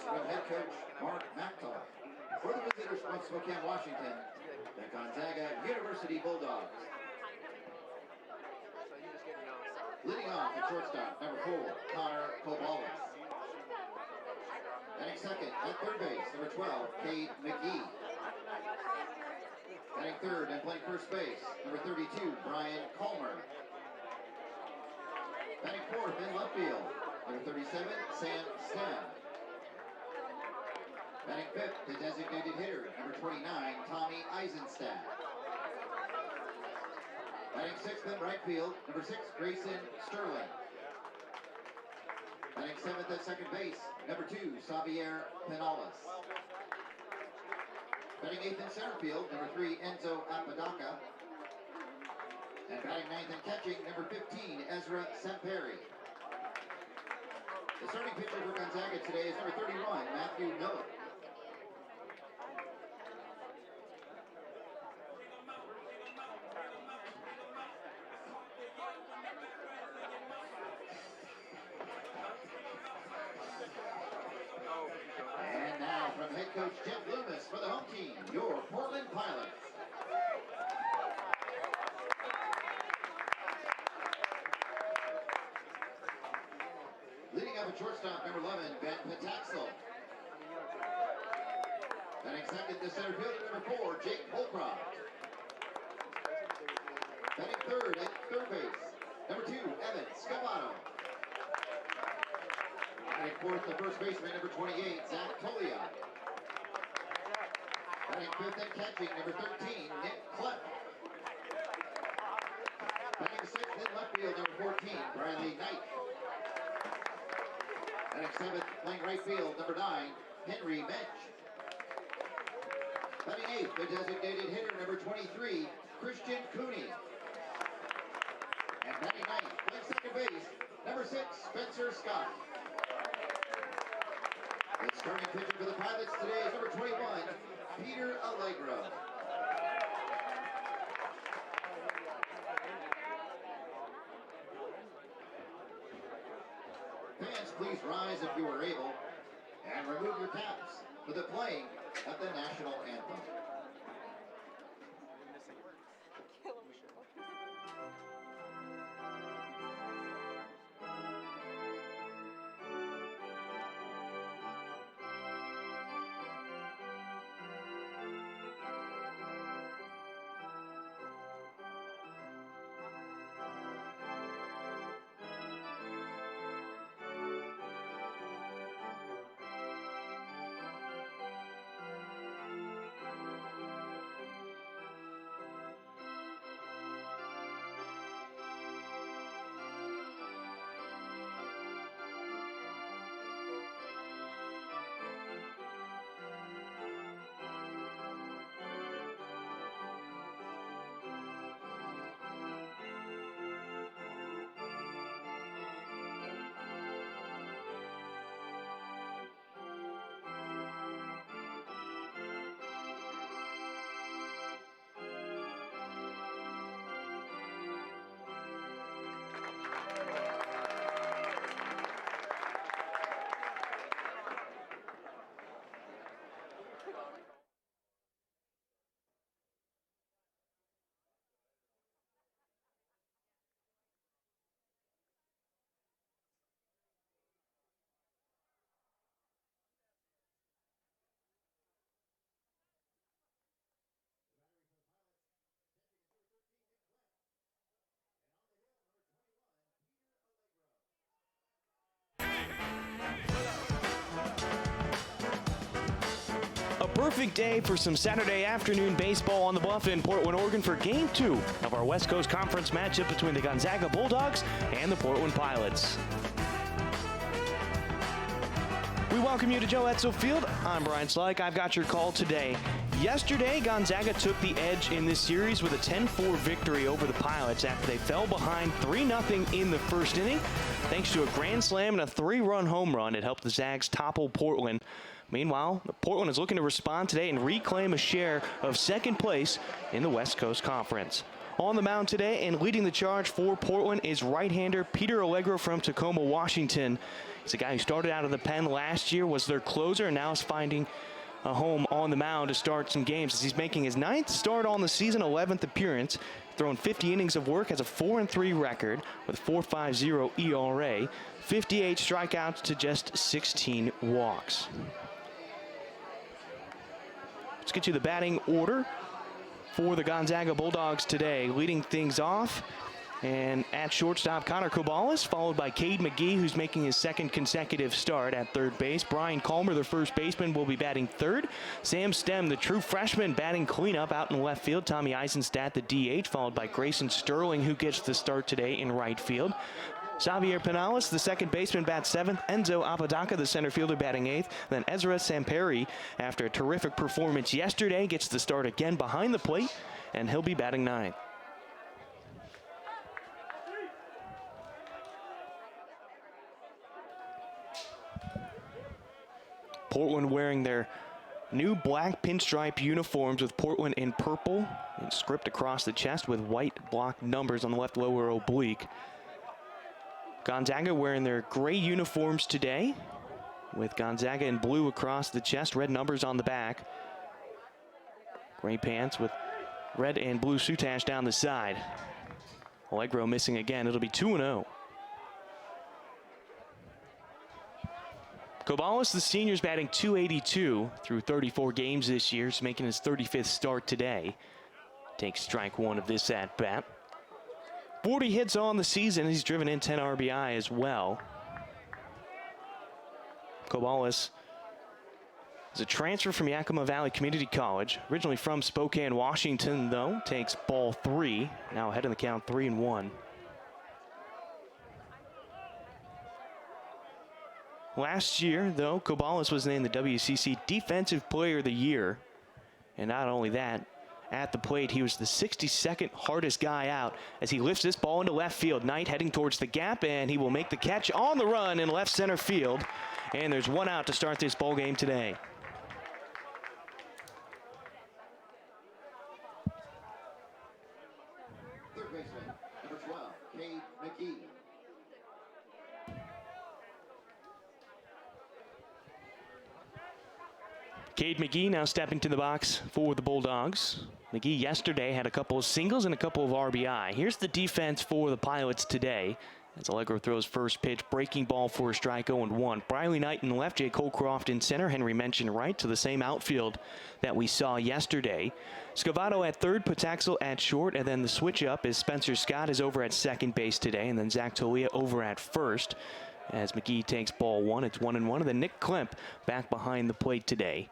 from head coach Mark Mactal. For the visitors from Spokane, Washington, the Gonzaga University Bulldogs. Leading off at shortstop, number 4, Connor Kobalis. Batting second at third base, number 12, Cade McGee. Batting third and playing first base, number 32, Brian Colmer. Batting fourth in left field, number 37, Sam Stem. Batting fifth, the designated hitter, number 29, Tommy Eisenstadt. Batting sixth in right field, number 6, Grayson Sterling. Batting seventh at second base, number 2, Xavier Penales. Batting eighth in center field, number 3, Enzo Apodaca. And batting ninth and catching, number 15, Ezra Semperi. The starting pitcher for Gonzaga today is number 31, Matthew Miller. And now from head coach Jeff Loomis for the home team, your Portland Pilots. Leading up at shortstop, number 11, Ben Pataxel. Batting second to center fielder, number 4, Jake Holcroft. Batting third at third base, number 2, Evan Scavato. Batting fourth, the first baseman, number 28, Zach Tolia. Batting fifth and catching, number 13, Nick Klepp. Batting sixth in left field, number 14, Bradley Knight. Batting seventh, playing right field, number 9, Henry Mensch. Batting eighth, the designated hitter, number 23, Christian Cooney. And batting ninth, playing second base, number 6, Spencer Scott. The starting pitcher for the Pilots today is number 21, Peter Allegro. Fans, please rise if you are able and remove your caps for the playing of the national anthem. Perfect day for some Saturday afternoon baseball on the Bluff in Portland, Oregon for Game 2 of our West Coast Conference matchup between the Gonzaga Bulldogs and the Portland Pilots. We welcome you to Joe Edsel Field. I'm Brian Slyke. I've got your call today. Yesterday, Gonzaga took the edge in this series with a 10-4 victory over the Pilots after they fell behind 3-0 in the first inning. Thanks to a grand slam and a 3-run home run, it helped the Zags topple Portland. Meanwhile, Portland is looking to respond today and reclaim a share of second place in the West Coast Conference. On the mound today and leading the charge for Portland is right-hander Peter Allegro from Tacoma, Washington. He's a guy who started out of the pen last year, was their closer, and now is finding a home on the mound to start some games as he's making his 9th start on the season, 11th appearance. Thrown 50 innings of work, has a 4-3 record with 4.50 ERA, 58 strikeouts to just 16 walks. Let's get you the batting order for the Gonzaga Bulldogs today. Leading things off, and at shortstop, Connor Cabales, followed by Cade McGee, who's making his 2nd consecutive start at third base. Brian Calmer, the first baseman, will be batting third. Sam Stem, the true freshman, batting cleanup out in left field. Tommy Eisenstadt, the DH, followed by Grayson Sterling, who gets the start today in right field. Xavier Pinales, the second baseman, bats 7th. Enzo Apodaca, the center fielder, batting 8th. Then Ezra Samperi, after a terrific performance yesterday, gets the start again behind the plate, and he'll be batting 9th. Portland wearing their new black pinstripe uniforms with Portland in purple and script across the chest with white block numbers on the left lower oblique. Gonzaga wearing their gray uniforms today with Gonzaga in blue across the chest, red numbers on the back. Gray pants with red and blue soutache down the side. Allegro missing again. It'll be 2-0. Cabales, the senior's batting .282 through 34 games this year. He's making his 35th start today. Takes strike 1 of this at bat. 40 hits on the season. He's driven in 10 RBI as well. Cabales is a transfer from Yakima Valley Community College. Originally from Spokane, Washington, though. Takes ball 3. Now ahead in the count, 3-1. Last year, though, Cabales was named the WCC Defensive Player of the Year. And not only that, at the plate, he was the 62nd hardest guy out as he lifts this ball into left field. Knight heading towards the gap, and he will make the catch on the run in left center field. And there's 1 out to start this ball game today. Third baseman, number 12, Cade McGee. Cade McGee now stepping to the box for the Bulldogs. McGee yesterday had a couple of singles and a couple of RBI. Here's the defense for the Pilots today. As Allegro throws first pitch, breaking ball for a strike, 0-1. Briley Knight in left, Jay Colcroft in center, Henry Mention right, to the same outfield that we saw yesterday. Scavato at third, Pataxel at short, and then the switch up is Spencer Scott is over at second base today, and then Zach Tolia over at first. As McGee takes ball 1, it's 1-1, and then Nick Klemp back behind the plate today.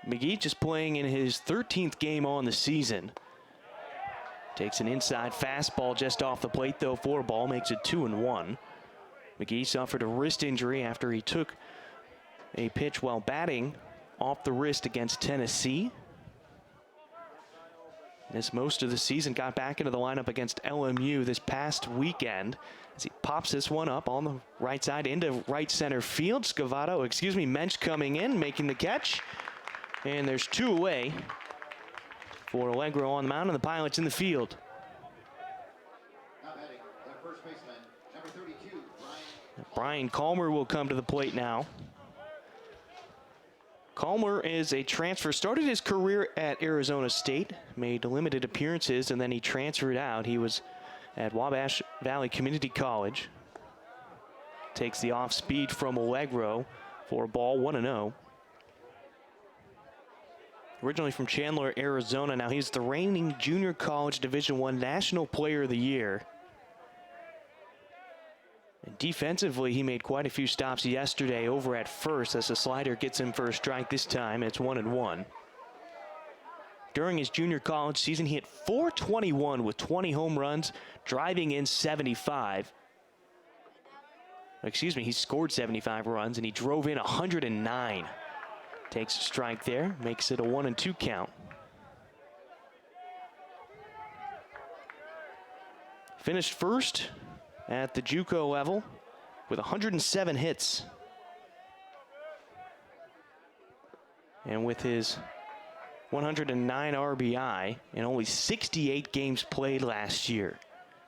McGee just playing in his 13th game on the season. Takes an inside fastball just off the plate, though, for a ball, makes it 2-1. McGee suffered a wrist injury after he took a pitch while batting off the wrist against Tennessee. Missed most of the season, got back into the lineup against LMU this past weekend as he pops this one up on the right side into right center field. Mensch coming in, making the catch. And there's 2 away for Allegro on the mound and the Pilots in the field. Now batting, the first baseman, number 32, Brian Calmer will come to the plate now. Calmer is a transfer, started his career at Arizona State, made limited appearances, and then he transferred out. He was at Wabash Valley Community College. Takes the off speed from Allegro for a ball, 1-0. Originally from Chandler, Arizona. Now he's the reigning Junior College Division I National Player of the Year. And defensively, he made quite a few stops yesterday over at first as the slider gets him for a strike. This time it's 1-1. During his junior college season, he hit .421 with 20 home runs, driving in 75. Excuse me, he scored 75 runs and he drove in 109. Takes a strike there, makes it a 1-2 count. Finished first at the JUCO level with 107 hits. And with his 109 RBI and only 68 games played last year,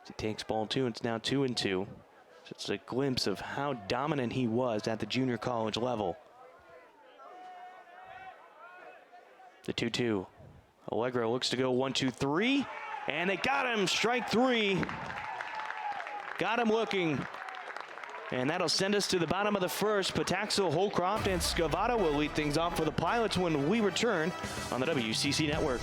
he takes ball 2, and it's now 2-2. So it's a glimpse of how dominant he was at the junior college level. The 2-2. Allegro looks to go 1-2-3, and they got him. Strike 3. Got him looking. And that'll send us to the bottom of the first. Pataxil, Holcroft, and Scavata will lead things off for the Pilots when we return on the WCC Network.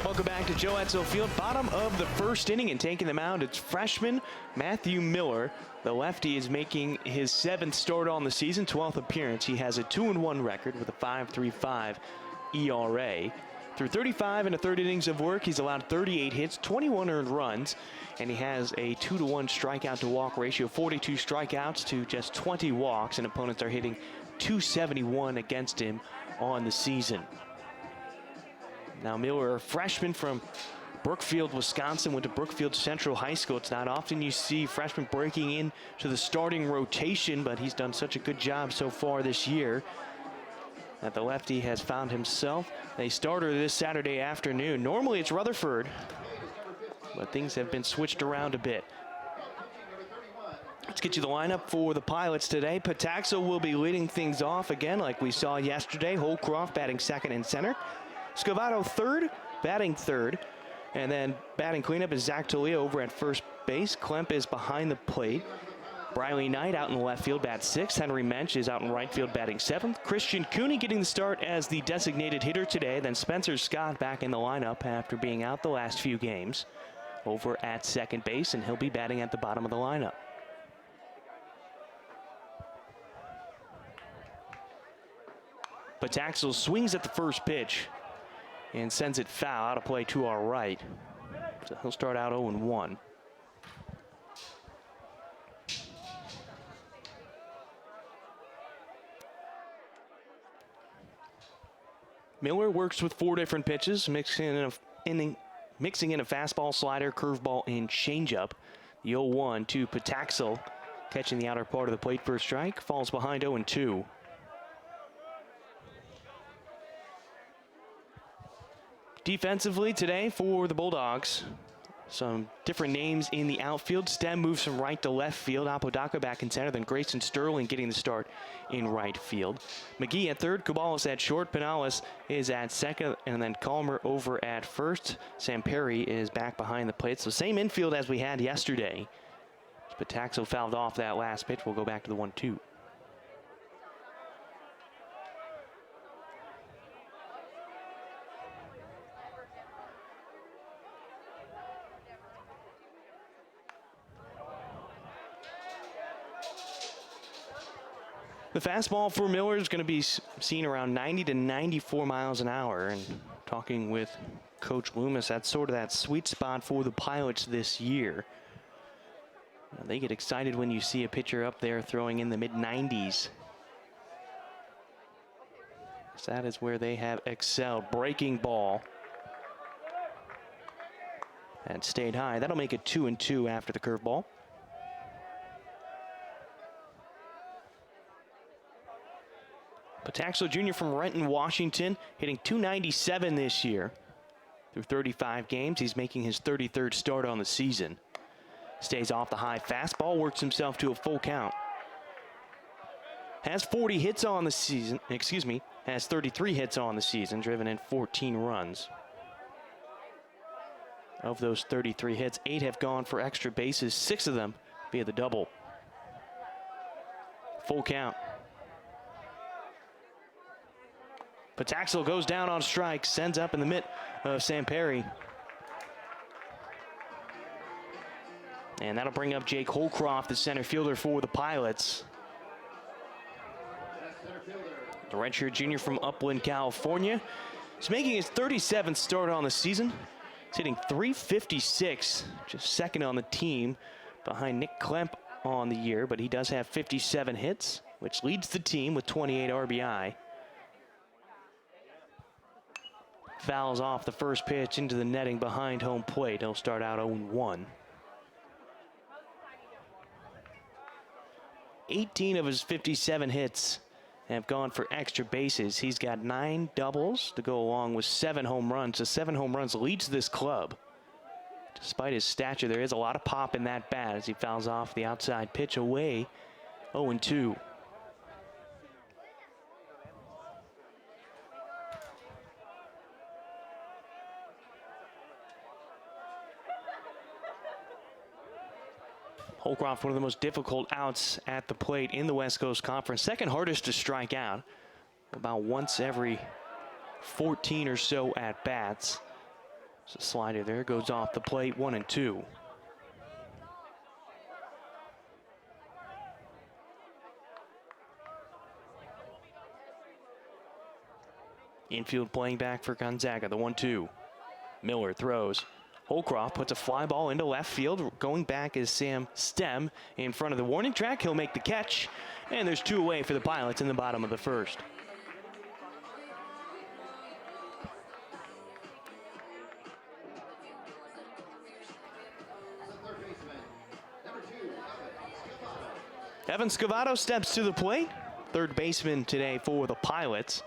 Welcome back to Joe Edsall Field. Bottom of the first inning, and taking the mound, it's freshman Matthew Miller. The lefty is making his 7th start on the season, 12th appearance. He has a 2-1 record with a 5.35 ERA. Through 35 and a third innings of work, he's allowed 38 hits, 21 earned runs, and he has a 2-to-1 strikeout to walk ratio, 42 strikeouts to just 20 walks, and opponents are hitting .271 against him on the season. Now Miller, a freshman from Brookfield, Wisconsin, went to Brookfield Central High School. It's not often you see freshmen breaking into the starting rotation, but he's done such a good job so far this year that the lefty has found himself a starter this Saturday afternoon. Normally it's Rutherford, but things have been switched around a bit. Let's get you the lineup for the Pilots today. Pataxil will be leading things off again like we saw yesterday. Holcroft batting second and center. Scavato third, batting third. And then batting cleanup is Zach Talia over at first base. Klemp is behind the plate. Briley Knight out in the left field, bats 6th. Henry Mensch is out in right field, batting 7th. Christian Cooney getting the start as the designated hitter today. Then Spencer Scott back in the lineup after being out the last few games over at second base, and he'll be batting at the bottom of the lineup. Pataxil swings at the first pitch and sends it foul out of play to our right. So he'll start out 0-1. Miller works with 4 different pitches, mixing in a fastball, slider, curveball, and changeup. The 0-1 to Pataxil, catching the outer part of the plate for a strike, falls behind 0-2. Defensively today for the Bulldogs, some different names in the outfield. Stem moves from right to left field. Apodaca back in center. Then Grayson Sterling getting the start in right field. McGee at third. Cabales at short. Pinales is at second. And then Calmer over at first. Sam Perry is back behind the plate. So same infield as we had yesterday. Pataxil fouled off that last pitch. We'll go back to the 1-2. The fastball for Miller is going to be seen around 90 to 94 miles an hour. And talking with Coach Loomis, that's sort of that sweet spot for the Pilots this year. Now, they get excited when you see a pitcher up there throwing in the mid-90s. So that is where they have excelled. Breaking ball. And stayed high. That'll make it 2-2 after the curveball. Pataxo Jr. from Renton, Washington, hitting .297 this year. Through 35 games, he's making his 33rd start on the season. Stays off the high fastball, works himself to a full count. Has 40 hits on the season, has 33 hits on the season, driven in 14 runs. Of those 33 hits, 8 have gone for extra bases, 6 of them via the double. Full count. Pataxo goes down on strike, sends up in the mitt of Samperi. And that'll bring up Jake Holcroft, the center fielder for the Pilots. The redshirt junior from Upland, California. He's making his 37th start on the season. He's hitting .356, just second on the team behind Nick Klemp on the year, but he does have 57 hits, which leads the team with 28 RBI. Fouls off the first pitch into the netting behind home plate. He'll start out 0-1. 18 of his 57 hits have gone for extra bases. He's got 9 doubles to go along with 7 home runs. So 7 home runs leads this club. Despite his stature, there is a lot of pop in that bat as he fouls off the outside pitch away. 0-2. Holcroft, one of the most difficult outs at the plate in the West Coast Conference. Second hardest to strike out. About once every 14 or so at bats. So slider there goes off the plate, 1-2. Infield playing back for Gonzaga, the 1-2. Miller throws. Holcroft puts a fly ball into left field. Going back is Sam Stem in front of the warning track. He'll make the catch. And there's 2 away for the Pilots in the bottom of the first. Evan Scavato steps to the plate. Third baseman today for the Pilots.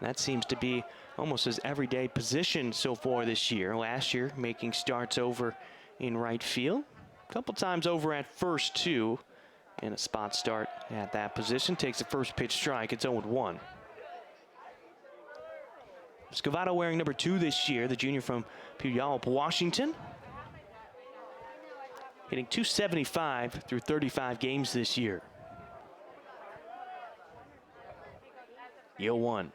That seems to be almost his everyday position so far this year. Last year, making starts over in right field. A couple times over at first, too. And a spot start at that position. Takes the first pitch strike. It's 0-1. Scavato wearing number 2 this year. The junior from Puyallup, Washington. Hitting .275 through 35 games this year. 0-1.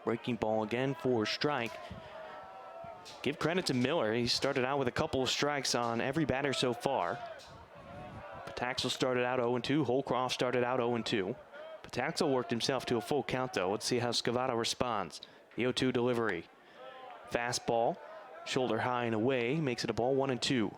Breaking ball again for strike. Give credit to Miller. He started out with a couple of strikes on every batter so far. Pataxo started out 0-2. Holcroft started out 0-2. Pataxo worked himself to a full count, though. Let's see how Scavato responds. The 0-2 delivery. Fastball, shoulder high and away, makes it a ball, 1-2.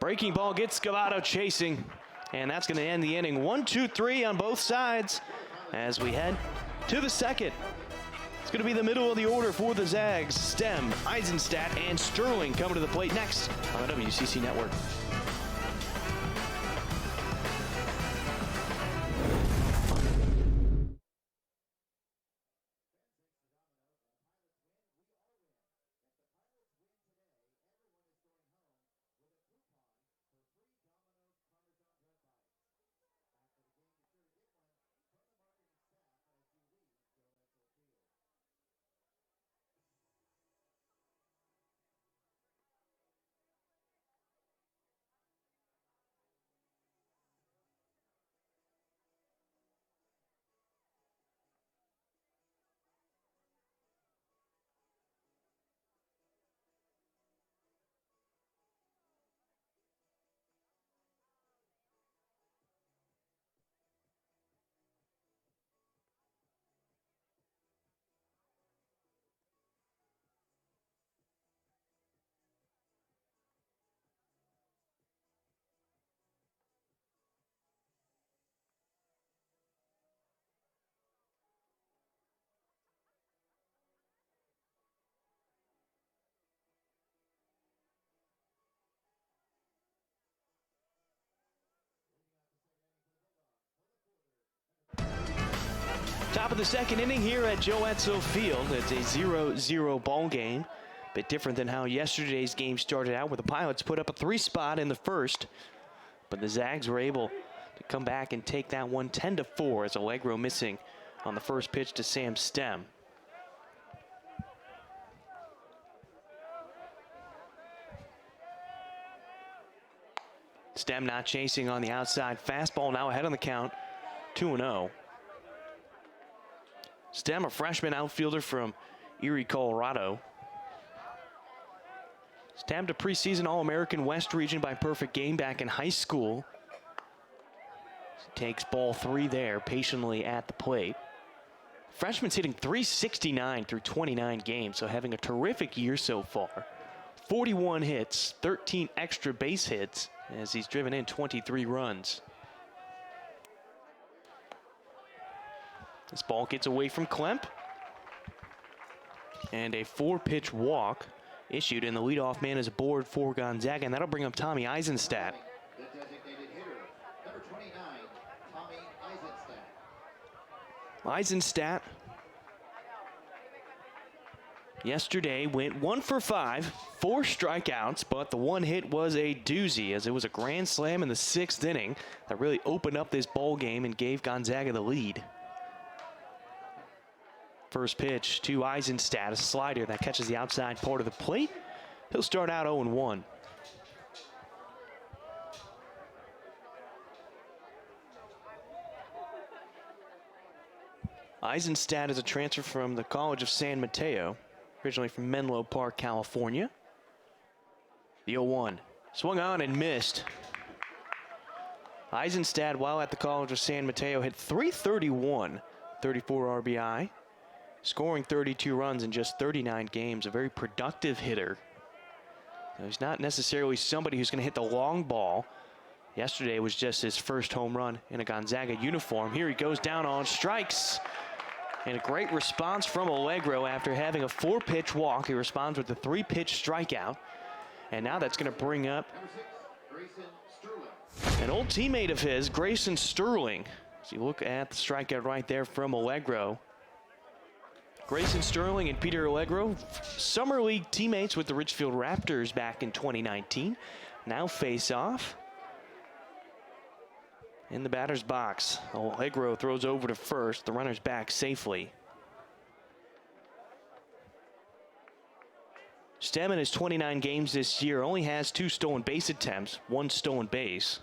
Breaking ball gets Scavato chasing, and that's going to end the inning. 1-2-3 on both sides as we head to the second. It's going to be the middle of the order for the Zags. Stem, Eisenstadt, and Sterling coming to the plate next on the WCC Network. Top of the second inning here at Joe Etzel Field. It's a 0-0 ball game. Bit different than how yesterday's game started out, where the Pilots put up a 3-spot in the first. But the Zags were able to come back and take that one 10-4 as Allegro missing on the first pitch to Sam Stem. Stem not chasing on the outside fastball, now ahead on the count, 2-0. Stem, a freshman outfielder from Erie, Colorado. Stabbed a preseason All-American West Region by perfect game back in high school. Takes ball 3 there, patiently at the plate. Freshman's hitting .369 through 29 games, so having a terrific year so far. 41 hits, 13 extra base hits, as he's driven in 23 runs. This ball gets away from Klemp. And a 4-pitch walk issued, and the leadoff man is aboard for Gonzaga, and that'll bring up Tommy Eisenstadt. The designated hitter, number 29, Tommy Eisenstadt. Eisenstadt yesterday went 1 for 5, 4 strikeouts, but the one hit was a doozy, as it was a grand slam in the 6th inning that really opened up this ball game and gave Gonzaga the lead. First pitch to Eisenstadt, a slider that catches the outside part of the plate. He'll start out 0-1. Eisenstadt is a transfer from the College of San Mateo, originally from Menlo Park, California. The 0-1, swung on and missed. Eisenstadt, while at the College of San Mateo, hit .331, 34 RBI, scoring 32 runs in just 39 games. A very productive hitter. Now, he's not necessarily somebody who's going to hit the long ball. Yesterday was just his first home run in a Gonzaga uniform. Here he goes down on strikes. And a great response from Allegro after having a 4-pitch walk. He responds with a 3-pitch strikeout. And now that's going to bring up an old teammate of his, Grayson Sterling. As you look at the strikeout right there from Allegro. Grayson Sterling and Peter Allegro, summer league teammates with the Richfield Raptors back in 2019. Now face off in the batter's box. Allegro throws over to first. The runner's back safely. Stem in his 29 games this year only has 2 stolen base attempts, 1 stolen base.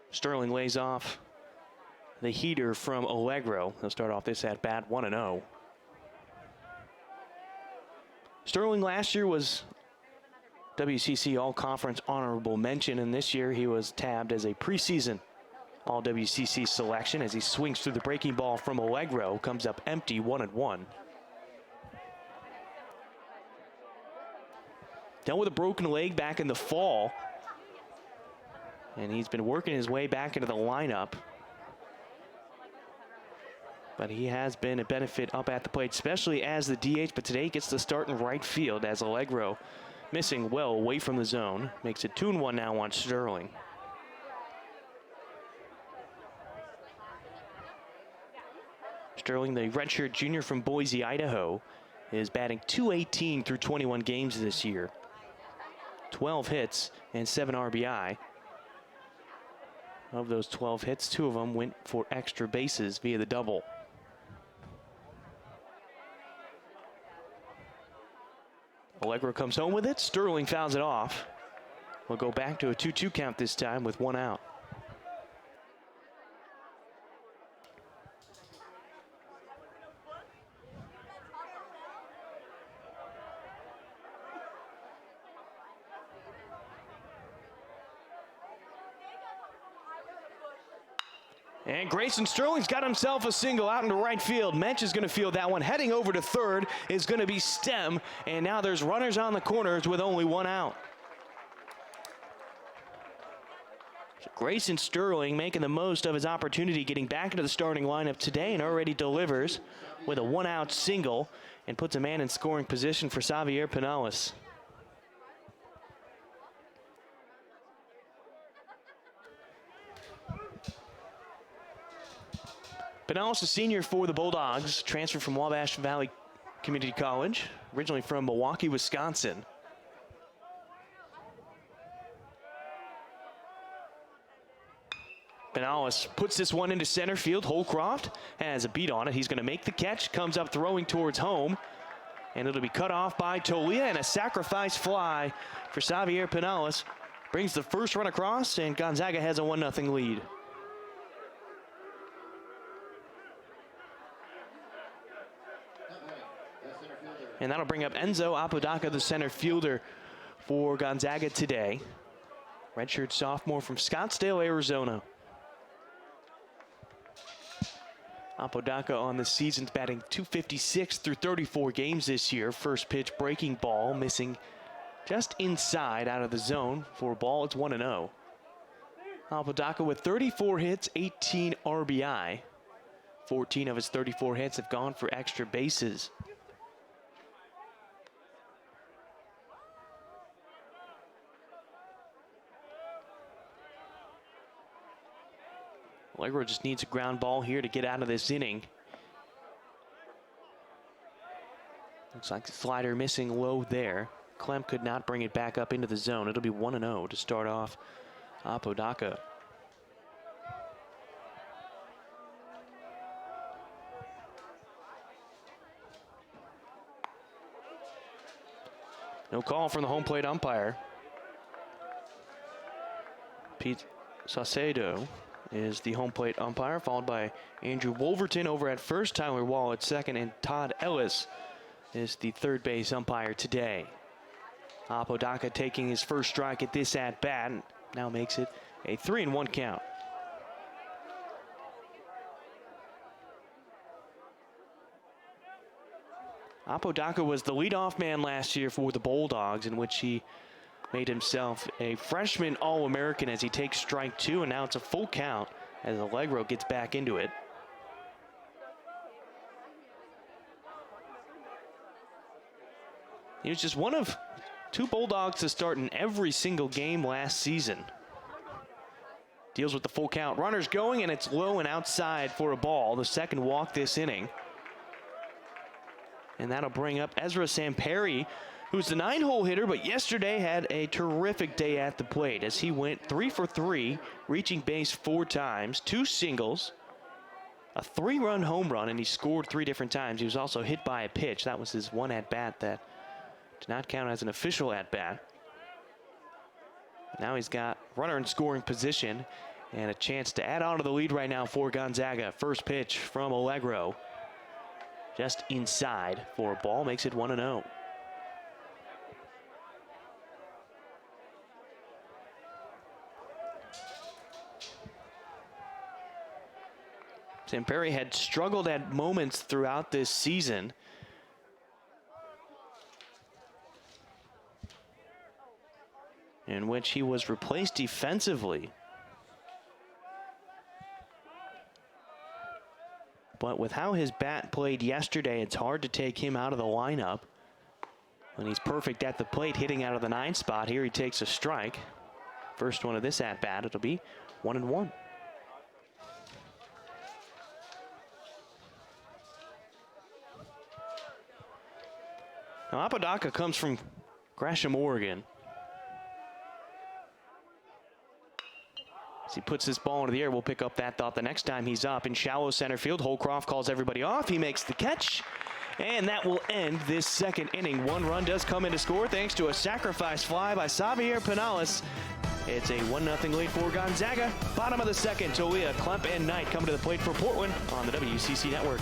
Sterling lays off the heater from Allegro. He'll start off this at bat 1-0. Sterling last year was WCC All-Conference honorable mention, and this year he was tabbed as a preseason All-WCC selection as he swings through the breaking ball from Allegro. Comes up empty, 1-1. Dealt with a broken leg back in the fall, and he's been working his way back into the lineup. But he has been a benefit up at the plate, especially as the DH. But today he gets the start in right field as Allegro, missing well away from the zone, makes it 2-1 now on Sterling. Sterling, the redshirt junior from Boise, Idaho, is batting .218 through 21 games this year. 12 hits and 7 RBI. Of those 12 hits, 2 of them went for extra bases via the double. Allegro comes home with it. Sterling fouls it off. We'll go back to a 2-2 count this time with 1 out. And Grayson Sterling's got himself a single out into right field. Mensch is going to field that one. Heading over to third is going to be Stem. And now there's runners on the corners with only 1 out. So Grayson Sterling making the most of his opportunity, getting back into the starting lineup today, and already delivers with a 1-out single and puts a man in scoring position for Xavier Pinales. Pinellas, a senior for the Bulldogs, transferred from Wabash Valley Community College, originally from Milwaukee, Wisconsin. Pinellas puts this one into center field. Holcroft has a beat on it. He's going to make the catch, comes up throwing towards home, and it'll be cut off by Tolia, and a sacrifice fly for Xavier Pinellas. Brings the first run across, and Gonzaga has a 1-0 lead. And that'll bring up Enzo Apodaca, the center fielder for Gonzaga today. Redshirt sophomore from Scottsdale, Arizona. Apodaca on the season's batting .256 through 34 games this year. First pitch breaking ball, missing just inside out of the zone. For a ball, it's 1-0. Apodaca with 34 hits, 18 RBI. 14 of his 34 hits have gone for extra bases. Allegro just needs a ground ball here to get out of this inning. Looks like the slider missing low there. Clem could not bring it back up into the zone. It'll be 1-0 to start off Apodaca. No call from the home plate umpire. Pete Saucedo is the home plate umpire, followed by Andrew Wolverton over at first, Tyler Wall at second, and Todd Ellis is the third base umpire today. Apodaca taking his first strike at this at-bat, now makes it a 3-1 count. Apodaca was the leadoff man last year for the Bulldogs, in which he made himself a freshman All-American as he takes strike two, and now it's a full count as Allegro gets back into it. He was just one of two Bulldogs to start in every single game last season. Deals with the full count. Runners going, and it's low and outside for a ball. The second walk this inning. And that'll bring up Ezra Samperi, who's the 9-hole hitter, but yesterday had a terrific day at the plate as he went 3 for 3, reaching base 4 times, 2 singles, a 3-run home run, and he scored 3 different times. He was also hit by a pitch. That was his one at-bat that did not count as an official at-bat. Now he's got runner in scoring position and a chance to add on to the lead right now for Gonzaga. First pitch from Allegro. Just inside for a ball, makes it 1-0. Samperi had struggled at moments throughout this season. In which he was replaced defensively. But with how his bat played yesterday, it's hard to take him out of the lineup. When he's perfect at the plate, hitting out of the 9 spot. Here he takes a strike. First one of this at-bat, it'll be 1-1. Now Apodaca comes from Gresham, Oregon. As he puts this ball into the air, we'll pick up that thought the next time he's up in shallow center field. Holcroft calls everybody off. He makes the catch, and that will end this second inning. 1 run does come in to score thanks to a sacrifice fly by Xavier Pinellas. It's a 1-0 lead for Gonzaga. Bottom of the second, Tolia, Klemp, and Knight coming to the plate for Portland on the WCC Network.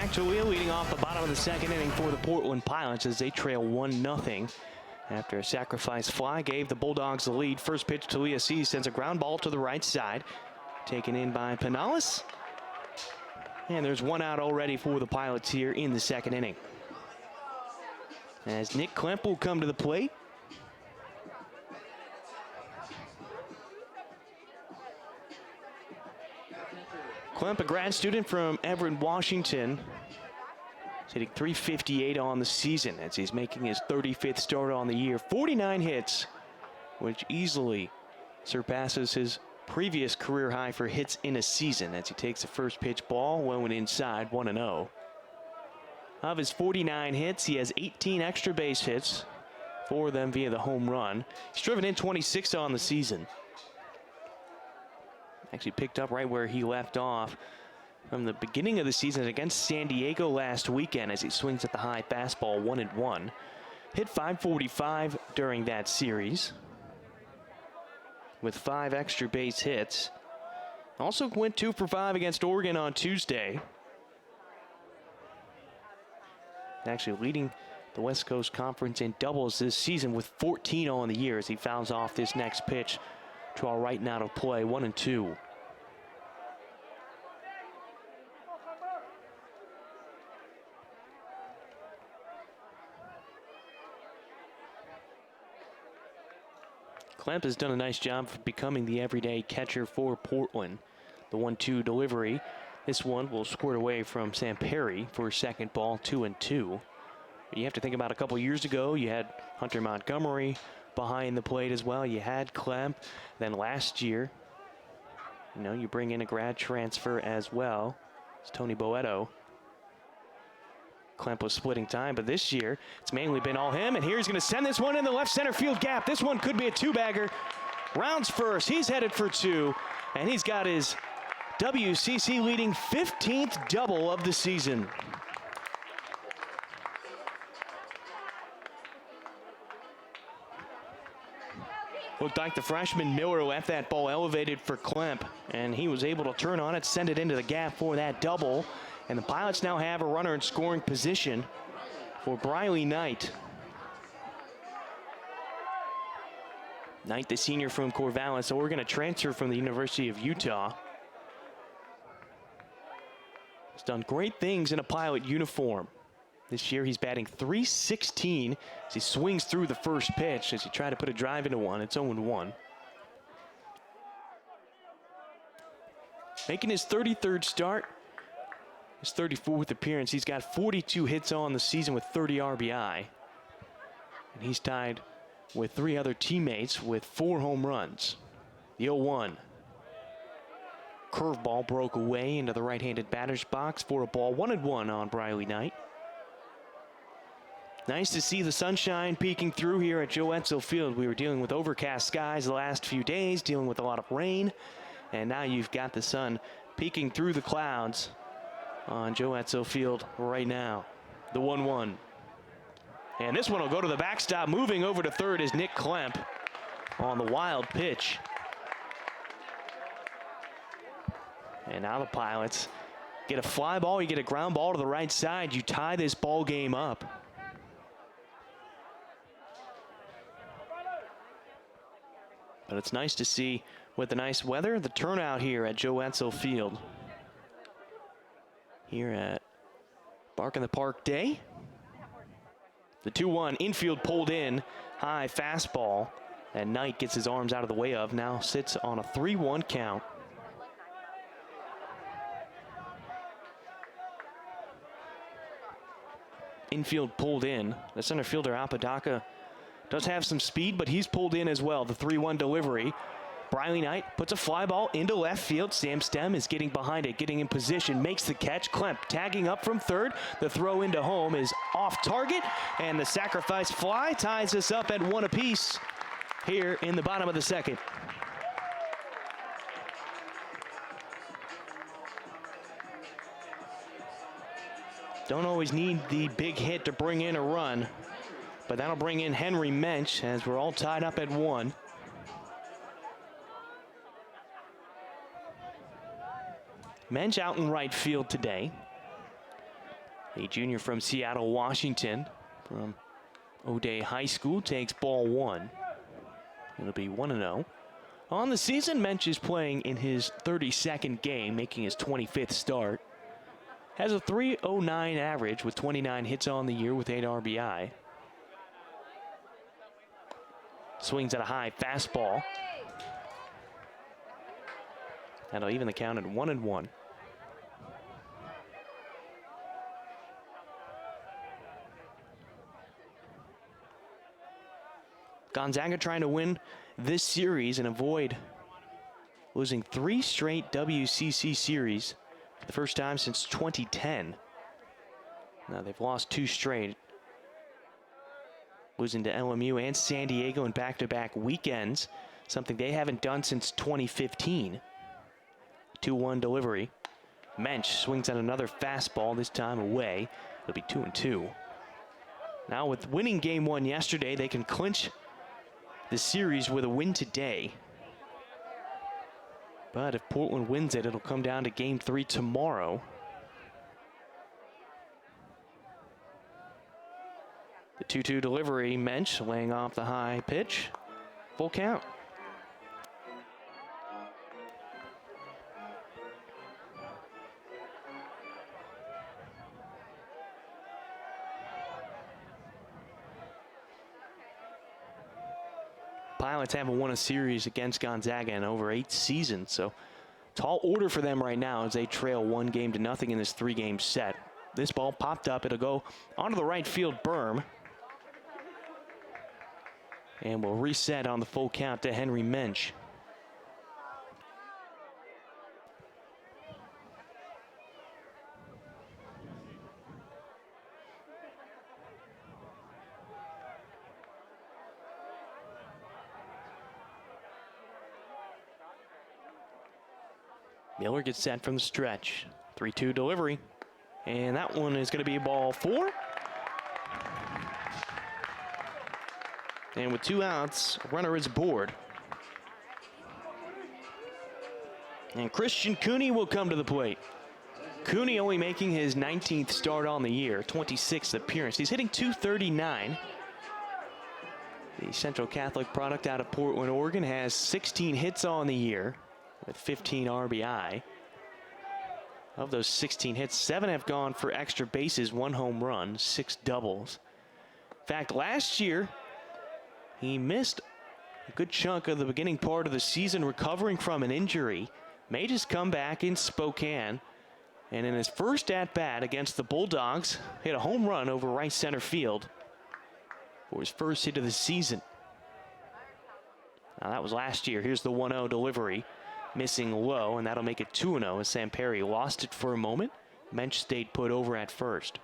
Zach Talia leading off the bottom of the second inning for the Portland Pilots as they trail 1-0. After a sacrifice fly gave the Bulldogs the lead. First pitch, Talia sees, sends a ground ball to the right side. Taken in by Pinales. And there's one out already for the Pilots here in the second inning. As Nick Klemp will come to the plate. Klemp, a grad student from Everett, Washington. He's hitting .358 on the season as he's making his 35th start on the year. 49 hits, which easily surpasses his previous career high for hits in a season as he takes the first pitch ball, well and inside, 1-0. Of his 49 hits, he has 18 extra base hits, 4 of them via the home run. He's driven in 26 on the season. Actually picked up right where he left off from the beginning of the season against San Diego last weekend as he swings at the high fastball, 1-1. Hit .545 during that series with 5 extra base hits. Also went 2 for 5 against Oregon on Tuesday. Actually leading the West Coast Conference in doubles this season with 14 on the year as he fouls off this next pitch to our right and out of play, 1-2. Klemp has done a nice job of becoming the everyday catcher for Portland. The 1-2 delivery. This one will squirt away from Sam Perry for second ball, 2-2. You have to think about a couple years ago, you had Hunter Montgomery behind the plate as well. You had Klemp. Then last year, you bring in a grad transfer as well. It's Tony Boeto. Klemp was splitting time, but this year it's mainly been all him. And here he's going to send this one in the left center field gap. This one could be a 2-bagger. Rounds first. He's headed for 2, and he's got his WCC leading 15th double of the season. Looked like the freshman Miller left that ball elevated for Klemp, and he was able to turn on it, send it into the gap for that double. And the Pilots now have a runner in scoring position for Briley Knight. Knight, the senior from Corvallis, Oregon, a transfer from the University of Utah. He's done great things in a Pilot uniform. This year he's batting .316 as he swings through the first pitch as he tried to put a drive into one. It's 0-1. Making his 33rd start, his 34th appearance. He's got 42 hits on the season with 30 RBI. And he's tied with 3 other teammates with 4 home runs. The 0-1. Curveball broke away into the right-handed batter's box for a ball, 1-1 on Briley Knight. Nice to see the sunshine peeking through here at Joe Etzel Field. We were dealing with overcast skies the last few days, dealing with a lot of rain. And now you've got the sun peeking through the clouds on Joe Etzel Field right now. The 1-1. And this one will go to the backstop. Moving over to third is Nick Klemp on the wild pitch. And now the Pilots get a fly ball, you get a ground ball to the right side, you tie this ball game up. But it's nice to see, with the nice weather, the turnout here at Joe Etzel Field. Here at Bark in the Park Day. The 2-1, infield pulled in, high fastball. And Knight gets his arms out of the way of, now sits on a 3-1 count. Infield pulled in. The center fielder, Apodaca, does have some speed, but he's pulled in as well. The 3-1 delivery. Briley Knight puts a fly ball into left field. Sam Stem is getting behind it, getting in position, makes the catch. Klemp tagging up from third. The throw into home is off target, and the sacrifice fly ties us up at 1 apiece here in the bottom of the second. Don't always need the big hit to bring in a run, but that'll bring in Henry Mensch as we're all tied up at 1. Mensch out in right field today. A junior from Seattle, Washington, from O'Day High School, takes ball 1. It'll be 1-0. On the season, Mensch is playing in his 32nd game, making his 25th start. Has a .309 average with 29 hits on the year with 8 RBI. Swings at a high fastball. That'll even the count at 1-1. Gonzaga trying to win this series and avoid losing 3 straight WCC series for the first time since 2010. Now they've lost 2 straight, losing to LMU and San Diego in back-to-back weekends, something they haven't done since 2015. 2-1 delivery. Mensch swings at another fastball, this time away. It'll be 2-2. Now with winning game 1 yesterday, they can clinch the series with a win today. But if Portland wins it, it'll come down to game 3 tomorrow. The 2-2 delivery, Mensch laying off the high pitch. Full count. Pilots haven't won a series against Gonzaga in over 8 seasons, so tall order for them right now as they trail 1-0 in this 3-game set. This ball popped up. It'll go onto the right field berm. And we'll reset on the full count to Henry Mensch. Miller gets set from the stretch. 3-2 delivery. And that one is going to be ball 4. And with 2 outs, runner is aboard. And Christian Cooney will come to the plate. Cooney only making his 19th start on the year, 26th appearance. He's hitting .239. The Central Catholic product out of Portland, Oregon, has 16 hits on the year with 15 RBI. Of those 16 hits, 7 have gone for extra bases, 1 home run, 6 doubles. In fact, last year, he missed a good chunk of the beginning part of the season recovering from an injury. Made his comeback in Spokane, and in his first at-bat against the Bulldogs, hit a home run over right center field for his first hit of the season. Now that was last year. Here's the 1-0 delivery. Missing low, and that'll make it 2-0 as Sam Perry lost it for a moment. Mensch stayed put over at first.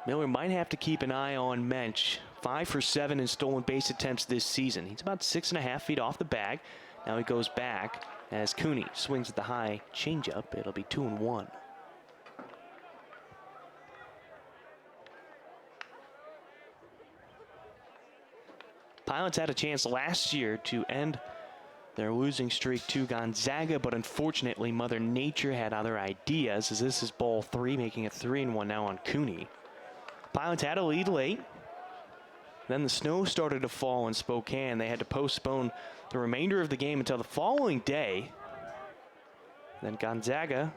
Miller might have to keep an eye on Mensch. 5 for 7 in stolen base attempts this season. He's about 6.5 feet off the bag. Now he goes back as Cooney swings at the high changeup. It'll be 2-1. Pilots had a chance last year to end their losing streak to Gonzaga, but unfortunately Mother Nature had other ideas, as this is ball 3, making it 3-1 now on Cooney. Pilots had a lead late. Then the snow started to fall in Spokane. They had to postpone the remainder of the game until the following day. Then Gonzaga,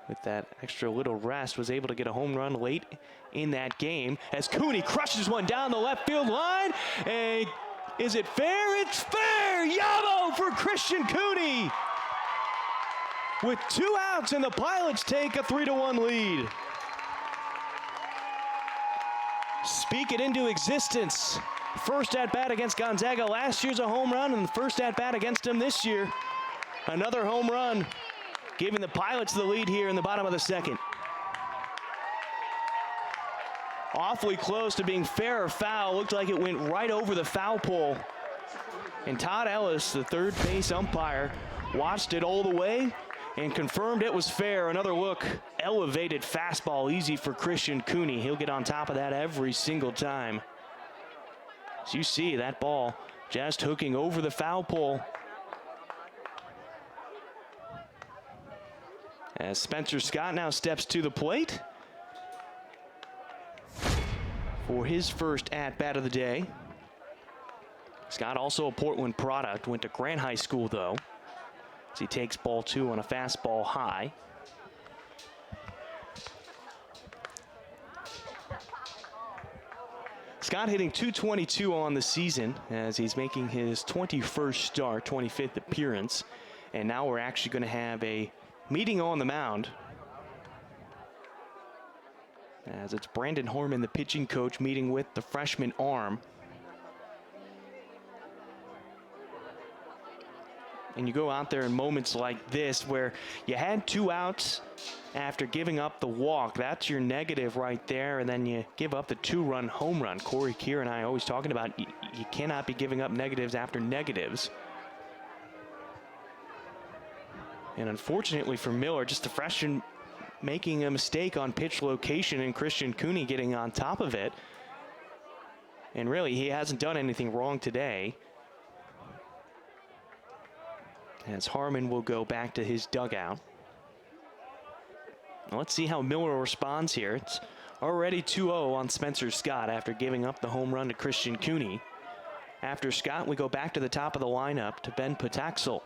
with that extra little rest, was able to get a home run late in that game as Cooney crushes one down the left field line. And is it fair? It's fair! Yabo for Christian Cooney! With 2 outs, and the Pilots take a 3-1 lead. Speak it into existence. First at-bat against Gonzaga last year's a home run, and the first at-bat against him this year, another home run, giving the Pilots the lead here in the bottom of the second. Awfully close to being fair or foul. Looked like it went right over the foul pole. And Todd Ellis, the third base umpire, watched it all the way and confirmed it was fair. Another look, elevated fastball, easy for Christian Cooney. He'll get on top of that every single time. As you see, that ball just hooking over the foul pole. As Spencer Scott now steps to the plate for his first at-bat of the day. Scott, also a Portland product, went to Grant High School though, as he takes ball 2 on a fastball high. Scott hitting .222 on the season as he's making his 21st start, 25th appearance. And now we're actually going to have a meeting on the mound, as it's Brandon Harmon, the pitching coach, meeting with the freshman arm. And you go out there in moments like this where you had 2 outs after giving up the walk. That's your negative right there. And then you give up the 2-run home run. Corey Keir and I always talking about you cannot be giving up negatives after negatives. And unfortunately for Miller, just the freshman making a mistake on pitch location and Christian Cooney getting on top of it. And really, he hasn't done anything wrong today. As Harmon will go back to his dugout. Now let's see how Miller responds here. It's already 2-0 on Spencer Scott after giving up the home run to Christian Cooney. After Scott, we go back to the top of the lineup to Ben Pataxel.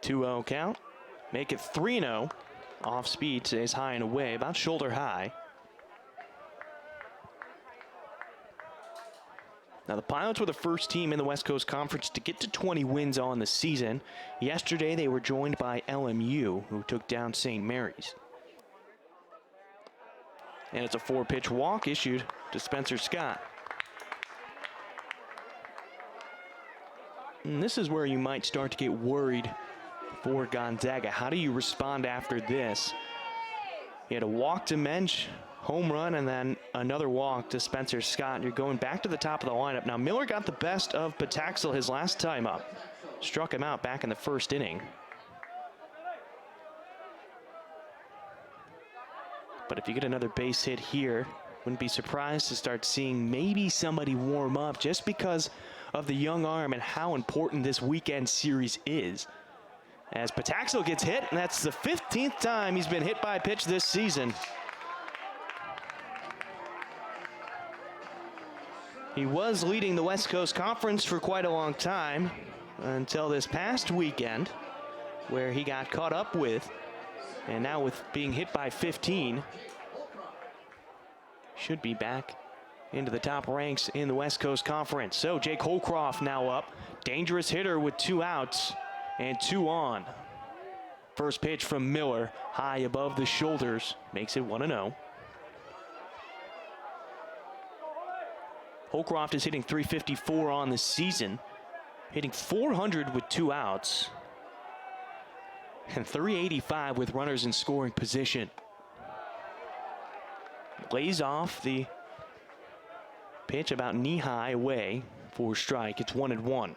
2-0 count. Make it 3-0. Off speed, stays high and away, about shoulder high. Now the Pilots were the first team in the West Coast Conference to get to 20 wins on the season. Yesterday they were joined by LMU, who took down St. Mary's. And it's a 4-pitch walk issued to Spencer Scott. And this is where you might start to get worried for Gonzaga. How do you respond after this? You had a walk to Mensch, home run, and then another walk to Spencer Scott. You're going back to the top of the lineup. Now Miller got the best of Pataxel his last time up. Struck him out back in the first inning. But if you get another base hit here, wouldn't be surprised to start seeing maybe somebody warm up just because of the young arm and how important this weekend series is. As Pataxel gets hit, and that's the 15th time he's been hit by a pitch this season. He was leading the West Coast Conference for quite a long time until this past weekend, where he got caught up with, and now with being hit by 15, should be back into the top ranks in the West Coast Conference. So Jake Holcroft now up, dangerous hitter with 2 outs and 2 on. First pitch from Miller, high above the shoulders, makes it 1-0. Holcroft is hitting .354 on the season, hitting .400 with 2 outs, and .385 with runners in scoring position. Lays off the pitch about knee-high away for strike. It's 1-1.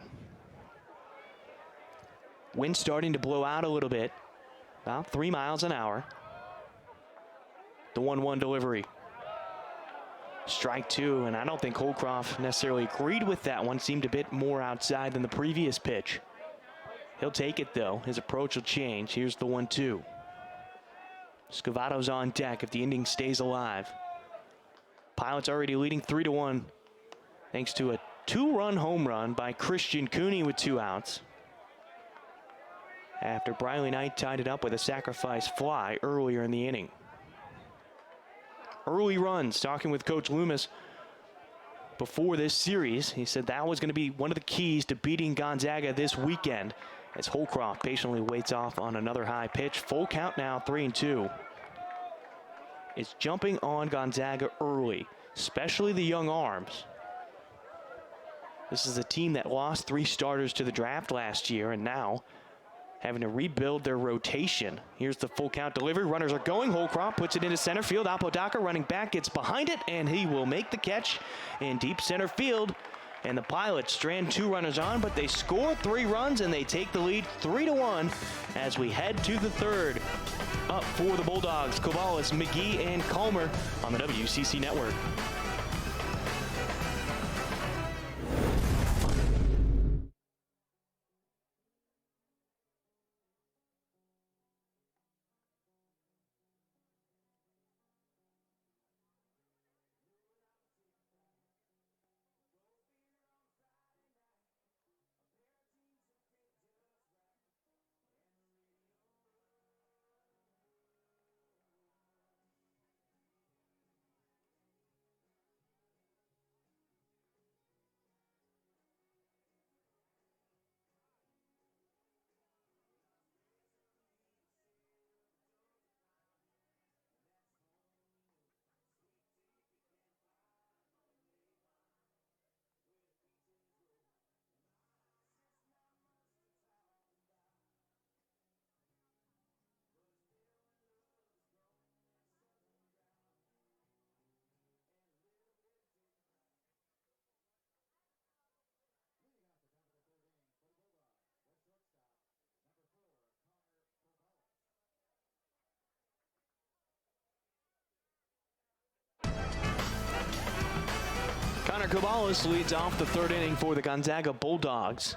Wind starting to blow out a little bit, about 3 miles an hour. The 1-1 delivery. Strike 2, and I don't think Holcroft necessarily agreed with that one. Seemed a bit more outside than the previous pitch. He'll take it though. His approach will change. Here's the 1-2. Scavato's on deck if the inning stays alive. Pilots already leading 3-1 thanks to a 2-run home run by Christian Cooney with 2 outs. After Briley Knight tied it up with a sacrifice fly earlier in the inning. Early runs, talking with Coach Loomis before this series. He said that was going to be one of the keys to beating Gonzaga this weekend, as Holcroft patiently waits off on another high pitch. Full count now, 3-2. It's jumping on Gonzaga early, especially the young arms. This is a team that lost 3 starters to the draft last year, and now having to rebuild their rotation. Here's the full count delivery. Runners are going. Holcroft puts it into center field. Apodaca running back, gets behind it, and he will make the catch in deep center field. And the Pilots strand 2 runners on, but they score 3 runs, and they take the lead 3-1 as we head to the 3rd. Up for the Bulldogs, Kovales, McGee, and Calmer on the WCC Network. Cabales leads off the third inning for the Gonzaga Bulldogs,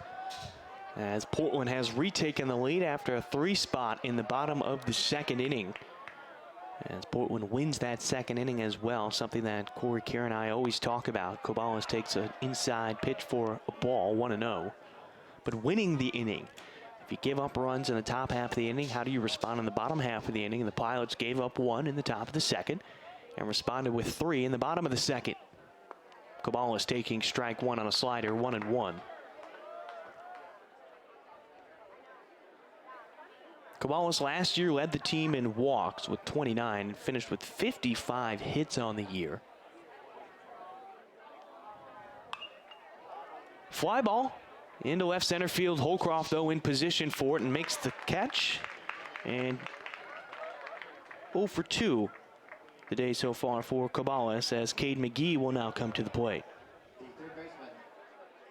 as Portland has retaken the lead after a 3 spot in the bottom of the second inning. As Portland wins that second inning as well, something that Corey Kerr and I always talk about. Cabales takes an inside pitch for a ball, 1-0. But winning the inning, if you give up runs in the top half of the inning, how do you respond in the bottom half of the inning? The Pilots gave up 1 in the top of the second and responded with 3 in the bottom of the second. Cabales taking strike 1 on a slider, 1-1. Cabales last year led the team in walks with 29 and finished with 55 hits on the year. Fly ball into left center field. Holcroft, though, in position for it and makes the catch. And 0 for 2 the day so far for Cabales, as Cade McGee will now come to the plate. The third baseman,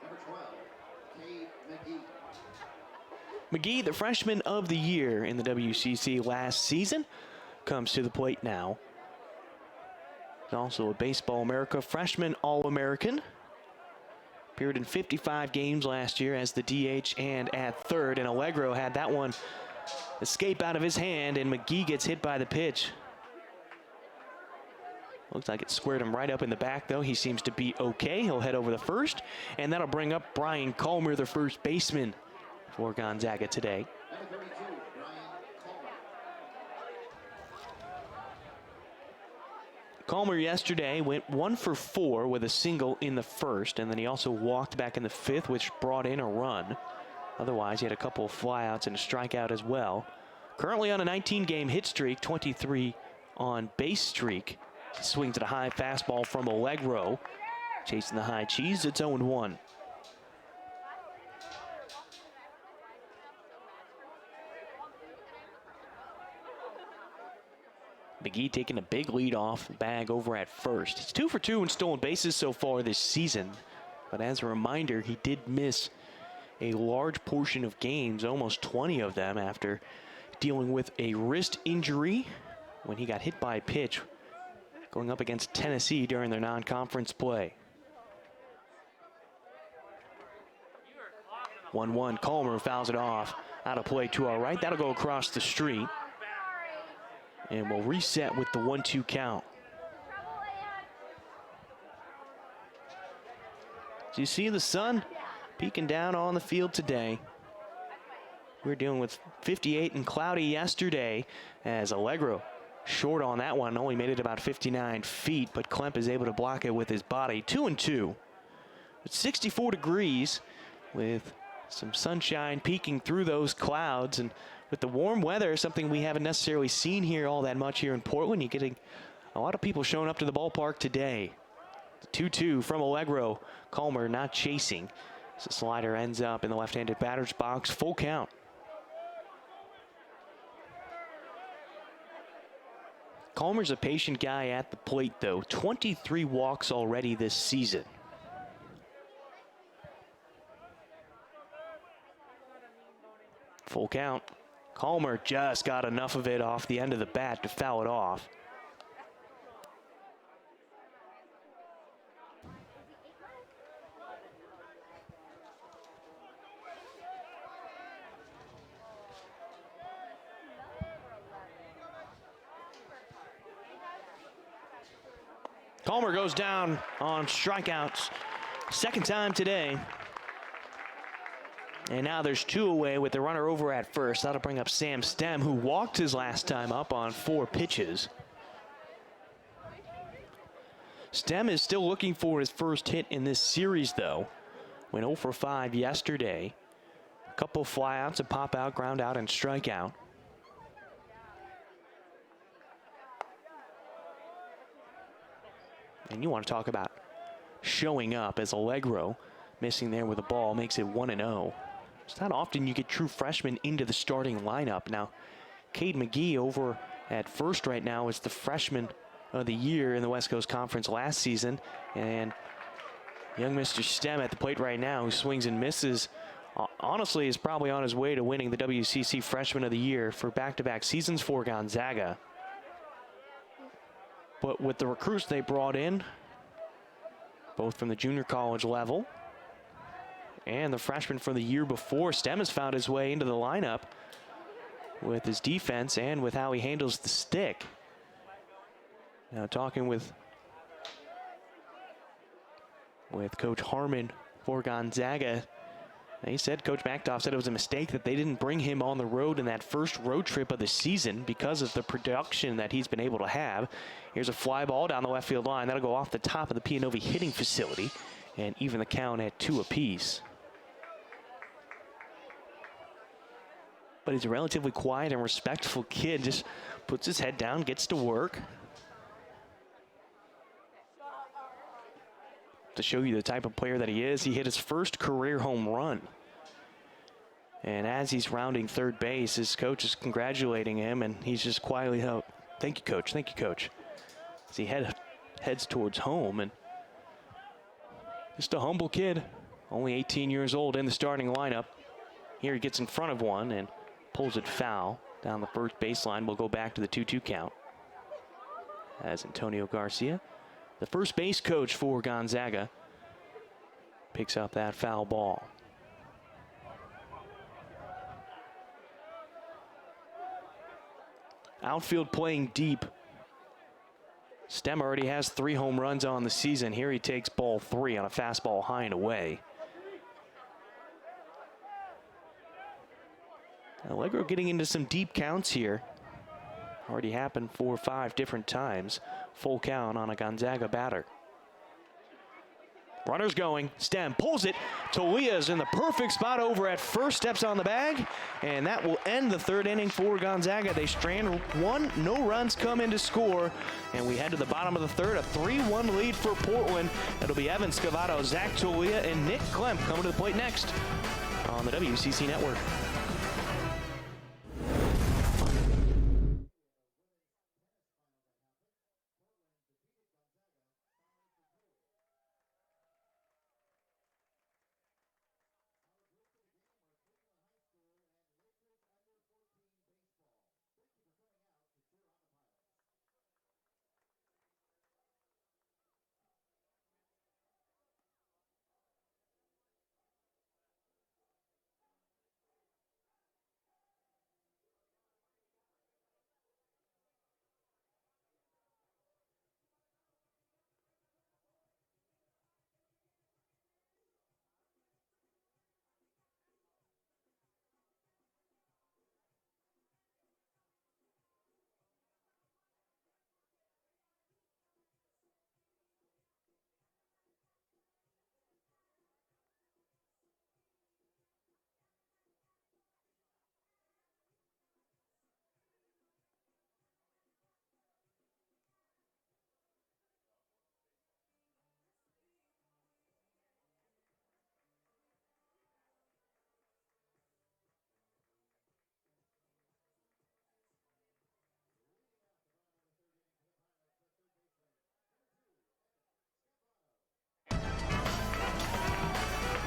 number 12, Cade McGee. McGee, the freshman of the year in the WCC last season, comes to the plate now. He's also a Baseball America freshman All-American. Appeared in 55 games last year as the DH and at third, and Allegro had that one escape out of his hand, and McGee gets hit by the pitch. Looks like it squared him right up in the back, though. He seems to be okay. He'll head over the first, and that'll bring up Brian Culmer, the first baseman for Gonzaga today. Number 32, Brian Culmer. Culmer yesterday went 1 for 4 with a single in the first, and then he also walked back in the fifth, which brought in a run. Otherwise, he had a couple of flyouts and a strikeout as well. Currently on a 19-game hit streak, 23 on base streak. He swings at a high fastball from Allegro. Chasing the high cheese, it's 0-1. McGee taking a big lead off bag over at first. He's 2 for 2 in stolen bases so far this season. But as a reminder, he did miss a large portion of games, almost 20 of them, after dealing with a wrist injury when he got hit by a pitch going up against Tennessee during their non-conference play. 1-1, Culmer fouls it off. Out of play to our right. That'll go across the street. And we'll reset with the 1-2 count. So you see the sun peeking down on the field today. We're dealing with 58 and cloudy yesterday, as Allegro short on that one, only made it about 59 feet, but Klemp is able to block it with his body. 2-2. It's 64 degrees with some sunshine peeking through those clouds, and with the warm weather, something we haven't necessarily seen here all that much here in Portland. You're getting a lot of people showing up to the ballpark today. 2-2 from Allegro. Culmer not chasing. So the slider ends up in the left-handed batter's box. Full count. Culmer's a patient guy at the plate, though. 23 walks already this season. Full count. Culmer just got enough of it off the end of the bat to foul it off. Culmer goes down on strikeouts. Second time today. And now there's 2 away with the runner over at first. That'll bring up Sam Stem, who walked his last time up on 4 pitches. Stem is still looking for his first hit in this series, though. Went 0 for 5 yesterday. A couple flyouts, a pop out, ground out, and strikeout. And you want to talk about showing up, as Allegro missing there with the ball makes it 1-0. It's not often you get true freshmen into the starting lineup. Now, Cade McGee over at first right now is the freshman of the year in the West Coast Conference last season. And young Mr. Stem at the plate right now, who swings and misses, honestly is probably on his way to winning the WCC Freshman of the Year for back-to-back seasons for Gonzaga. But with the recruits they brought in, both from the junior college level. And the freshman from the year before. Stem has found his way into the lineup with his defense and with how he handles the stick. Now talking with Coach Harmon for Gonzaga. He said, Coach Mactoff said it was a mistake that they didn't bring him on the road in that first road trip of the season because of the production that he's been able to have. Here's a fly ball down the left field line. That'll go off the top of the Pianovi hitting facility and even the count at 2 apiece. But he's a relatively quiet and respectful kid. Just puts his head down, gets to work. To show you the type of player that he is, he hit his first career home run. And as he's rounding third base, his coach is congratulating him, and he's just quietly out. Thank you, coach. Thank you, coach. As he heads towards home, and just a humble kid, only 18 years old in the starting lineup. Here he gets in front of one and pulls it foul down the first baseline. We'll go back to the 2-2 count. As Antonio Garcia, the first base coach for Gonzaga, picks up that foul ball. Outfield playing deep. Stem already has 3 home runs on the season. Here he takes ball 3 on a fastball high and away. Allegro getting into some deep counts here. Already happened 4 or 5 different times. Full count on a Gonzaga batter. Runners going. Stem pulls it. Tolia's in the perfect spot over at first. Steps on the bag. And that will end the 3rd inning for Gonzaga. They strand 1. No runs come in to score. And we head to the bottom of the 3rd. A 3-1 lead for Portland. It'll be Evan Scavato, Zach Tolia, and Nick Klemp coming to the plate next on the WCC Network.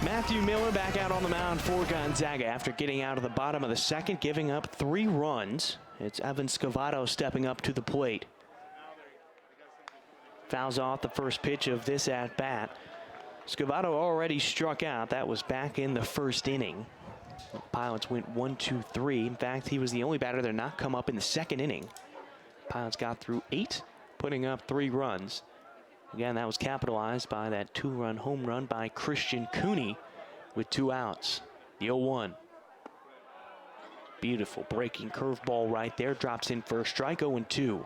Matthew Miller back out on the mound for Gonzaga after getting out of the bottom of the 2nd, giving up 3 runs. It's Evan Scavato stepping up to the plate. Fouls off the first pitch of this at-bat. Scavato already struck out. That was back in the 1st inning. The Pilots went 1-2-3. In fact, he was the only batter to not come up in the 2nd inning. Pilots got through 8, putting up 3 runs. Again, that was capitalized by that 2-run home run by Christian Cooney with 2 outs. The 0-1. Beautiful breaking curveball right there. Drops in for a strike, 0-2.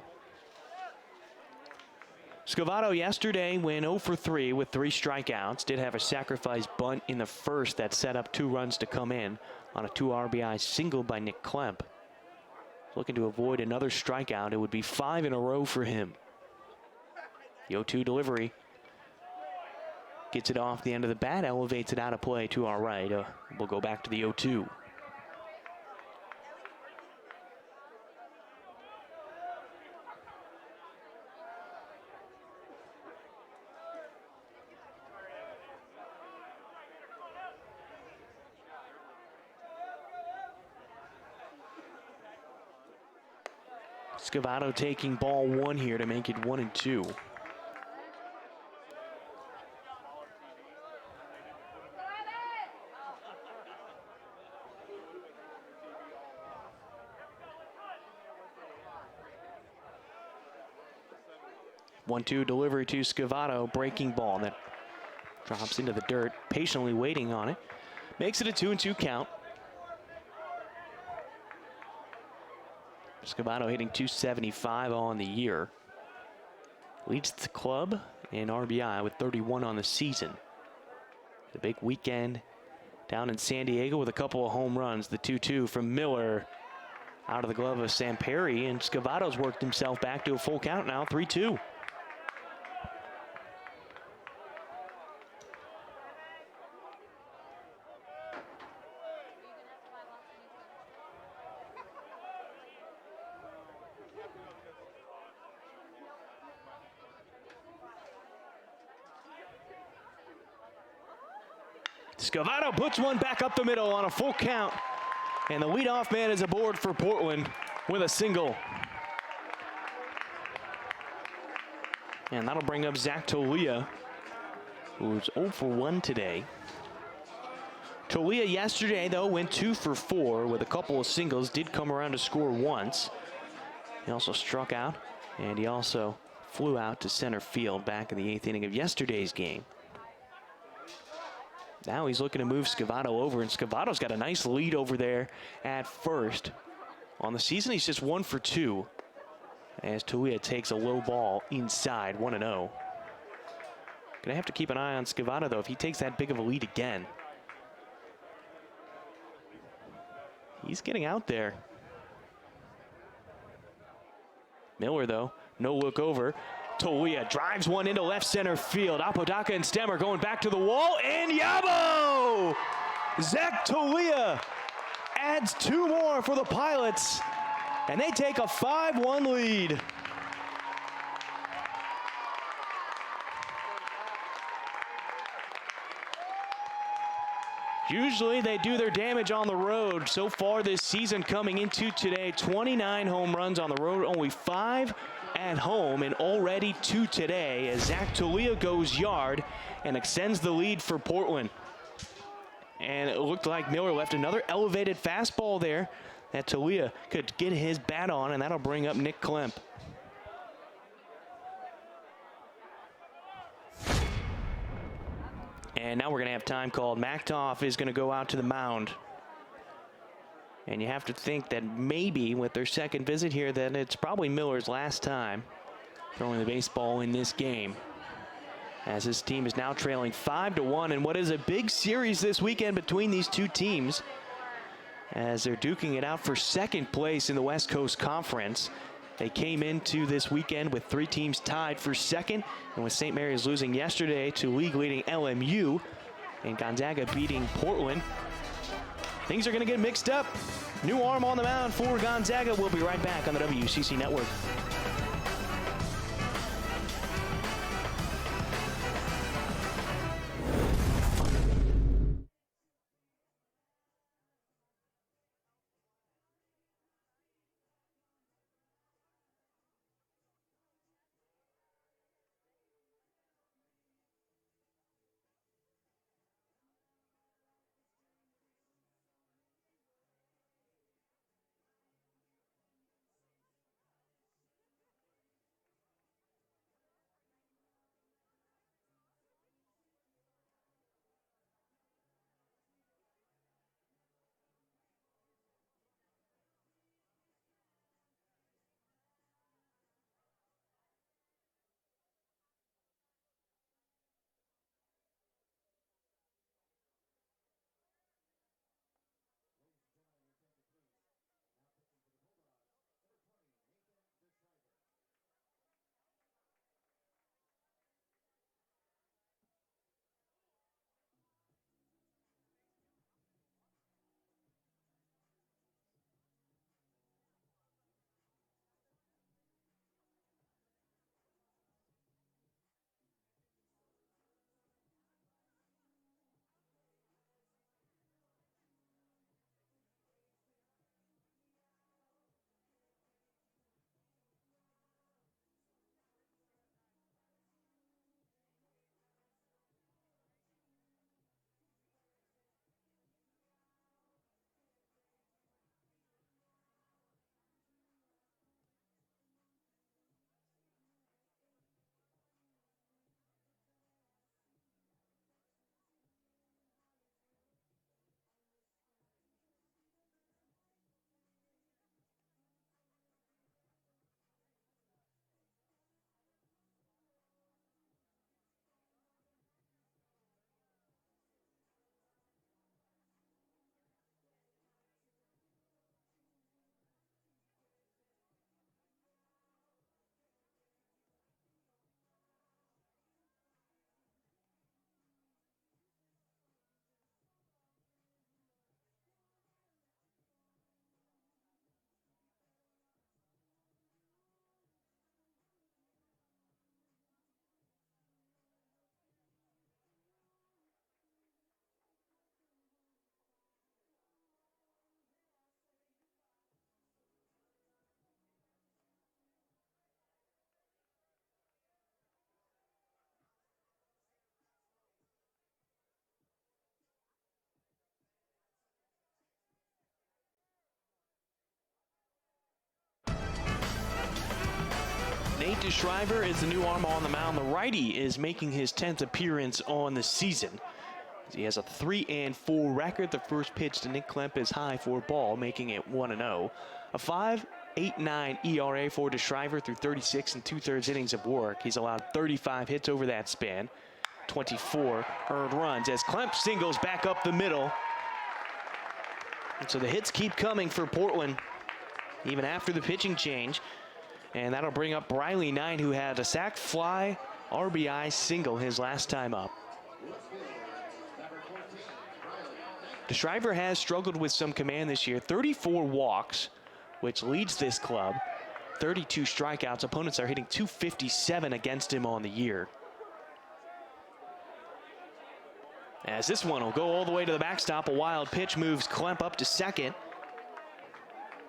Scavato yesterday went 0 for 3 with 3 strikeouts. Did have a sacrifice bunt in the 1st that set up 2 runs to come in on a 2 RBI single by Nick Klemp. Looking to avoid another strikeout. It would be 5 in a row for him. The 0-2 delivery. Gets it off the end of the bat, elevates it out of play to our right. We'll go back to the 0-2. Scavato taking ball 1 here to make it 1-2. 1-2 delivery to Scavato, breaking ball that drops into the dirt, patiently waiting on it. Makes it a 2-2 count. Scavato hitting .275 on the year. Leads the club in RBI with 31 on the season. The big weekend down in San Diego with a couple of home runs. The 2-2 from Miller out of the glove of Samperi, and Scavato's worked himself back to a full count now, 3-2. Scavato puts one back up the middle on a full count. And the leadoff man is aboard for Portland with a single. And that'll bring up Zach Tolia, who's 0 for 1 today. Tolia yesterday, though, went 2 for 4 with a couple of singles, did come around to score once. He also struck out, and he also flew out to center field back in the 8th inning of yesterday's game. Now he's looking to move Scavato over, and Scavato's got a nice lead over there at first. On the season, he's just 1 for 2 as Tolia takes a low ball inside, 1-0. Gonna have to keep an eye on Scavato, though, if he takes that big of a lead again. He's getting out there. Miller, though, no look over. Tolia drives one into left center field. Apodaca and Stemmer going back to the wall, and Yabo! Zach Tolia adds 2 more for the Pilots, and they take a 5-1 lead. Usually they do their damage on the road. So far this season coming into today, 29 home runs on the road, only 5 at home, and already 2 today as Zach Tolia goes yard and extends the lead for Portland. And it looked like Miller left another elevated fastball there that Tolia could get his bat on, and that'll bring up Nick Klemp. And now we're going to have time called. Machtoff is going to go out to the mound. And you have to think that maybe with their second visit here that it's probably Miller's last time throwing the baseball in this game, as his team is now trailing 5-1 in what is a big series this weekend between these two teams, as they're duking it out for second place in the West Coast Conference. They came into this weekend with 3 teams tied for second, and with St. Mary's losing yesterday to league-leading LMU and Gonzaga beating Portland, things are going to get mixed up. New arm on the mound for Gonzaga. We'll be right back on the WCC Network. Nate DeShriver is the new arm on the mound. The righty is making his 10th appearance on the season. He has a 3-4 record. The first pitch to Nick Klemp is high for a ball, making it 1-0. A 5.89 ERA for DeShriver through 36 2/3 innings of work. He's allowed 35 hits over that span, 24 earned runs as Klemp singles back up the middle. And so the hits keep coming for Portland, even after the pitching change. And that'll bring up Briley Knight, who had a sac fly RBI single his last time up. DeShriver has struggled with some command this year. 34 walks, which leads this club. 32 strikeouts. Opponents are hitting .257 against him on the year. As this one will go all the way to the backstop, a wild pitch moves Klemp up to second.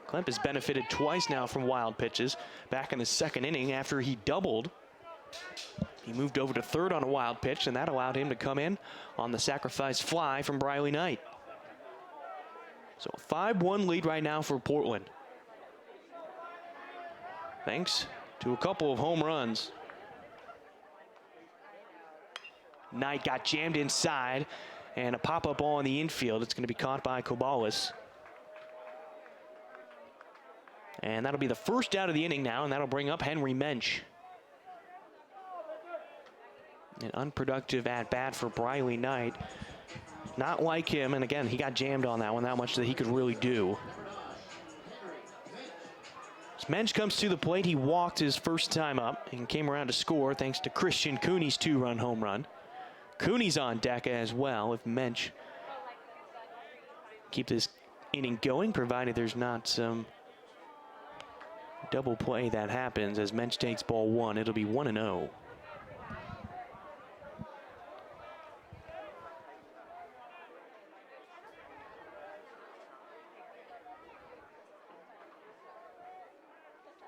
Klemp has benefited twice now from wild pitches. Back in the second inning after he doubled, he moved over to third on a wild pitch, and that allowed him to come in on the sacrifice fly from Briley Knight. So a 5-1 lead right now for Portland, thanks to a couple of home runs. Knight got jammed inside, and a pop-up ball in the infield. It's going to be caught by Kobalis. And that'll be the first out of the inning now, and that'll bring up Henry Mensch. An unproductive at-bat for Briley Knight. Not like him, and again, he got jammed on that one, that much that he could really do. As Mensch comes to the plate, he walked his first time up and came around to score thanks to Christian Cooney's 2-run home run. Cooney's on deck as well if Mensch keep this inning going, provided there's not some double play that happens. As Mensch takes ball one, it'll be 1-0.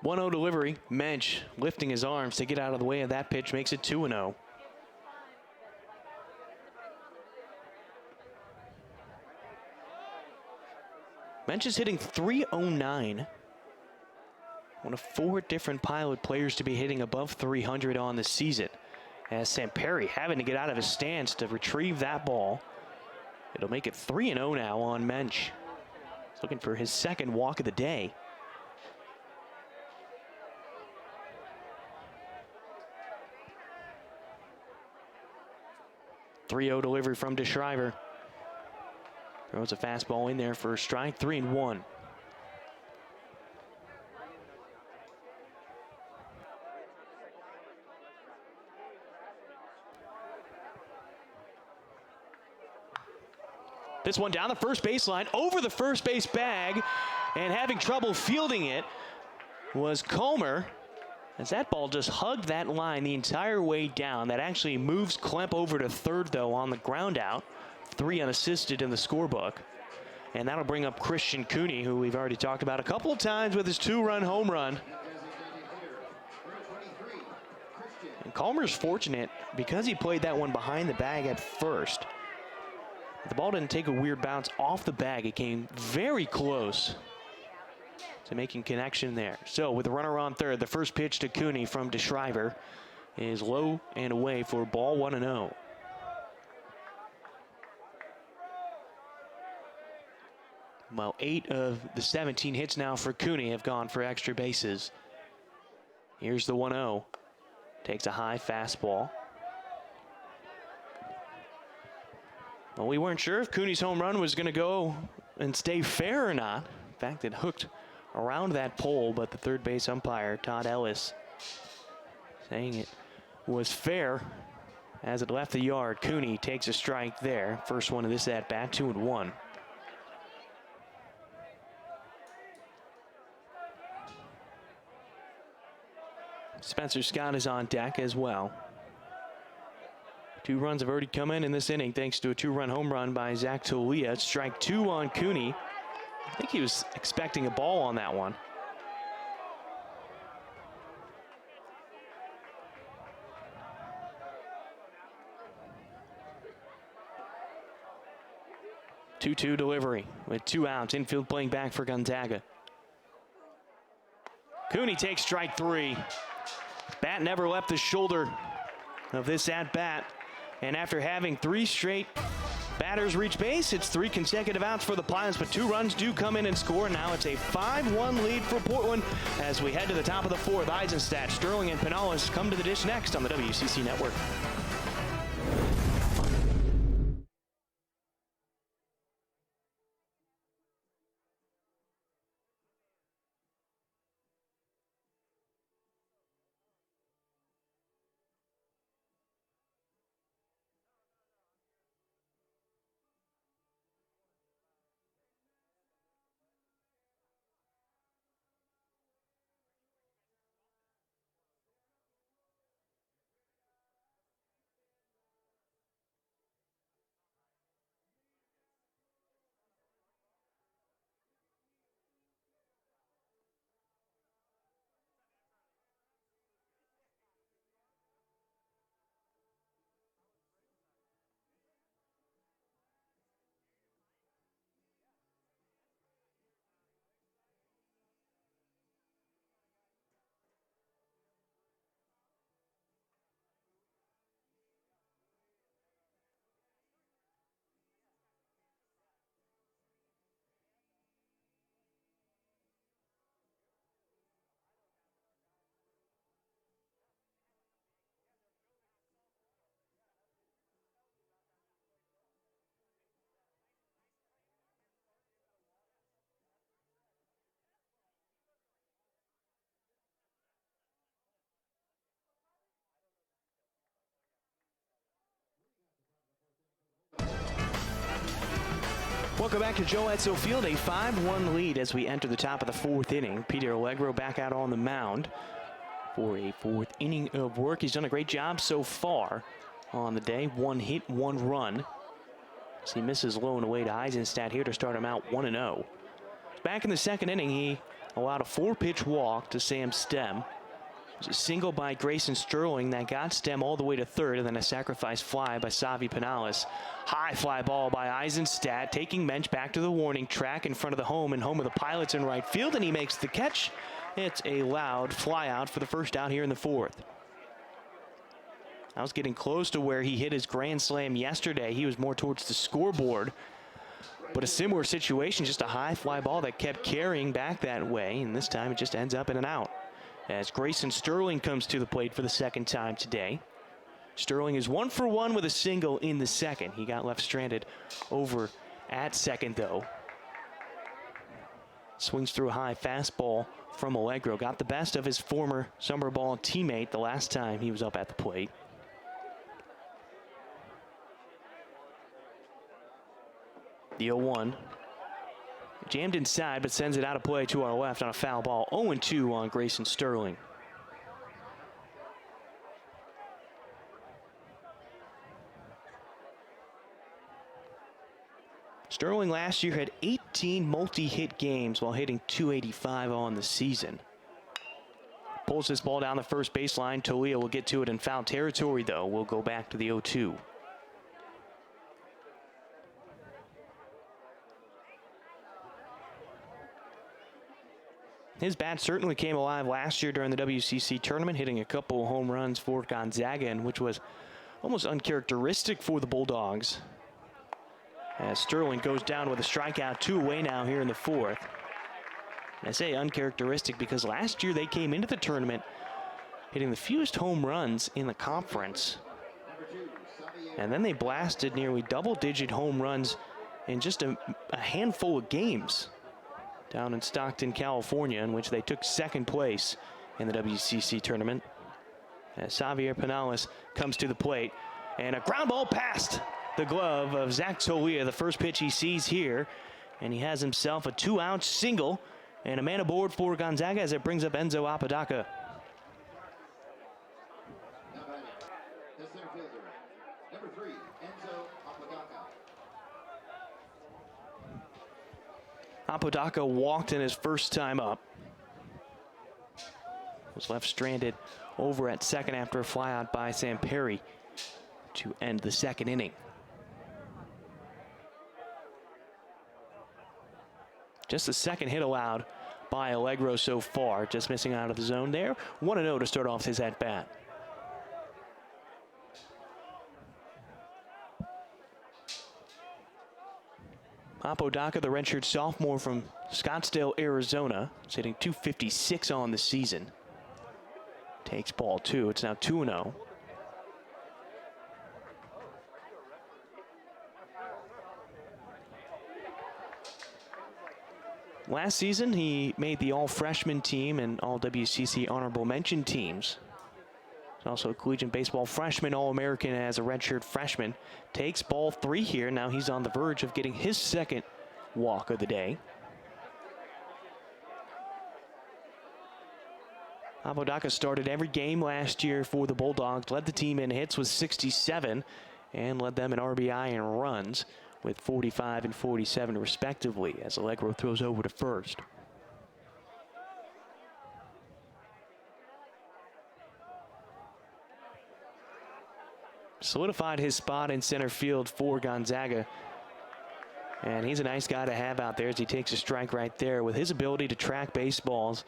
.1-0 delivery. Mensch lifting his arms to get out of the way of that pitch, makes it 2-0. Mensch is hitting .309. One of 4 different Pilot players to be hitting above 300 on the season. As Samperi having to get out of his stance to retrieve that ball. It'll make it 3-0 now on Mensch. He's looking for his second walk of the day. .3-0 delivery from DeShriver. Throws a fastball in there for a strike, 3-1. This one down the first baseline, over the first base bag, and having trouble fielding it was Comer. As that ball just hugged that line the entire way down. That actually moves Klemp over to third, though, on the ground out. 3 unassisted in the scorebook. And that'll bring up Christian Cooney, who we've already talked about a couple of times with his 2-run home run. And Comer's fortunate because he played that one behind the bag at first. The ball didn't take a weird bounce off the bag. It came very close to making connection there. So with the runner on third, the first pitch to Cooney from DeShriver is low and away for ball 1-0. Well, 8 of the 17 hits now for Cooney have gone for extra bases. Here's the 1-0. Takes a high fastball. Well, we weren't sure if Cooney's home run was going to go and stay fair or not. In fact, it hooked around that pole, but the third base umpire, Todd Ellis, saying it was fair as it left the yard. Cooney takes a strike there. First one of this at-bat, 2-1. Spencer Scott is on deck as well. 2 runs have already come in this inning thanks to a 2-run home run by Zach Tolia. Strike 2 on Cooney. I think he was expecting a ball on that one. Two-two delivery with 2 outs. Infield playing back for Gonzaga. Cooney takes strike 3. Bat never left the shoulder of this at-bat. And after having 3 straight batters reach base, it's 3 consecutive outs for the Pilots, but 2 runs do come in and score. Now it's a 5-1 lead for Portland as we head to the top of the 4th. Eisenstadt, Sterling, and Pinellas come to the dish next on the WCC Network. Welcome back to Joe Edsel Field, a 5-1 lead as we enter the top of the 4th inning. Peter Allegro back out on the mound for a 4th inning of work. He's done a great job so far on the day. 1 hit, 1 run. As he misses low and away to Eisenstadt here to start him out 1-0. Back in the 2nd inning, he allowed a 4-pitch walk to Sam Stem. It was a single by Grayson Sterling that got Stem all the way to 3rd, and then a sacrifice fly by Savi Pinellas. High fly ball by Eisenstadt, taking Mensch back to the warning track in front of the home and home of the Pilots in right field, and he makes the catch. It's a loud fly out for the first out here in the 4th. I was getting close to where he hit his grand slam yesterday. He was more towards the scoreboard, but a similar situation, just a high fly ball that kept carrying back that way, and this time it just ends up in an out. As Grayson Sterling comes to the plate for the 2nd time today. Sterling is 1 for 1 with a single in the 2nd. He got left stranded over at 2nd, though. Swings through a high fastball from Allegro. Got the best of his former summer ball teammate the last time he was up at the plate. The 0-1. Jammed inside, but sends it out of play to our left on a foul ball. 0-2 on Grayson Sterling. Sterling last year had 18 multi-hit games while hitting .285 on the season. Pulls this ball down the first baseline. Tolia will get to it in foul territory, though. We'll go back to the 0-2. His bat certainly came alive last year during the WCC tournament, hitting a couple home runs for Gonzaga, and which was almost uncharacteristic for the Bulldogs. As Sterling goes down with a strikeout, 2 away now here in the 4th. And I say uncharacteristic because last year they came into the tournament hitting the fewest home runs in the conference. And then they blasted nearly double-digit home runs in just a handful of games down in Stockton, California, in which they took 2nd place in the WCC tournament. As Xavier Pinellas comes to the plate, and a ground ball past the glove of Zach Tolia, the first pitch he sees here, and he has himself a 2-out single and a man aboard for Gonzaga as it brings up Enzo Apodaca. The center fielder, number 3, Enzo Apodaca. Apodaca walked in his first time up. Was left stranded over at 2nd after a flyout by Sam Perry to end the 2nd inning. Just the 2nd hit allowed by Allegro so far. Just missing out of the zone there. 1-0 to start off his at-bat. Apodaca, the redshirt sophomore from Scottsdale, Arizona, is hitting .256 on the season. Takes ball 2. It's now 2-0. Last season, he made the all-freshman team and all-WCC honorable mention teams. He's also a collegiate baseball freshman, All-American as a redshirt freshman. Takes ball 3 here. Now he's on the verge of getting his second walk of the day. Apodaca started every game last year for the Bulldogs, led the team in hits with 67, and led them in RBI and runs with 45 and 47 respectively, as Allegro throws over to first. Solidified his spot in center field for Gonzaga. And he's a nice guy to have out there as he takes a strike right there. With his ability to track baseballs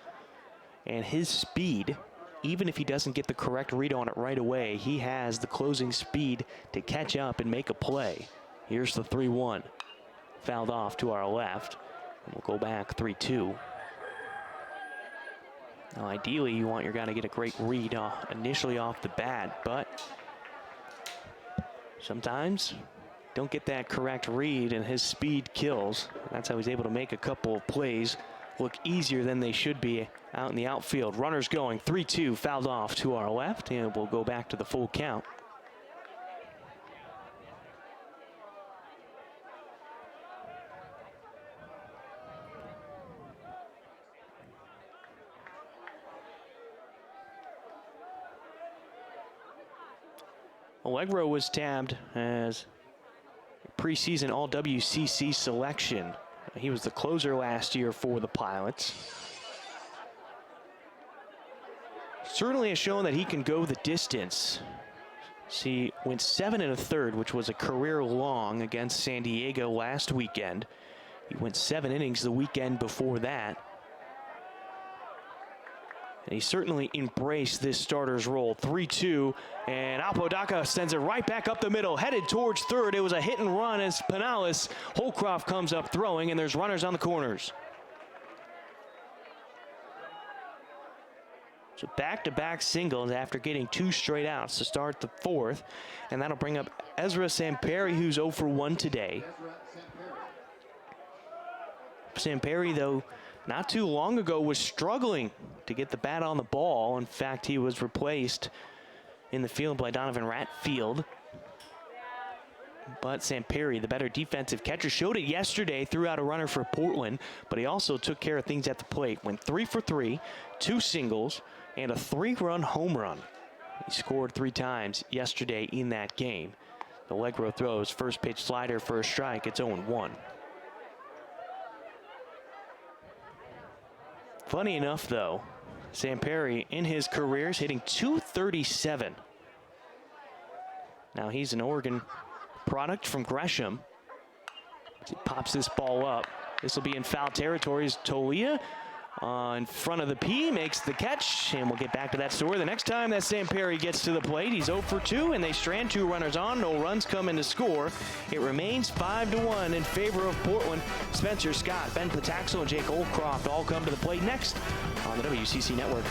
and his speed, even if he doesn't get the correct read on it right away, he has the closing speed to catch up and make a play. Here's the 3-1. Fouled off to our left. And we'll go back 3-2. Now, ideally, you want your guy to get a great read initially off the bat, but sometimes don't get that correct read and his speed kills. That's how he's able to make a couple of plays look easier than they should be out in the outfield. Runners going, 3-2, fouled off to our left, and we'll go back to the full count. Allegro was tabbed as preseason all-WCC selection. He was the closer last year for the Pilots. Certainly has shown that he can go the distance. He went 7 1/3, which was a career long against San Diego last weekend. He went 7 innings the weekend before that. And he certainly embraced this starter's role. 3-2, and Apodaca sends it right back up the middle, headed towards third. It was a hit and run as Penales. Holcroft comes up throwing, and there's runners on the corners. So back-to-back singles after getting 2 straight outs to start the 4th, and that'll bring up Ezra Samperi, who's 0 for 1 today. Samperi, though, not too long ago was struggling to get the bat on the ball. In fact, he was replaced in the field by Donovan Ratfield. But Samperi, the better defensive catcher, showed it yesterday, threw out a runner for Portland, but he also took care of things at the plate. Went 3 for 3, 2 singles, and a 3-run home run. He scored 3 times yesterday in that game. Allegro throws first pitch slider for a strike. It's 0-1. Funny enough, though, Samperi in his career is hitting .237. Now he's an Oregon product from Gresham. As he pops this ball up. This will be in foul territory as Tolia in front of the P makes the catch, and we'll get back to that story the next time that Samperi gets to the plate. He's 0 for 2, and they strand 2 runners on. No runs come in to score. It remains 5-1 in favor of Portland. Spencer Scott, Ben Pataxel, and Jake Holcroft all come to the plate next on the WCC Network.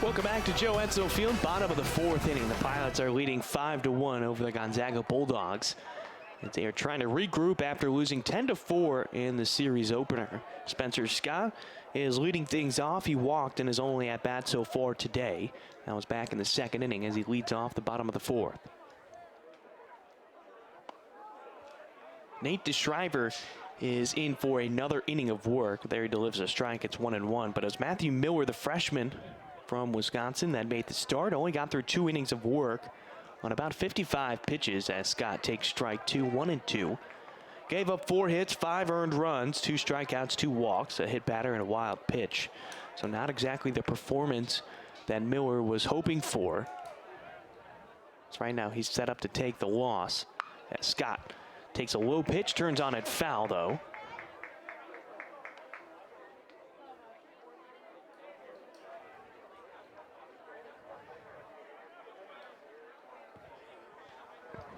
Welcome back to Joe Edsel Field. Bottom of the fourth inning. The Pilots are leading 5-1 over the Gonzaga Bulldogs. They are trying to regroup after losing 10-4 in the series opener. Spencer Scott is leading things off. He walked in his only at bat so far today. That was back in the second inning as he leads off the bottom of the fourth. Nate DeShriver is in for another inning of work. There he delivers a strike. It's 1-1. But as Matthew Miller, the freshman from Wisconsin that made the start, only got through 2 innings of work on about 55 pitches as Scott takes strike 2, 1-2. Gave up 4 hits, 5 earned runs, 2 strikeouts, 2 walks, a hit batter, and a wild pitch. So not exactly the performance that Miller was hoping for. So right now he's set up to take the loss as Scott takes a low pitch, turns on it foul though.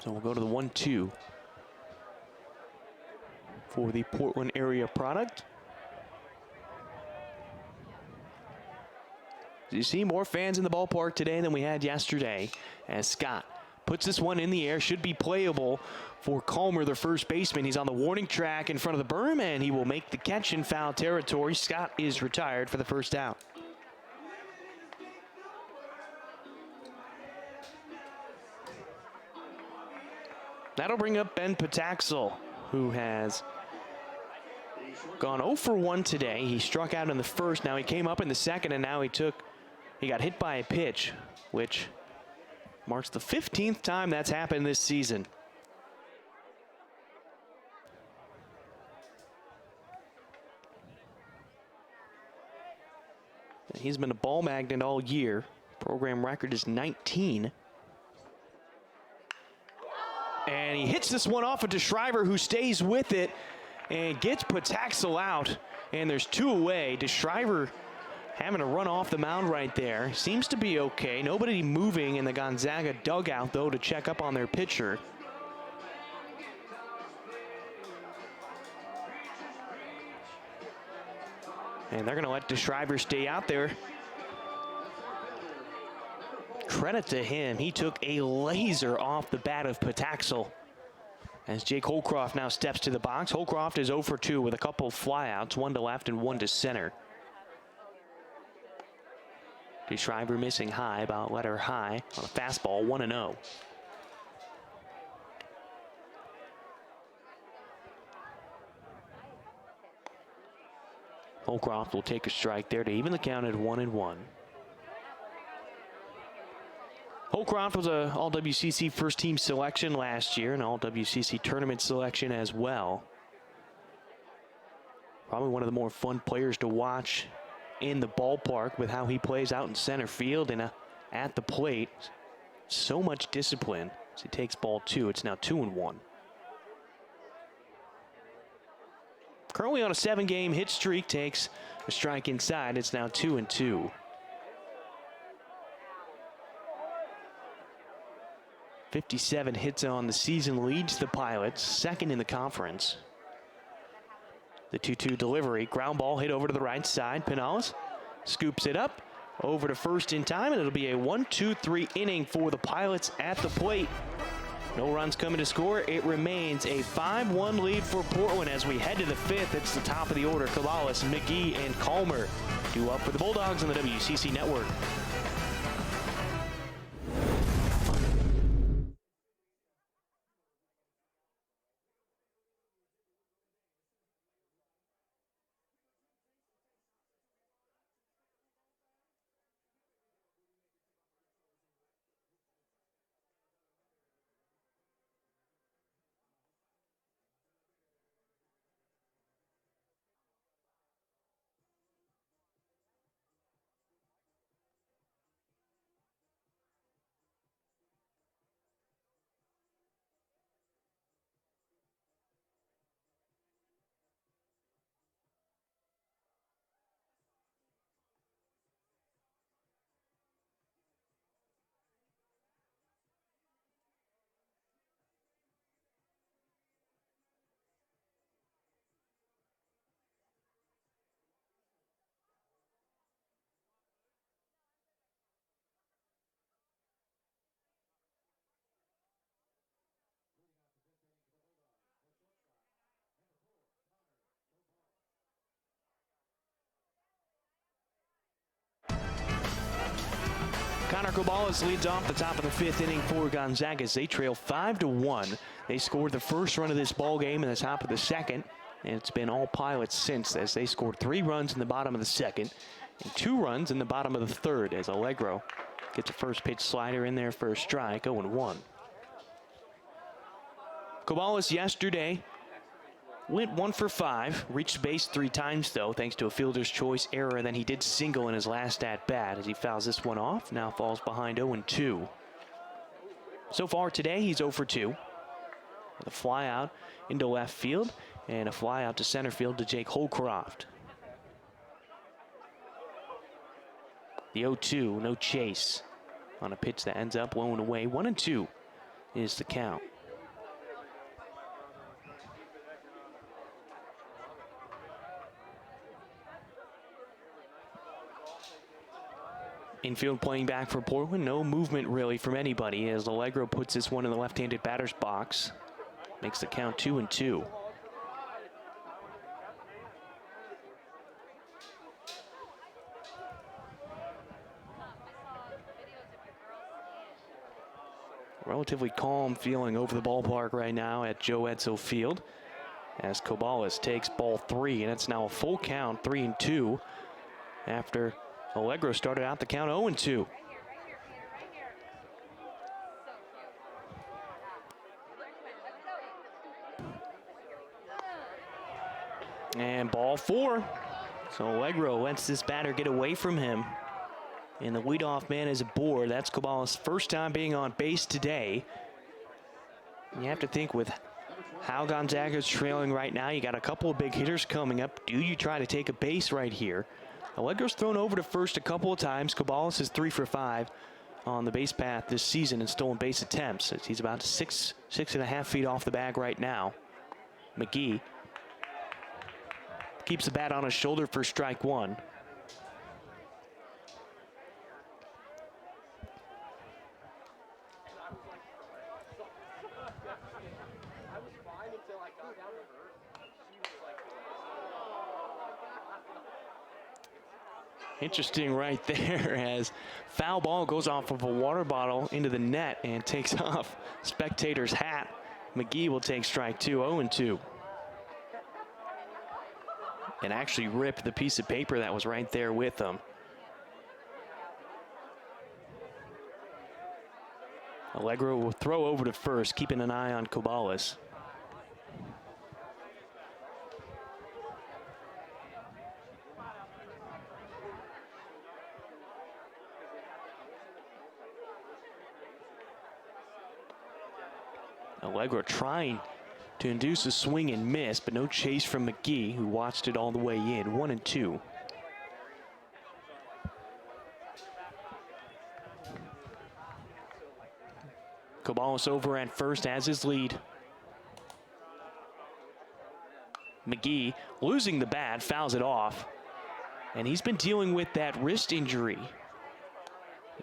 So we'll go to the 1-2 for the Portland area product. You see more fans in the ballpark today than we had yesterday as Scott puts this one in the air. Should be playable for Calmer, the first baseman. He's on the warning track in front of the berm, and he will make the catch in foul territory. Scott is retired for the first out. That'll bring up Ben Pataxel, who has gone 0 for 1 today. He struck out in the first. Now he came up in the second, and now he got hit by a pitch, which marks the 15th time that's happened this season. He's been a ball magnet all year. Program record is 19. And he hits this one off of DeShriver, who stays with it and gets Pataxel out. And there's 2 away. DeShriver having to run off the mound right there. Seems to be okay. Nobody moving in the Gonzaga dugout, though, to check up on their pitcher. And they're going to let DeShriver stay out there. Credit to him. He took a laser off the bat of Pataxel. As Jake Holcroft now steps to the box. Holcroft is 0 for 2 with a couple of flyouts, 1 to left and 1 to center. DeShriver missing high, about letter high on a fastball, 1-0. Holcroft will take a strike there to even the count at 1-1. Holcroft was a All-WCC first-team selection last year, and All-WCC tournament selection as well. Probably one of the more fun players to watch in the ballpark with how he plays out in center field and at the plate. So much discipline as he takes ball 2. It's now 2-1. Currently on a 7-game hit streak, takes a strike inside. It's now 2-2. .57 hits on the season, leads the Pilots, second in the conference. The 2-2 delivery, ground ball hit over to the right side. Pinales scoops it up over to first in time, and it'll be a 1-2-3 inning for the Pilots at the plate. No runs coming to score. It remains a 5-1 lead for Portland as we head to the 5th. It's the top of the order. Caballas, McGee, and Calmer due up for the Bulldogs on the WCC Network. Cabales leads off the top of the 5th inning for Gonzaga as they trail 5-1. They scored the first run of this ball game in the top of the 2nd, and it's been all Pilots since, as they scored 3 runs in the bottom of the 2nd and 2 runs in the bottom of the 3rd as Allegro gets a first pitch slider in there for a strike, 0-1. Cabales yesterday went 1 for 5, reached base 3 times though, thanks to a fielder's choice error, and then he did single in his last at bat as he fouls this one off. Now falls behind 0-2. So far today, he's 0 for 2. With a fly out into left field and a fly out to center field to Jake Holcroft. The 0-2, no chase on a pitch that ends up blown away. 1-2 is the count. Infield playing back for Portland. No movement really from anybody as Allegro puts this one in the left-handed batter's box. Makes the count 2-2. Relatively calm feeling over the ballpark right now at Joe Edsall Field as Cabales takes ball 3, and it's now a full count, 3-2, after Allegro started out the count 0-2. And ball 4. So Allegro lets this batter get away from him. And the leadoff man is aboard. That's Cabales' first time being on base today. And you have to think with how Gonzaga's trailing right now, you got a couple of big hitters coming up. Do you try to take a base right here? Allegro's thrown over to first a couple of times. Cabales is 3 for 5 on the base path this season in stolen base attempts. He's about 6.5 feet off the bag right now. McGee keeps the bat on his shoulder for strike 1. Interesting right there as foul ball goes off of a water bottle into the net and takes off spectator's hat. McGee will take strike 2, 0-2. And actually ripped the piece of paper that was right there with him. Allegro will throw over to first, keeping an eye on Cabales. Allegro trying to induce a swing and miss, but no chase from McGee, who watched it all the way in. 1-2. Cabales over at first as his lead. McGee losing the bat, fouls it off. And he's been dealing with that wrist injury.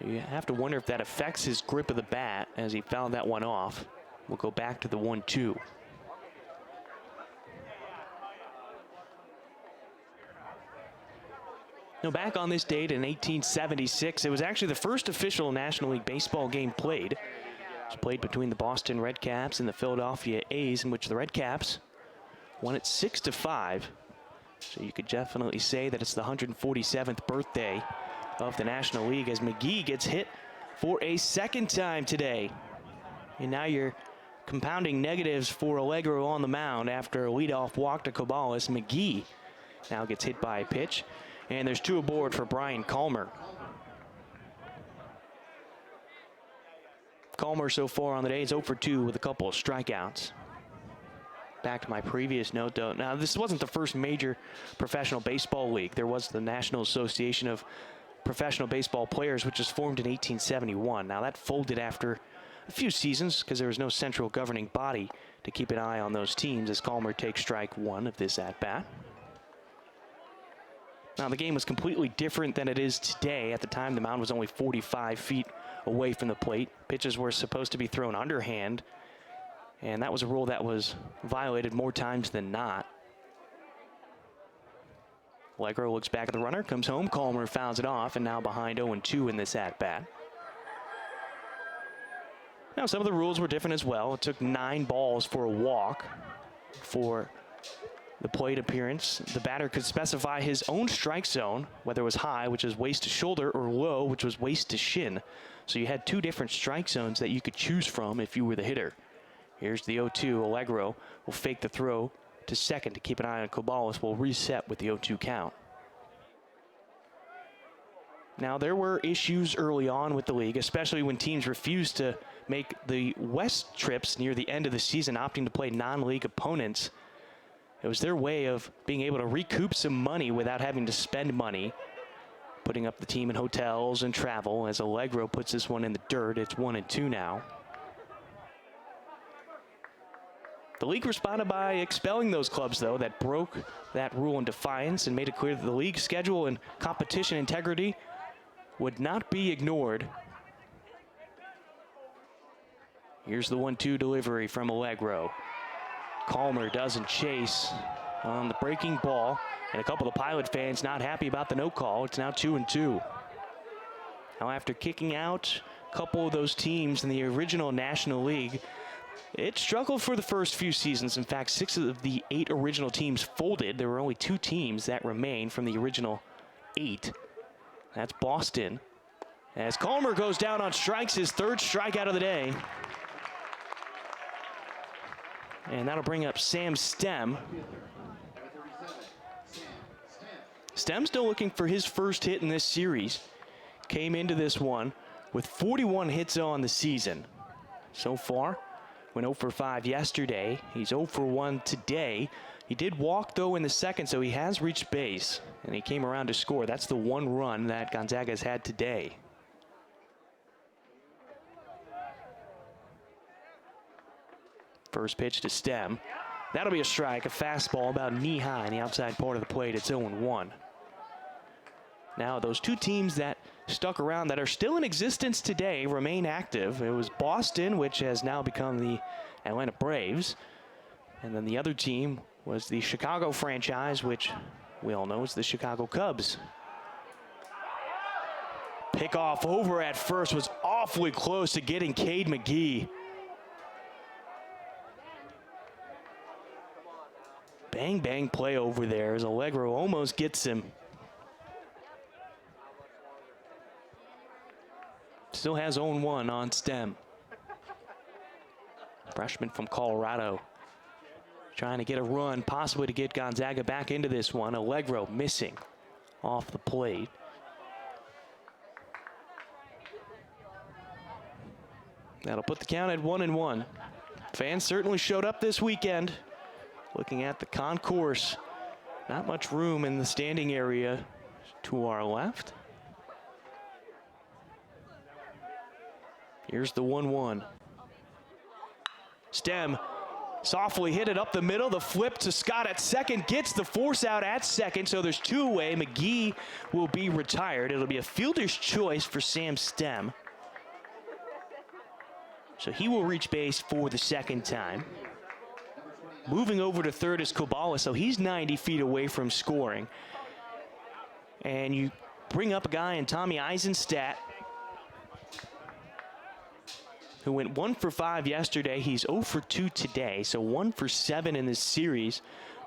You have to wonder if that affects his grip of the bat as he fouled that one off. We'll go back to the 1-2. Now back on this date in 1876, it was actually the first official National League Baseball game played. It was played between the Boston Red Caps and the Philadelphia A's, in which the Red Caps won it 6-5. So you could definitely say that it's the 147th birthday of the National League as McGee gets hit for a second time today. And now you're compounding negatives for Allegro on the mound after a leadoff walk to Cabales. McGee now gets hit by a pitch, and there's 2 aboard for Brian Calmer. Calmer so far on the day is 0 for 2 with a couple of strikeouts. Back to my previous note though. Now this wasn't the first major professional baseball league. There was the National Association of Professional Baseball Players, which was formed in 1871. Now that folded after a few seasons because there was no central governing body to keep an eye on those teams as Calmer takes strike 1 of this at-bat. Now the game was completely different than it is today. At the time, the mound was only 45 feet away from the plate. Pitches were supposed to be thrown underhand, and that was a rule that was violated more times than not. Allegro looks back at the runner, comes home, Calmer fouls it off, and now behind 0-2 in this at-bat. Now, some of the rules were different as well. It took 9 balls for a walk for the plate appearance. The batter could specify his own strike zone, whether it was high, which is waist to shoulder, or low, which was waist to shin. So you had 2 different strike zones that you could choose from if you were the hitter. Here's the 0-2. Allegro will fake the throw to second to keep an eye on Cobalis. Will reset with the 0-2 count. Now, there were issues early on with the league, especially when teams refused to make the West trips near the end of the season, opting to play non-league opponents. It was their way of being able to recoup some money without having to spend money, putting up the team in hotels and travel. As Allegro puts this one in the dirt, it's 1-2 now. The league responded by expelling those clubs, though, that broke that rule in defiance and made it clear that the league schedule and competition integrity would not be ignored. Here's the 1-2 delivery from Allegro. Calmer doesn't chase on the breaking ball, and a couple of Pilot fans not happy about the no call. It's now 2-2. Now, after kicking out a couple of those teams in the original National League, it struggled for the first few seasons. In fact, 6 of the 8 original teams folded. There were only 2 teams that remained from the original 8. That's Boston. As Calmer goes down on strikes, his 3rd strikeout of the day. And that'll bring up Sam Stem. Stem still looking for his first hit in this series. Came into this one with 41 hits on the season. So far, went 0 for 5 yesterday. He's 0 for 1 today. He did walk, though, in the second, so he has reached base, and he came around to score. That's the 1 run that Gonzaga has had today. First pitch to Stem. That'll be a strike, a fastball about knee-high in the outside part of the plate. It's 0-1. Now, those 2 teams that stuck around that are still in existence today remain active. It was Boston, which has now become the Atlanta Braves, and then the other team was the Chicago franchise, which we all know is the Chicago Cubs. Pickoff over at first was awfully close to getting Cade McGee. Bang, bang play over there as Allegro almost gets him. Still has 0-1 on Stem. Freshman from Colorado. Trying to get a run, possibly to get Gonzaga back into this one. Allegro missing off the plate. That'll put the count at 1-1. Fans certainly showed up this weekend. Looking at the concourse, not much room in the standing area to our left. Here's the 1-1. Stem softly hit it up the middle. The flip to Scott at second gets the force out at second, so there's 2 away. McGee will be retired. It'll be a fielder's choice for Sam Stem. So he will reach base for the 2nd time. Moving over to third is Cobalis, so he's 90 feet away from scoring. And you bring up a guy in Tommy Eisenstadt, who went 1 for 5 yesterday. He's 0 for 2 today, so 1 for 7 in this series.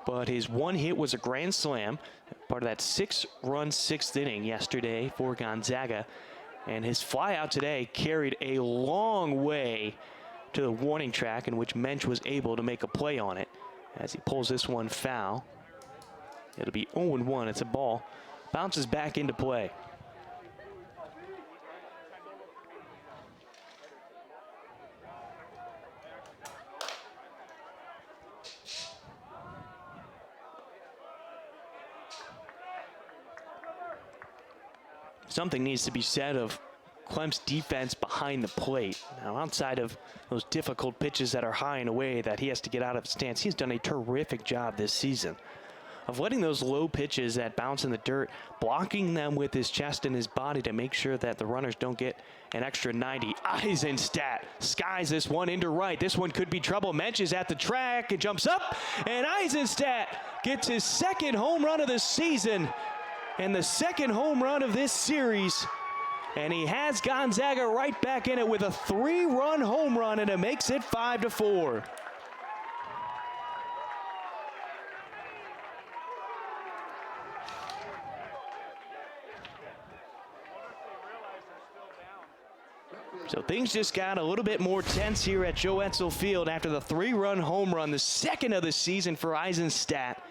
But his 1 hit was a grand slam, part of that 6-run 6th inning yesterday for Gonzaga. And his flyout today carried a long way to the warning track, in which Mensch was able to make a play on it. As he pulls this one foul, it'll be 0-1. It's a ball. Bounces back into play. Something needs to be said of Clem's defense behind the plate. Now, outside of those difficult pitches that are high and away that he has to get out of his stance, he's done a terrific job this season of letting those low pitches that bounce in the dirt, blocking them with his chest and his body to make sure that the runners don't get an extra 90. Eisenstadt skies this one into right. This one could be trouble. Mensch is at the track and jumps up, and Eisenstadt gets his 2nd home run of the season and the 2nd home run of this series. And he has Gonzaga right back in it with a 3-run home run, and it makes it 5-4. So things just got a little bit more tense here at Joe Etzel Field after the 3-run home run, the second of the season for Eisenstadt.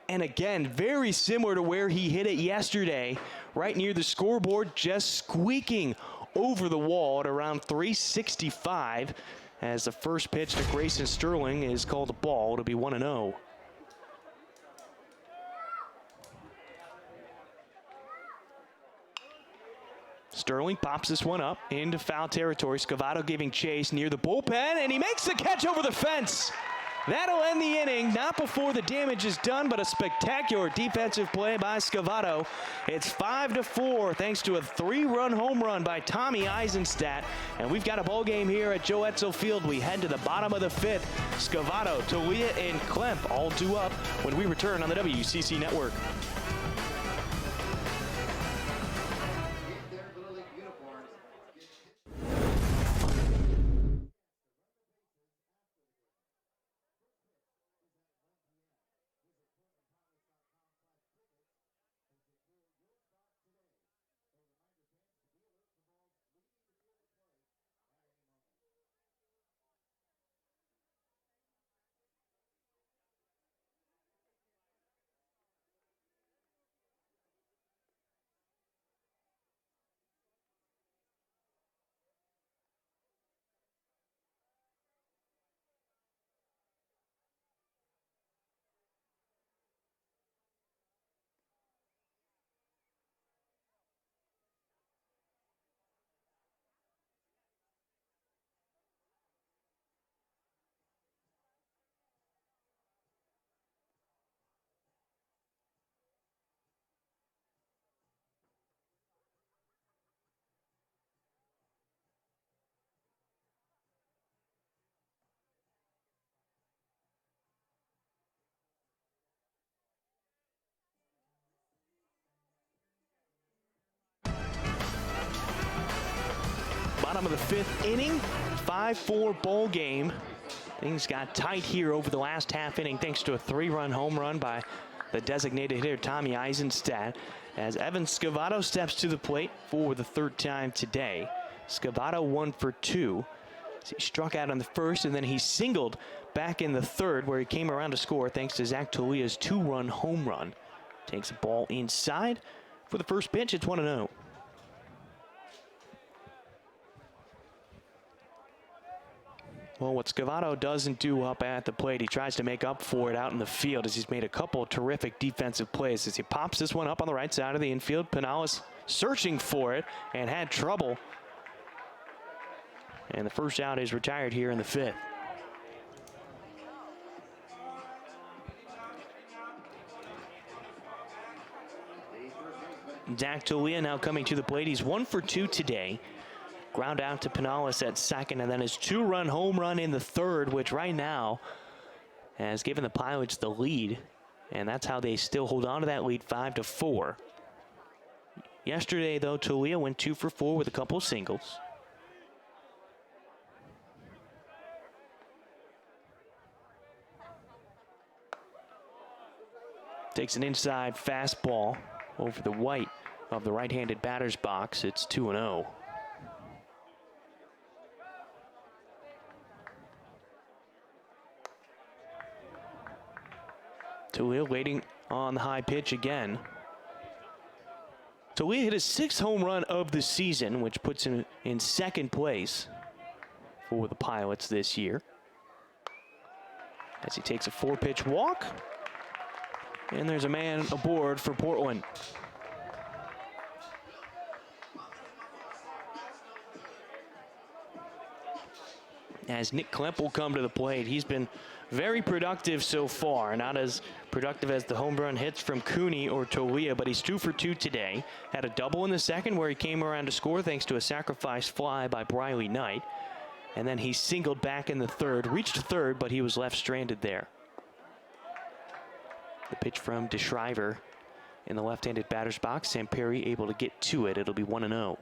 And again, very similar to where he hit it yesterday, right near the scoreboard, just squeaking over the wall at around 365 as the first pitch to Grayson Sterling is called a ball. It'll be 1-0. Sterling pops this one up into foul territory. Scavato giving chase near the bullpen, and he makes the catch over the fence. That'll end the inning, not before the damage is done, but a spectacular defensive play by Scavato. It's 5-4 thanks to a 3-run home run by Tommy Eisenstadt. And we've got a ball game here at Joe Etzel Field. We head to the bottom of the 5th. Scavato, Talia, and Klemp all due up when we return on the WCC Network. Bottom of the 5th inning, 5-4 ball game. Things got tight here over the last half inning thanks to a 3-run home run by the designated hitter Tommy Eisenstadt as Evan Scavato steps to the plate for the 3rd time today. Scavato 1 for 2. He struck out on the 1st, and then he singled back in the 3rd where he came around to score thanks to Zach Talia's 2-run home run. Takes the ball inside for the first pitch. It's 1-0. Well, what Scavato doesn't do up at the plate, he tries to make up for it out in the field as he's made a couple of terrific defensive plays. As he pops this one up on the right side of the infield, Pinales searching for it and had trouble. And the first out is retired here in the 5th. Zach Talia now coming to the plate. He's 1 for 2 today. Ground out to Pinales at second, and then his 2-run home run in the 3rd, which right now has given the Pilots the lead, and that's how they still hold on to that lead, 5-4. Yesterday, though, Talia went 2 for 4 with a couple of singles. Takes an inside fastball over the white of the right-handed batter's box. It's 2-0. Talia waiting on the high pitch again. Talia hit his 6th home run of the season, which puts him in 2nd place for the Pilots this year. As he takes a 4-pitch walk. And there's a man aboard for Portland. As Nick Klemp will come to the plate. He's been very productive so far. Not as productive as the home run hits from Cooney or Talia, but he's 2 for 2 today. Had a double in the 2nd where he came around to score thanks to a sacrifice fly by Briley Knight. And then he singled back in the 3rd, reached 3rd, but he was left stranded there. The pitch from DeShriver in the left-handed batter's box. Samperi able to get to it. It'll be 1-0.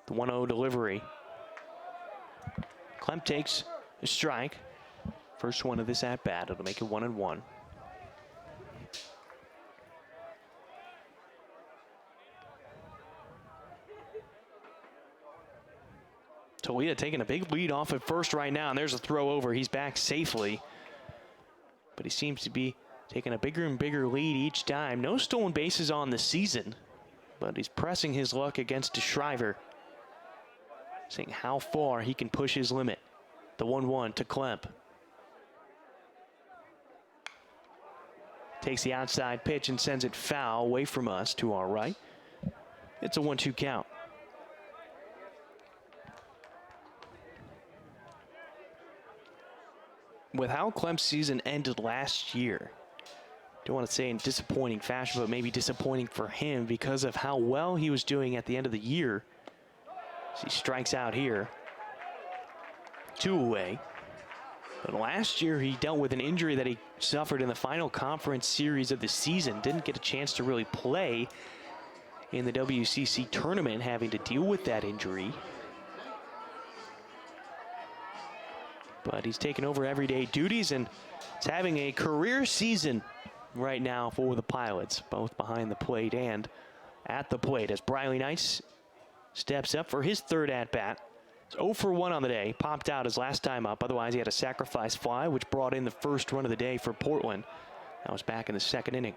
The 1-0 delivery. Klemp takes a strike. First one of this at bat. It'll make it 1-1. Tolia taking a big lead off at first right now, and there's a throw over. He's back safely, but he seems to be taking a bigger and bigger lead each time. No stolen bases on the season, but he's pressing his luck against DeShriver, seeing how far he can push his limit. The 1-1 to Klemp. Takes the outside pitch and sends it foul away from us to our right. It's a 1-2 count. With how Klemp's season ended last year, don't want to say in disappointing fashion, but maybe disappointing for him because of how well he was doing at the end of the year. As he strikes out here. 2 away. But last year he dealt with an injury that he suffered in the final conference series of the season. Didn't get a chance to really play in the WCC tournament, having to deal with that injury. But he's taken over everyday duties and is having a career season right now for the Pilots, both behind the plate and at the plate, as Briley Knights steps up for his third at-bat. It's 0 for 1 on the day. Popped out his last time up. Otherwise, he had a sacrifice fly, which brought in the first run of the day for Portland. That was back in the second inning.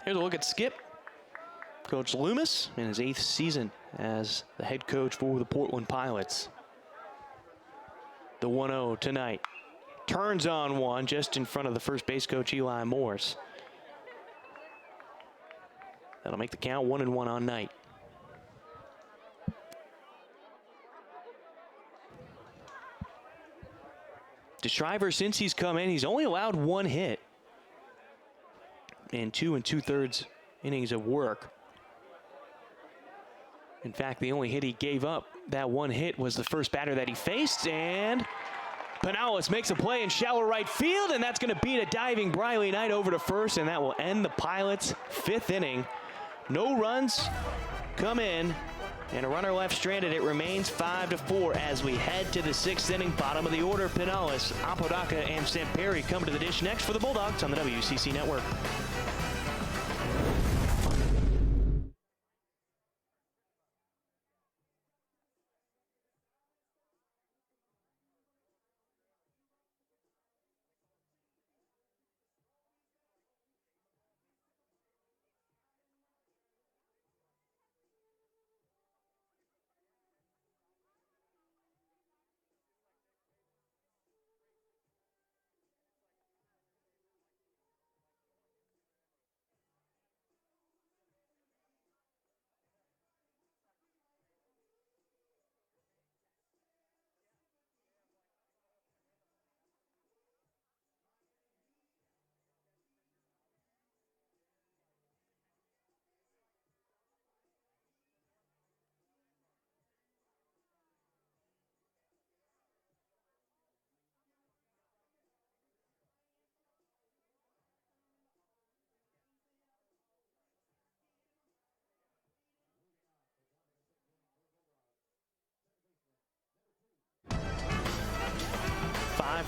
Here's a look at Skip. Coach Loomis in his 8th season as the head coach for the Portland Pilots. The 1-0 tonight. Turns on one just in front of the first base coach, Eli Morse. That'll make the count 1-1 on Knight. DeShriver, since he's come in, he's only allowed 1 hit in 2 2/3 innings of work. In fact, the only hit he gave up, that 1 hit, was the first batter that he faced, and Pinales makes a play in shallow right field, and that's going to beat a diving Briley Knight over to first, and that will end the Pilots' 5th inning. No runs come in, and a runner left stranded. It remains 5-4 as we head to the 6th inning. Bottom of the order, Pinales, Apodaca, and Samperi come to the dish next for the Bulldogs on the WCC Network.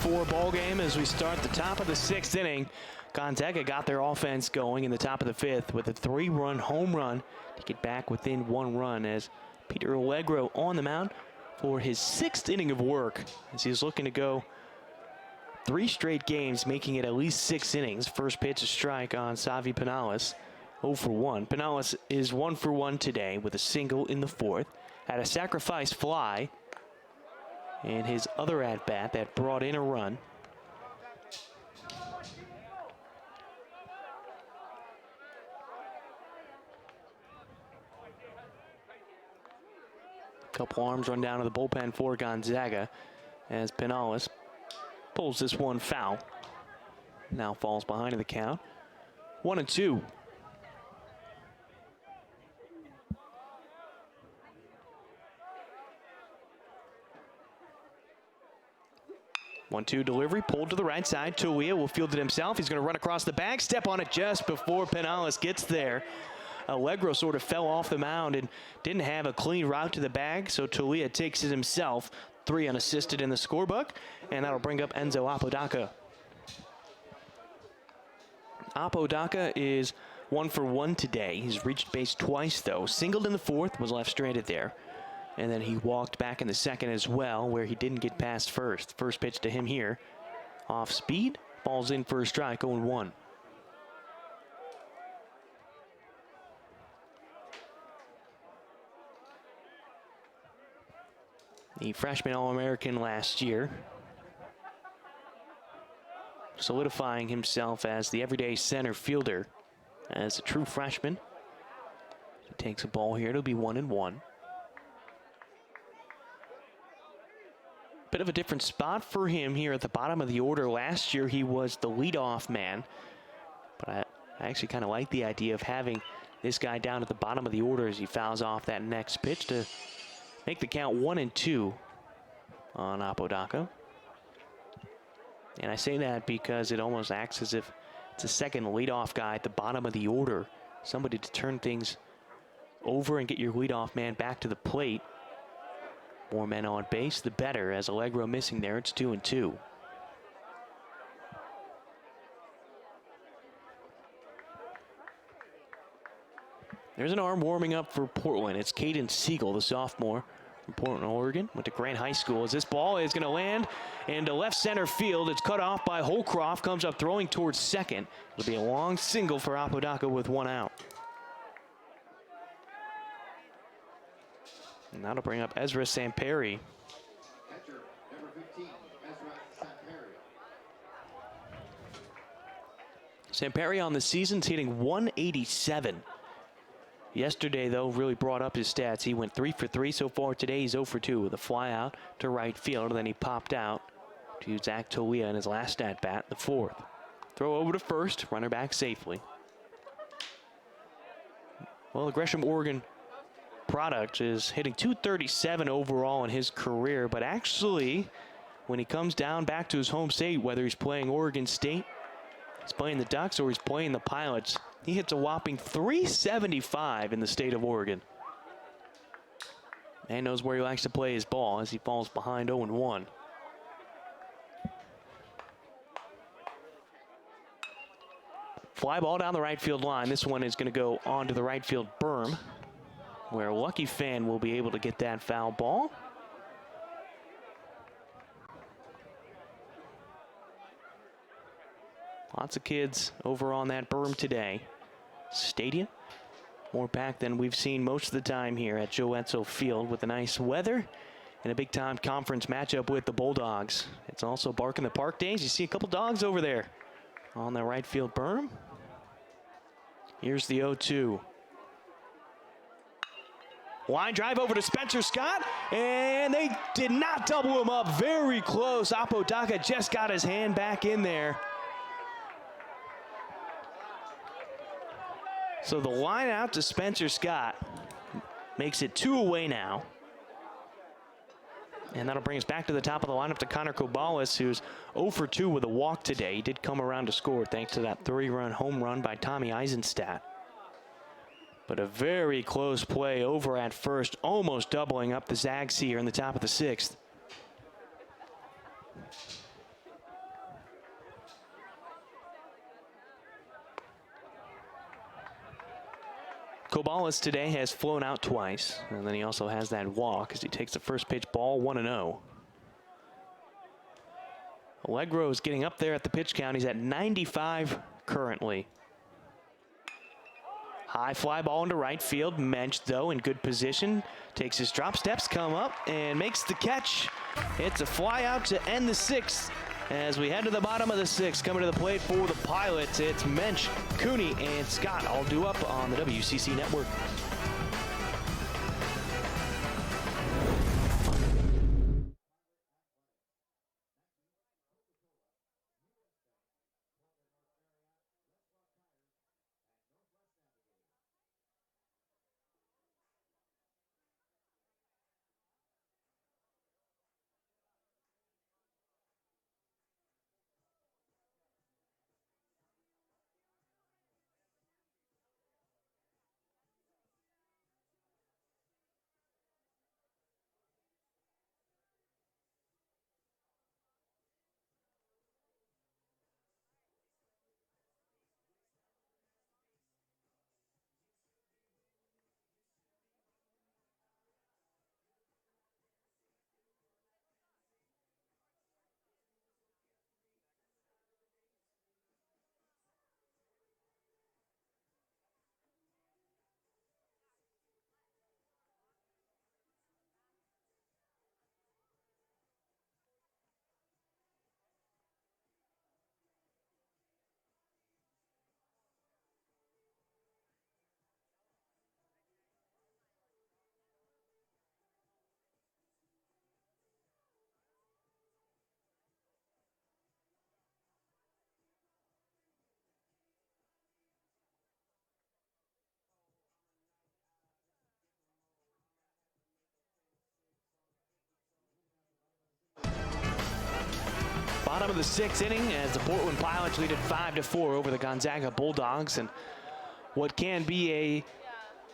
Four ball game as we start the top of the 6th inning. Gonzaga got their offense going in the top of the 5th with a 3-run home run to get back within 1 run as Peter Allegro on the mound for his 6th inning of work as he's looking to go 3 straight games, making it at least 6 innings. First pitch a strike on Savi Pinales. 0 for 1. Pinales is 1 for 1 today with a single in the 4th. Had a sacrifice fly in his other at-bat that brought in a run. Couple arms run down to the bullpen for Gonzaga as Pinales pulls this one foul. Now falls behind in the count. 1-2. One-two delivery, pulled to the right side. Tulia will field it himself. He's going to run across the bag, step on it just before Pinales gets there. Allegro sort of fell off the mound and didn't have a clean route to the bag, so Talia takes it himself. 3 unassisted in the scorebook, and that'll bring up Enzo Apodaca. Apodaca is 1 for 1 today. He's reached base twice, though. Singled in the 4th, was left stranded there. And then he walked back in the 2nd as well, where he didn't get past first. First pitch to him here. Off speed, ball's in for a strike, 0-1. The freshman All-American last year, solidifying himself as the everyday center fielder as a true freshman. He takes a ball here. It'll be 1-1. Bit of a different spot for him here at the bottom of the order. Last year he was the leadoff man, but I actually kind of like the idea of having this guy down at the bottom of the order as he fouls off that next pitch to make the count 1-2 on Apodaca. And I say that because it almost acts as if it's a second leadoff guy at the bottom of the order. Somebody to turn things over and get your leadoff man back to the plate. More men on base, the better. As Allegro missing there, it's 2-2. There's an arm warming up for Portland. It's Caden Siegel, the sophomore from Portland, Oregon. Went to Grant High School. As this ball is going to land into left center field. It's cut off by Holcroft. Comes up throwing towards second. It'll be a long single for Apodaca with 1 out. And that'll bring up Ezra Samperi. Catcher, number 15, Ezra Samperi. Samperi on the season's hitting 187. Yesterday, though, really brought up his stats. He went 3 for 3 so far today. He's 0 for 2 with a fly out to right field. And then he popped out to Zach Tolia in his last at bat, the 4th. Throw over to first, runner back safely. Well, the Gresham, Oregon product is hitting 237 overall in his career, but actually, when he comes down back to his home state, whether he's playing Oregon State, he's playing the Ducks, or he's playing the Pilots, he hits a whopping 375 in the state of Oregon. Man knows where he likes to play his ball as he falls behind 0-1. Fly ball down the right field line. This one is going to go onto the right field berm, where a lucky fan will be able to get that foul ball. Lots of kids over on that berm today. Stadium, more packed than we've seen most of the time here at Joe Etzel Field, with the nice weather and a big-time conference matchup with the Bulldogs. It's also Bark in the Park days. You see a couple dogs over there on the right field berm. Here's the 0-2. Line drive over to Spencer Scott, and they did not double him up. Very close. Apodaca just got his hand back in there. So the line out to Spencer Scott makes it 2 away now. And that'll bring us back to the top of the lineup to Connor Cobalis, who's 0 for 2 with a walk today. He did come around to score thanks to that 3-run home run by Tommy Eisenstadt. But a very close play over at first, almost doubling up the Zags here in the top of the 6th. Cobalis today has flown out twice, and then he also has that walk as he takes the first pitch ball 1-0. Allegro is getting up there at the pitch count. He's at 95 currently. High fly ball into right field. Mensch, though, in good position. Takes his drop steps, come up, and makes the catch. It's a fly out to end the 6th. As we head to the bottom of the 6th, coming to the plate for the Pilots, it's Mensch, Cooney, and Scott all due up on the WCC Network. bottom of the 6th inning as the Portland Pilots lead it 5-4 over the Gonzaga Bulldogs, and what can be a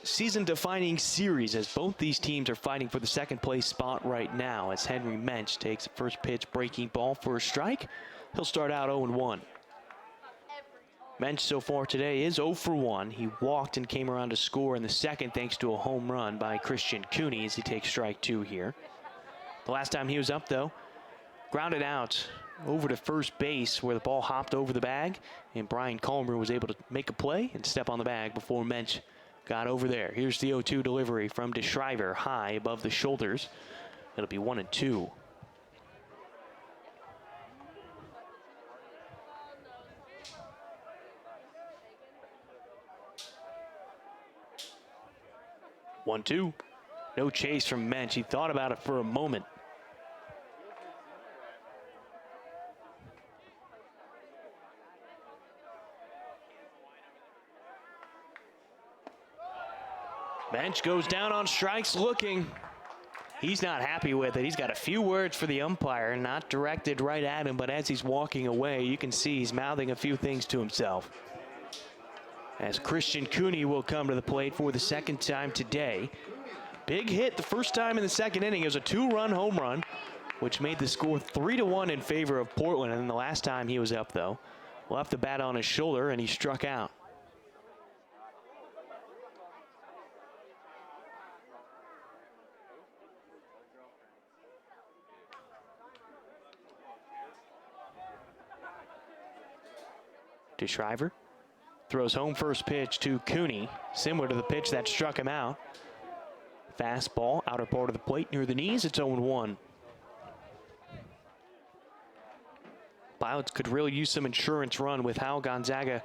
season-defining series as both these teams are fighting for the second-place spot right now. As Henry Mensch takes the first pitch breaking ball for a strike. He'll start out 0-1. Mensch so far today is 0 for 1. He walked and came around to score in the second thanks to a home run by Christian Cooney as he takes strike 2 here. The last time he was up, though, grounded out over to first base where the ball hopped over the bag, and Brian Culmer was able to make a play and step on the bag before Mensch got over there. Here's the 0-2 delivery from DeShriver, high above the shoulders. It'll be 1-2. One, two. No chase from Mensch. He thought about it for a moment. Mensch goes down on strikes looking. He's not happy with it. He's got a few words for the umpire, not directed right at him, but as he's walking away, you can see he's mouthing a few things to himself. As Christian Cooney will come to the plate for the second time today. Big hit the first time in the second inning. It was a 2-run home run, which made the score 3-1 in favor of Portland. And the last time he was up, though, left the bat on his shoulder and he struck out. DeShriver throws home first pitch to Cooney, similar to the pitch that struck him out. Fastball, outer part of the plate near the knees. It's 0-1. Pilots could really use some insurance run with how Gonzaga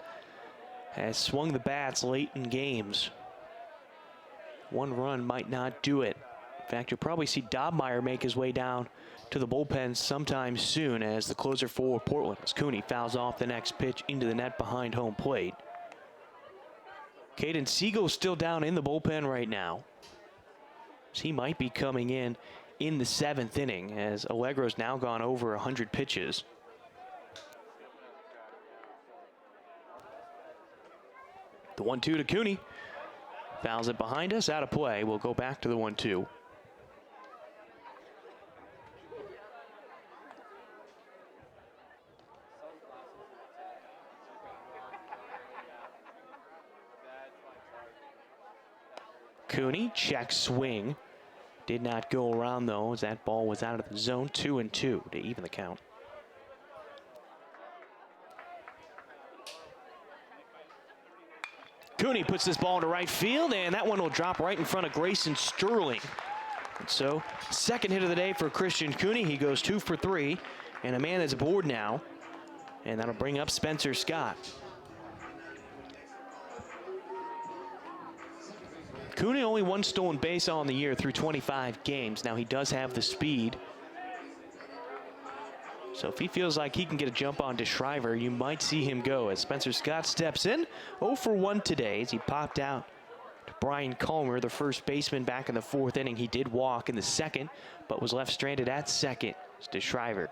has swung the bats late in games. One run might not do it. In fact, you'll probably see Dobmeyer make his way down to the bullpen sometime soon as the closer for Portland. As Cooney fouls off the next pitch into the net behind home plate. Caden Siegel still down in the bullpen right now. So he might be coming in the 7th inning as Allegro's now gone over 100 pitches. The 1-2 to Cooney. Fouls it behind us, out of play. We'll go back to the 1-2. Cooney, check swing. Did not go around though as that ball was out of the zone. 2-2 to even the count. Cooney puts this ball into right field, and that one will drop right in front of Grayson Sterling. And so, second hit of the day for Christian Cooney. He goes 2 for 3, and a man is aboard now, and that'll bring up Spencer Scott. Cooney only 1 stolen base on the year through 25 games. Now he does have the speed. So if he feels like he can get a jump on DeShriver, you might see him go as Spencer Scott steps in. 0 for 1 today as he popped out to Brian Culmer, the first baseman, back in the 4th inning. He did walk in the second, but was left stranded at second. As DeShriver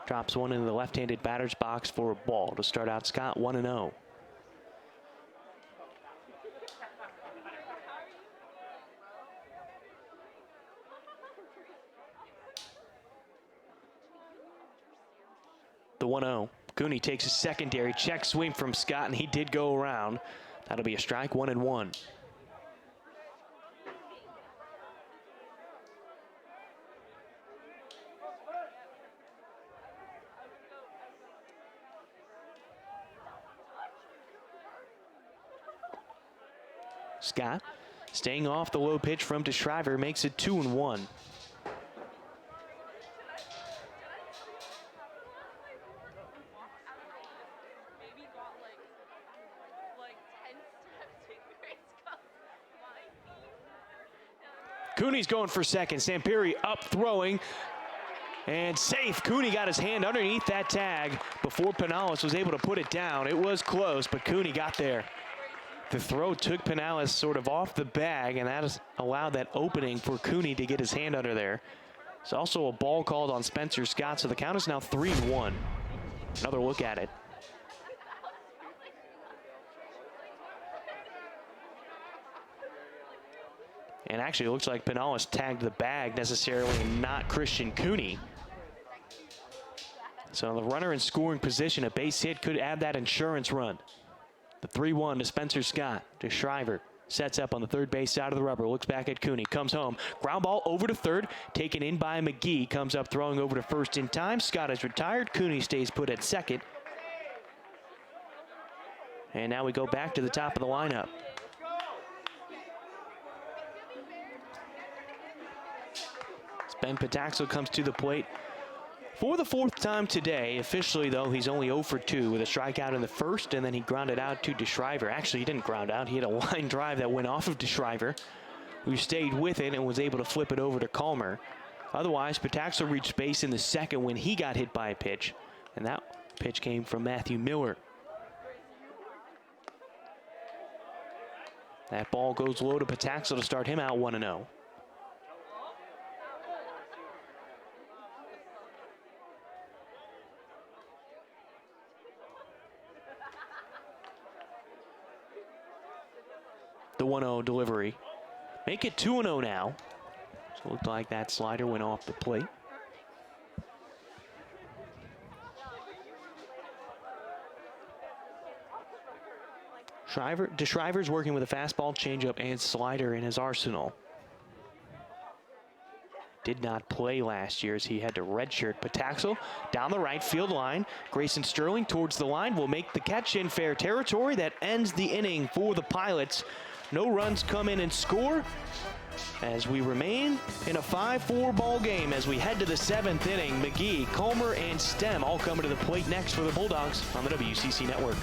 drops one into the left-handed batter's box for a ball to start out Scott 1-0. The 1-0. Cooney takes a secondary check swing from Scott, and he did go around. That'll be a strike, 1-1. Scott, staying off the low pitch from DeShriver, makes it 2-1. Cooney's going for second. Stamperi up throwing and safe. Cooney got his hand underneath that tag before Pinales was able to put it down. It was close, but Cooney got there. The throw took Pinales sort of off the bag, and that has allowed that opening for Cooney to get his hand under there. There's also a ball called on Spencer Scott, so the count is now 3-1. Another look at it. And actually, it looks like Pinales tagged the bag necessarily, and not Christian Cooney. So the runner in scoring position, a base hit could add that insurance run. The 3-1 to Spencer Scott. To Shriver. Sets up on the third base side of the rubber. Looks back at Cooney. Comes home. Ground ball over to third. Taken in by McGee. Comes up throwing over to first in time. Scott is retired. Cooney stays put at second. And now we go back to the top of the lineup. Ben Pataxo comes to the plate for the fourth time today. Officially, though, he's only 0 for 2 with a strikeout in the first, and then he grounded out to DeShriver. Actually, he didn't ground out. He had a line drive that went off of DeShriver, who stayed with it and was able to flip it over to Calmer. Otherwise, Pataxo reached base in the second when he got hit by a pitch, and that pitch came from Matthew Miller. That ball goes low to Pataxo to start him out 1-0. The 1-0 delivery. Make it 2-0 now. So it looked like that slider went off the plate. DeShriver's working with a fastball, changeup, and slider in his arsenal. Did not play last year as he had to redshirt. Pataxo down the right field line. Grayson Sterling towards the line will make the catch in fair territory. That ends the inning for the Pilots. No runs come in and score as we remain in a 5-4 ball game as we head to the 7th inning. McGee, Calmer, and Stem all coming to the plate next for the Bulldogs on the WCC Network.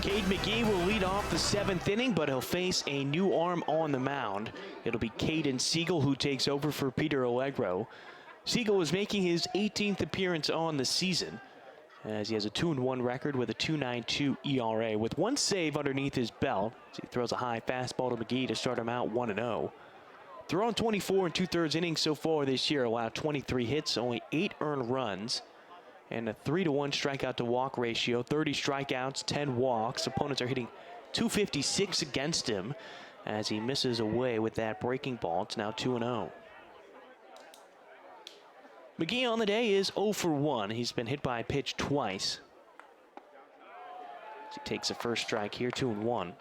Cade McGee will lead off the 7th inning, but he'll face a new arm on the mound. It'll be Caden Siegel who takes over for Peter Allegro. Siegel is making his 18th appearance on the season, as he has a 2-1 record with a 2.92 ERA, with one save underneath his belt. As he throws a high fastball to McGee to start him out 1-0. Thrown 24 2/3 innings so far this year, allowed 23 hits, only 8 earned runs, and a 3-to-1 strikeout to walk ratio. 30 strikeouts, 10 walks. Opponents are hitting .256 against him as he misses away with that breaking ball. It's now 2-0. McGee on the day is 0 for 1. He's been hit by a pitch twice. He takes a first strike here, 2-1.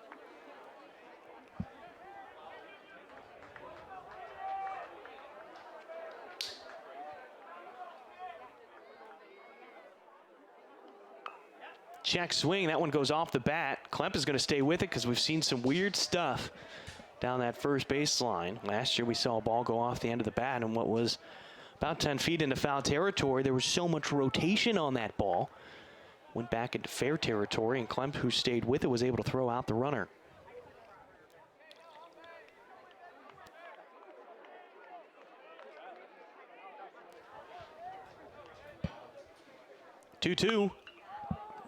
Check swing, that one goes off the bat. Klemp is going to stay with it because we've seen some weird stuff down that first baseline. Last year we saw a ball go off the end of the bat and what was about 10 feet into foul territory. There was so much rotation on that ball. Went back into fair territory, and Klemp, who stayed with it, was able to throw out the runner. Two-two.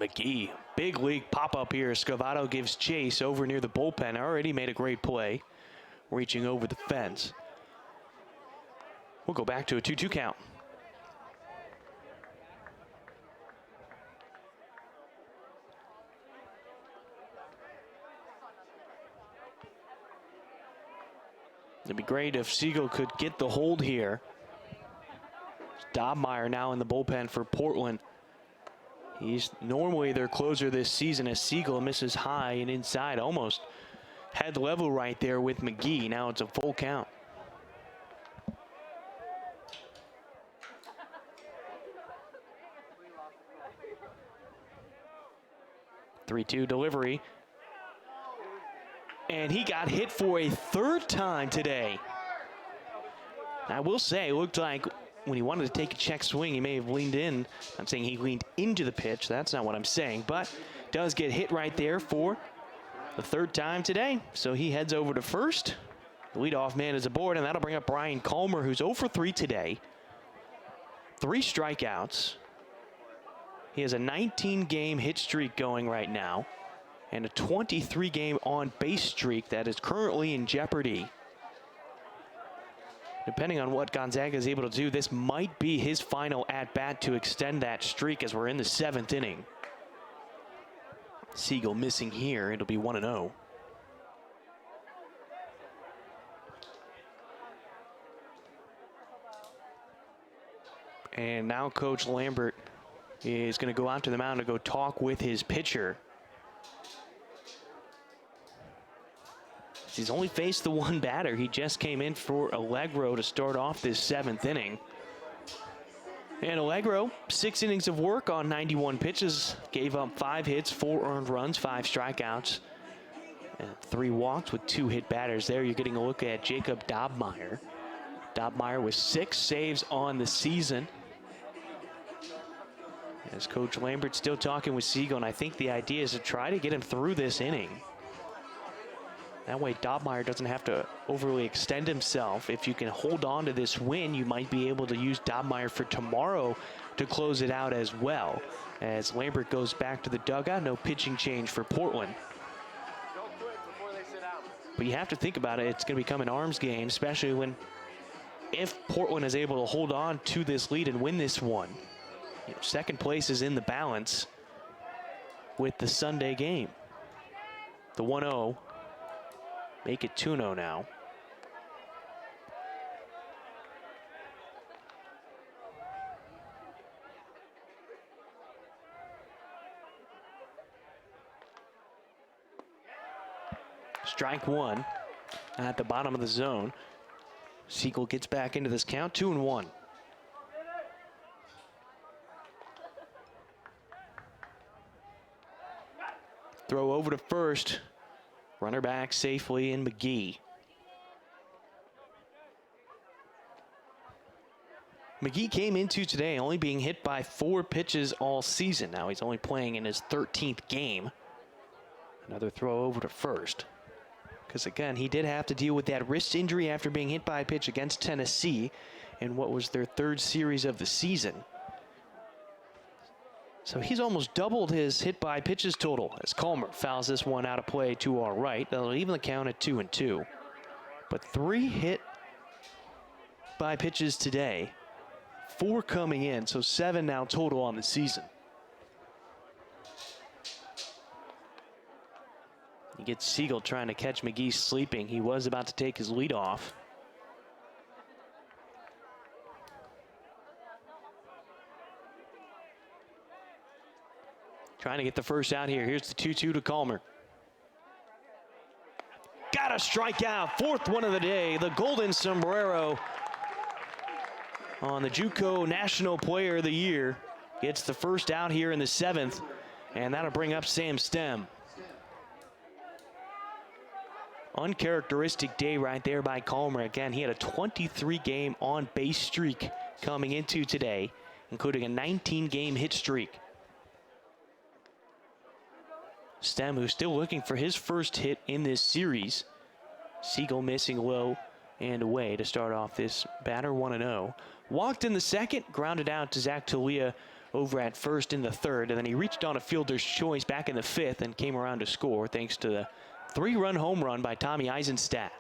McGee, big league pop-up here. Scavato gives chase over near the bullpen. Already made a great play, reaching over the fence. We'll go back to a 2-2 count. It'd be great if Siegel could get the hold here. Dobmeyer now in the bullpen for Portland. He's normally their closer this season as Siegel misses high and inside. Almost head level right there with McGee. Now it's a full count. Three-two delivery. And he got hit for a third time today. I will say, it looked like when he wanted to take a check swing, he may have leaned in. I'm saying he leaned into the pitch. That's not what I'm saying, but does get hit right there for the third time today. So he heads over to first. The leadoff man is aboard, and that'll bring up Brian Calmer, who's 0 for 3 today. 3 strikeouts. He has a 19-game hit streak going right now, and a 23-game on-base streak that is currently in jeopardy. Depending on what Gonzaga is able to do, this might be his final at-bat to extend that streak as we're in the 7th inning. Siegel missing here. It'll be 1-0. And now Coach Lambert is going to go out to the mound to go talk with his pitcher. He's only faced the one batter. He just came in for Allegro to start off this 7th inning. And Allegro, 6 innings of work on 91 pitches, gave up 5 hits, 4 earned runs, 5 strikeouts, and 3 walks with 2 hit batters. There you're getting a look at Jacob Dobmeyer. Dobmeyer with 6 saves on the season. As Coach Lambert still talking with Siegel, and I think the idea is to try to get him through this inning. That way Dobmeyer doesn't have to overly extend himself. If you can hold on to this win, you might be able to use Dobmeyer for tomorrow to close it out as well. As Lambert goes back to the dugout, no pitching change for Portland. But you have to think about it, it's going to become an arms game, especially if Portland is able to hold on to this lead and win this one. You know, second place is in the balance with the Sunday game. The 1-0. Make it 2-0 now. Strike 1 at the bottom of the zone. Siegel gets back into this count, 2-1. Throw over to first. Runner back safely in McGee. McGee came into today only being hit by 4 pitches all season. Now he's only playing in his 13th game. Another throw over to first. Because again, he did have to deal with that wrist injury after being hit by a pitch against Tennessee in what was their 3rd series of the season. So he's almost doubled his hit by pitches total as Calmer fouls this one out of play to our right. That'll even the count at 2-2. But 3 hit by pitches today, 4 coming in, so 7 now total on the season. You get Siegel trying to catch McGee sleeping. He was about to take his lead off. trying to get the first out here. Here's the 2-2 to Calmer. Got a strikeout, fourth one of the day. The golden sombrero on the JUCO National Player of the Year. Gets the first out here in the 7th, and that'll bring up Sam Stem. Uncharacteristic day right there by Calmer. Again, he had a 23-game on-base streak coming into today, including a 19-game hit streak. Stem, who's still looking for his first hit in this series. Siegel missing low and away to start off this batter 1-0. Walked in the second, grounded out to Zach Talia over at first in the third, and then he reached on a fielder's choice back in the 5th and came around to score thanks to the 3-run home run by Tommy Eisenstadt.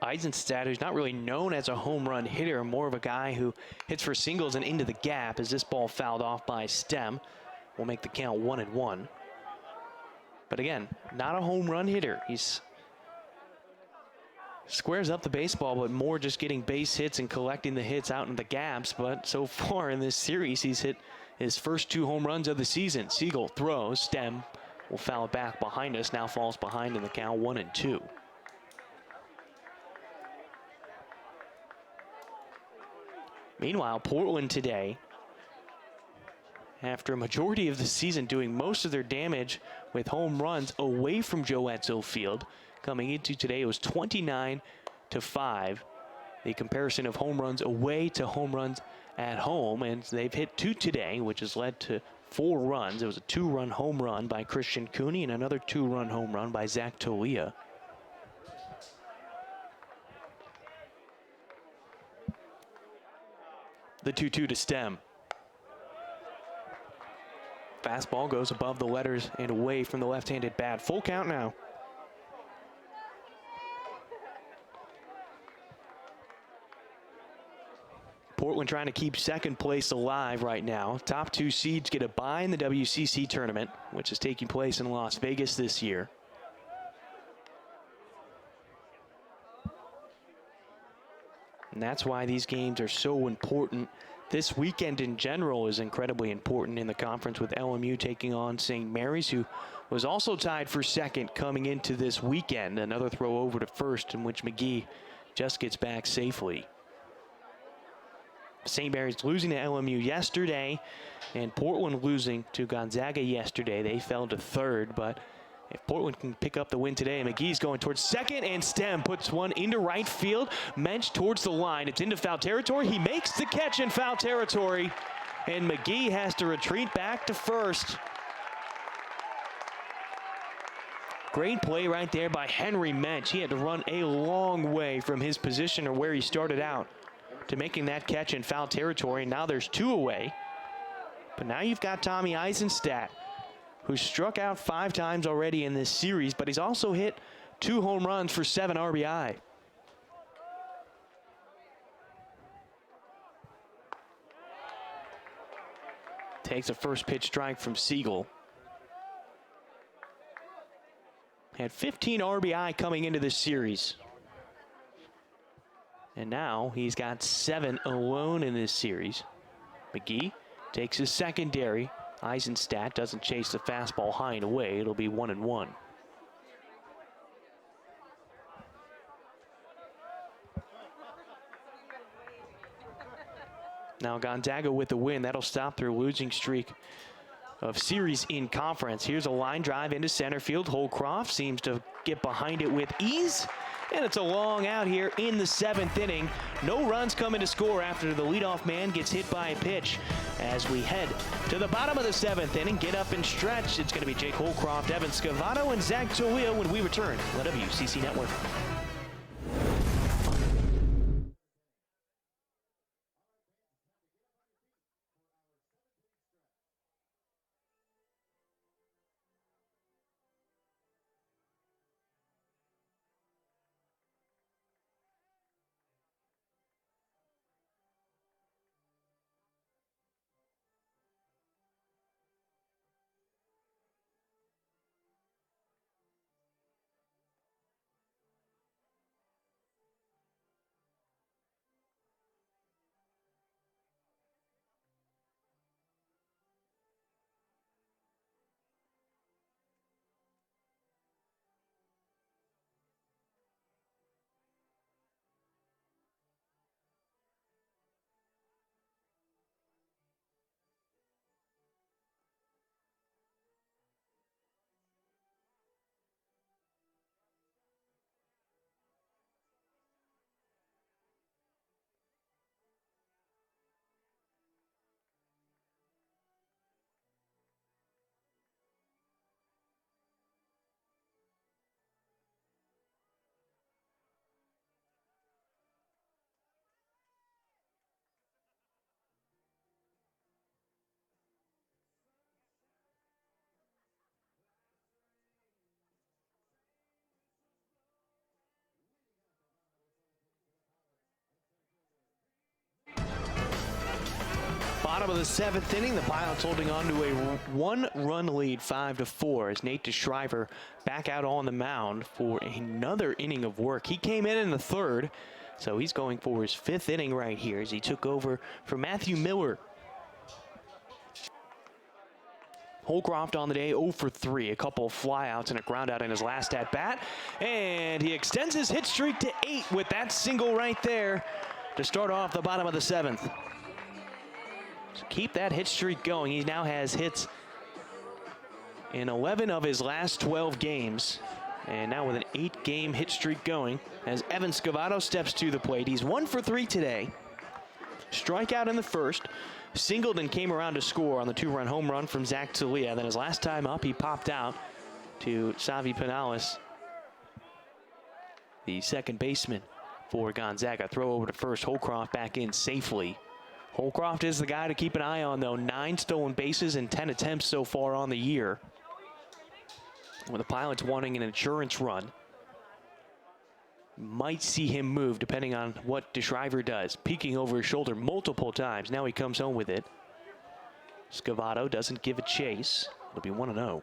Eisenstadt, who's not really known as a home run hitter, more of a guy who hits for singles and into the gap, as this ball fouled off by Stem. Will make the count 1-1. But again, not a home run hitter. He's squares up the baseball, but more just getting base hits and collecting the hits out in the gaps. But so far in this series, he's hit his first 2 home runs of the season. Siegel throws, Stem will foul it back behind us, now falls behind in the count 1-2. Meanwhile, Portland today, after a majority of the season doing most of their damage with home runs away from Joe Etzel Field, coming into today, it was 29-5. The comparison of home runs away to home runs at home, and they've hit 2 today, which has led to 4 runs. It was a 2-run home run by Christian Cooney and another 2-run home run by Zach Talia. The 2-2 to Stem. Fastball goes above the letters and away from the left-handed bat. Full count now. Portland trying to keep second place alive right now. Top 2 seeds get a bye in the WCC tournament, which is taking place in Las Vegas this year. And that's why these games are so important. This weekend in general is incredibly important in the conference, with LMU taking on St. Mary's, who was also tied for second coming into this weekend. Another throw over to first, in which McGee just gets back safely. St. Mary's losing to LMU yesterday, and Portland losing to Gonzaga yesterday. They fell to third, but if Portland can pick up the win today, McGee's going towards second, and Stem puts one into right field. Mensch towards the line. It's into foul territory. He makes the catch in foul territory, and McGee has to retreat back to first. Great play right there by Henry Mensch. He had to run a long way from his position or where he started out to making that catch in foul territory. Now there's 2 away. But now you've got Tommy Eisenstadt, who struck out 5 times already in this series, but he's also hit 2 home runs for 7 RBI. Takes a first pitch strike from Siegel. Had 15 RBI coming into this series. And now he's got 7 alone in this series. McGee takes his secondary. Eisenstadt doesn't chase the fastball high and away. It'll be 1-1. Now Gonzaga with the win. That'll stop their losing streak of series in conference. Here's a line drive into center field. Holcroft seems to get behind it with ease. And it's a long out here in the 7th inning. No runs coming to score after the leadoff man gets hit by a pitch. As we head to the bottom of the 7th inning, get up and stretch. It's going to be Jake Holcroft, Evan Scavato, and Zach Talia when we return on the WCC Network. Bottom of the 7th inning, the Pilots holding on to a one-run lead, 5-4, as Nate DeShriver back out on the mound for another inning of work. He came in the 3rd, so he's going for his 5th inning right here as he took over for Matthew Miller. Holcroft on the day, 0 for 3, a couple of flyouts and a ground out in his last at bat, and he extends his hit streak to 8 with that single right there to start off the bottom of the 7th. So keep that hit streak going. He now has hits in 11 of his last 12 games. And now with an 8-game hit streak going as Evan Scavato steps to the plate. He's 1 for 3 today. Strikeout in the 1st. Singled and came around to score on the 2-run home run from Zach Talia. Then his last time up, he popped out to Savi Pinales, the second baseman for Gonzaga. Throw over to first. Holcroft back in safely. Holcroft is the guy to keep an eye on, though. 9 stolen bases and 10 attempts so far on the year, with the Pilots wanting an insurance run. Might see him move depending on what DeShriver does. Peeking over his shoulder multiple times. Now he comes home with it. Scavato doesn't give a chase. It'll be 1-0.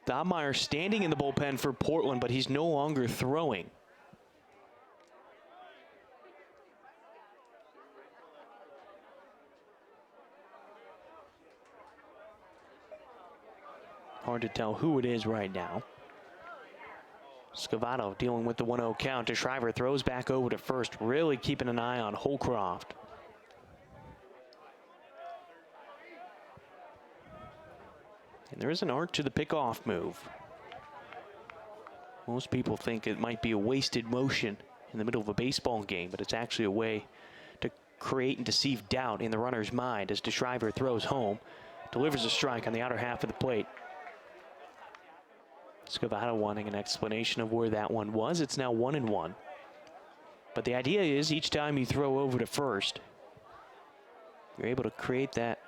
Dobmeyer standing in the bullpen for Portland, but he's no longer throwing. Hard to tell who it is right now. Scavato dealing with the 1-0 count. DeShriver throws back over to first, really keeping an eye on Holcroft. And there is an art to the pickoff move. Most people think it might be a wasted motion in the middle of a baseball game, but it's actually a way to create and deceive doubt in the runner's mind as DeShriver throws home, delivers a strike on the outer half of the plate. Scavato wanting an explanation of where that one was. It's now 1-1. But the idea is each time you throw over to first, you're able to create that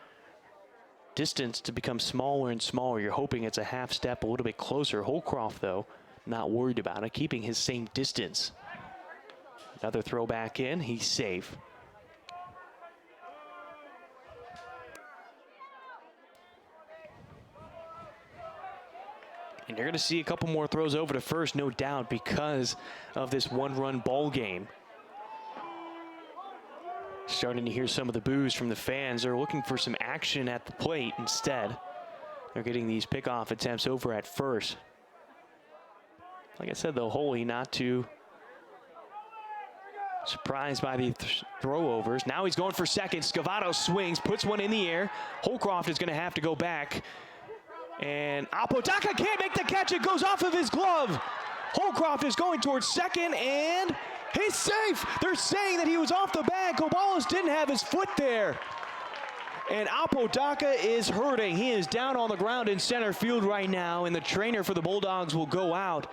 distance to become smaller and smaller. You're hoping it's a half step a little bit closer. Holcroft, though, not worried about it, keeping his same distance. Another throw back in. He's safe. And you're going to see a couple more throws over to first, no doubt, because of this one-run ball game. Starting to hear some of the boos from the fans. They're looking for some action at the plate. Instead, they're getting these pickoff attempts over at first. Like I said, though, Holy not too surprised by the throwovers. Now he's going for second. Scavato swings, puts one in the air. Holcroft is going to have to go back. And Apodaca can't make the catch. It goes off of his glove. Holcroft is going towards second, and he's safe. They're saying that he was off the bag. Kobalas didn't have his foot there. And Apodaca is hurting. He is down on the ground in center field right now, and the trainer for the Bulldogs will go out.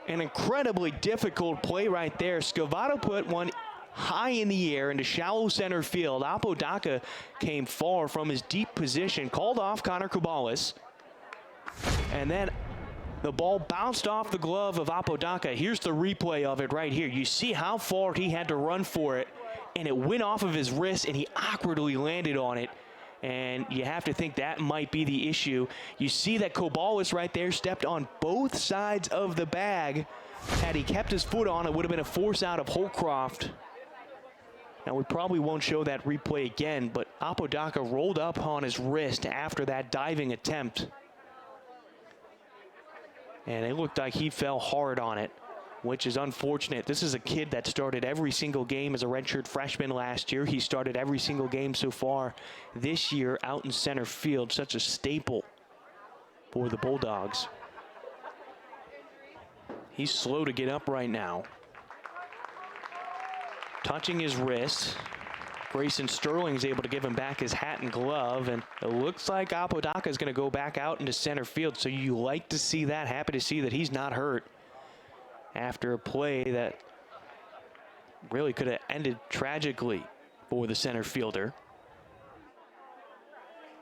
An incredibly difficult play right there. Scavato put one high in the air into shallow center field. Apodaca came far from his deep position, called off Connor Kobalas, and then the ball bounced off the glove of Apodaca. Here's the replay of it right here. You see how far he had to run for it, and it went off of his wrist, and he awkwardly landed on it. And you have to think that might be the issue. You see that Kobalas right there stepped on both sides of the bag. Had he kept his foot on, it would have been a force out of Holcroft. Now, we probably won't show that replay again, but Apodaca rolled up on his wrist after that diving attempt. And it looked like he fell hard on it, which is unfortunate. This is a kid that started every single game as a redshirt freshman last year. He started every single game so far this year out in center field, such a staple for the Bulldogs. He's slow to get up right now. Touching his wrist. Grayson Sterling is able to give him back his hat and glove, and it looks like Apodaca is going to go back out into center field, so you like to see that. Happy to see that he's not hurt after a play that really could have ended tragically for the center fielder.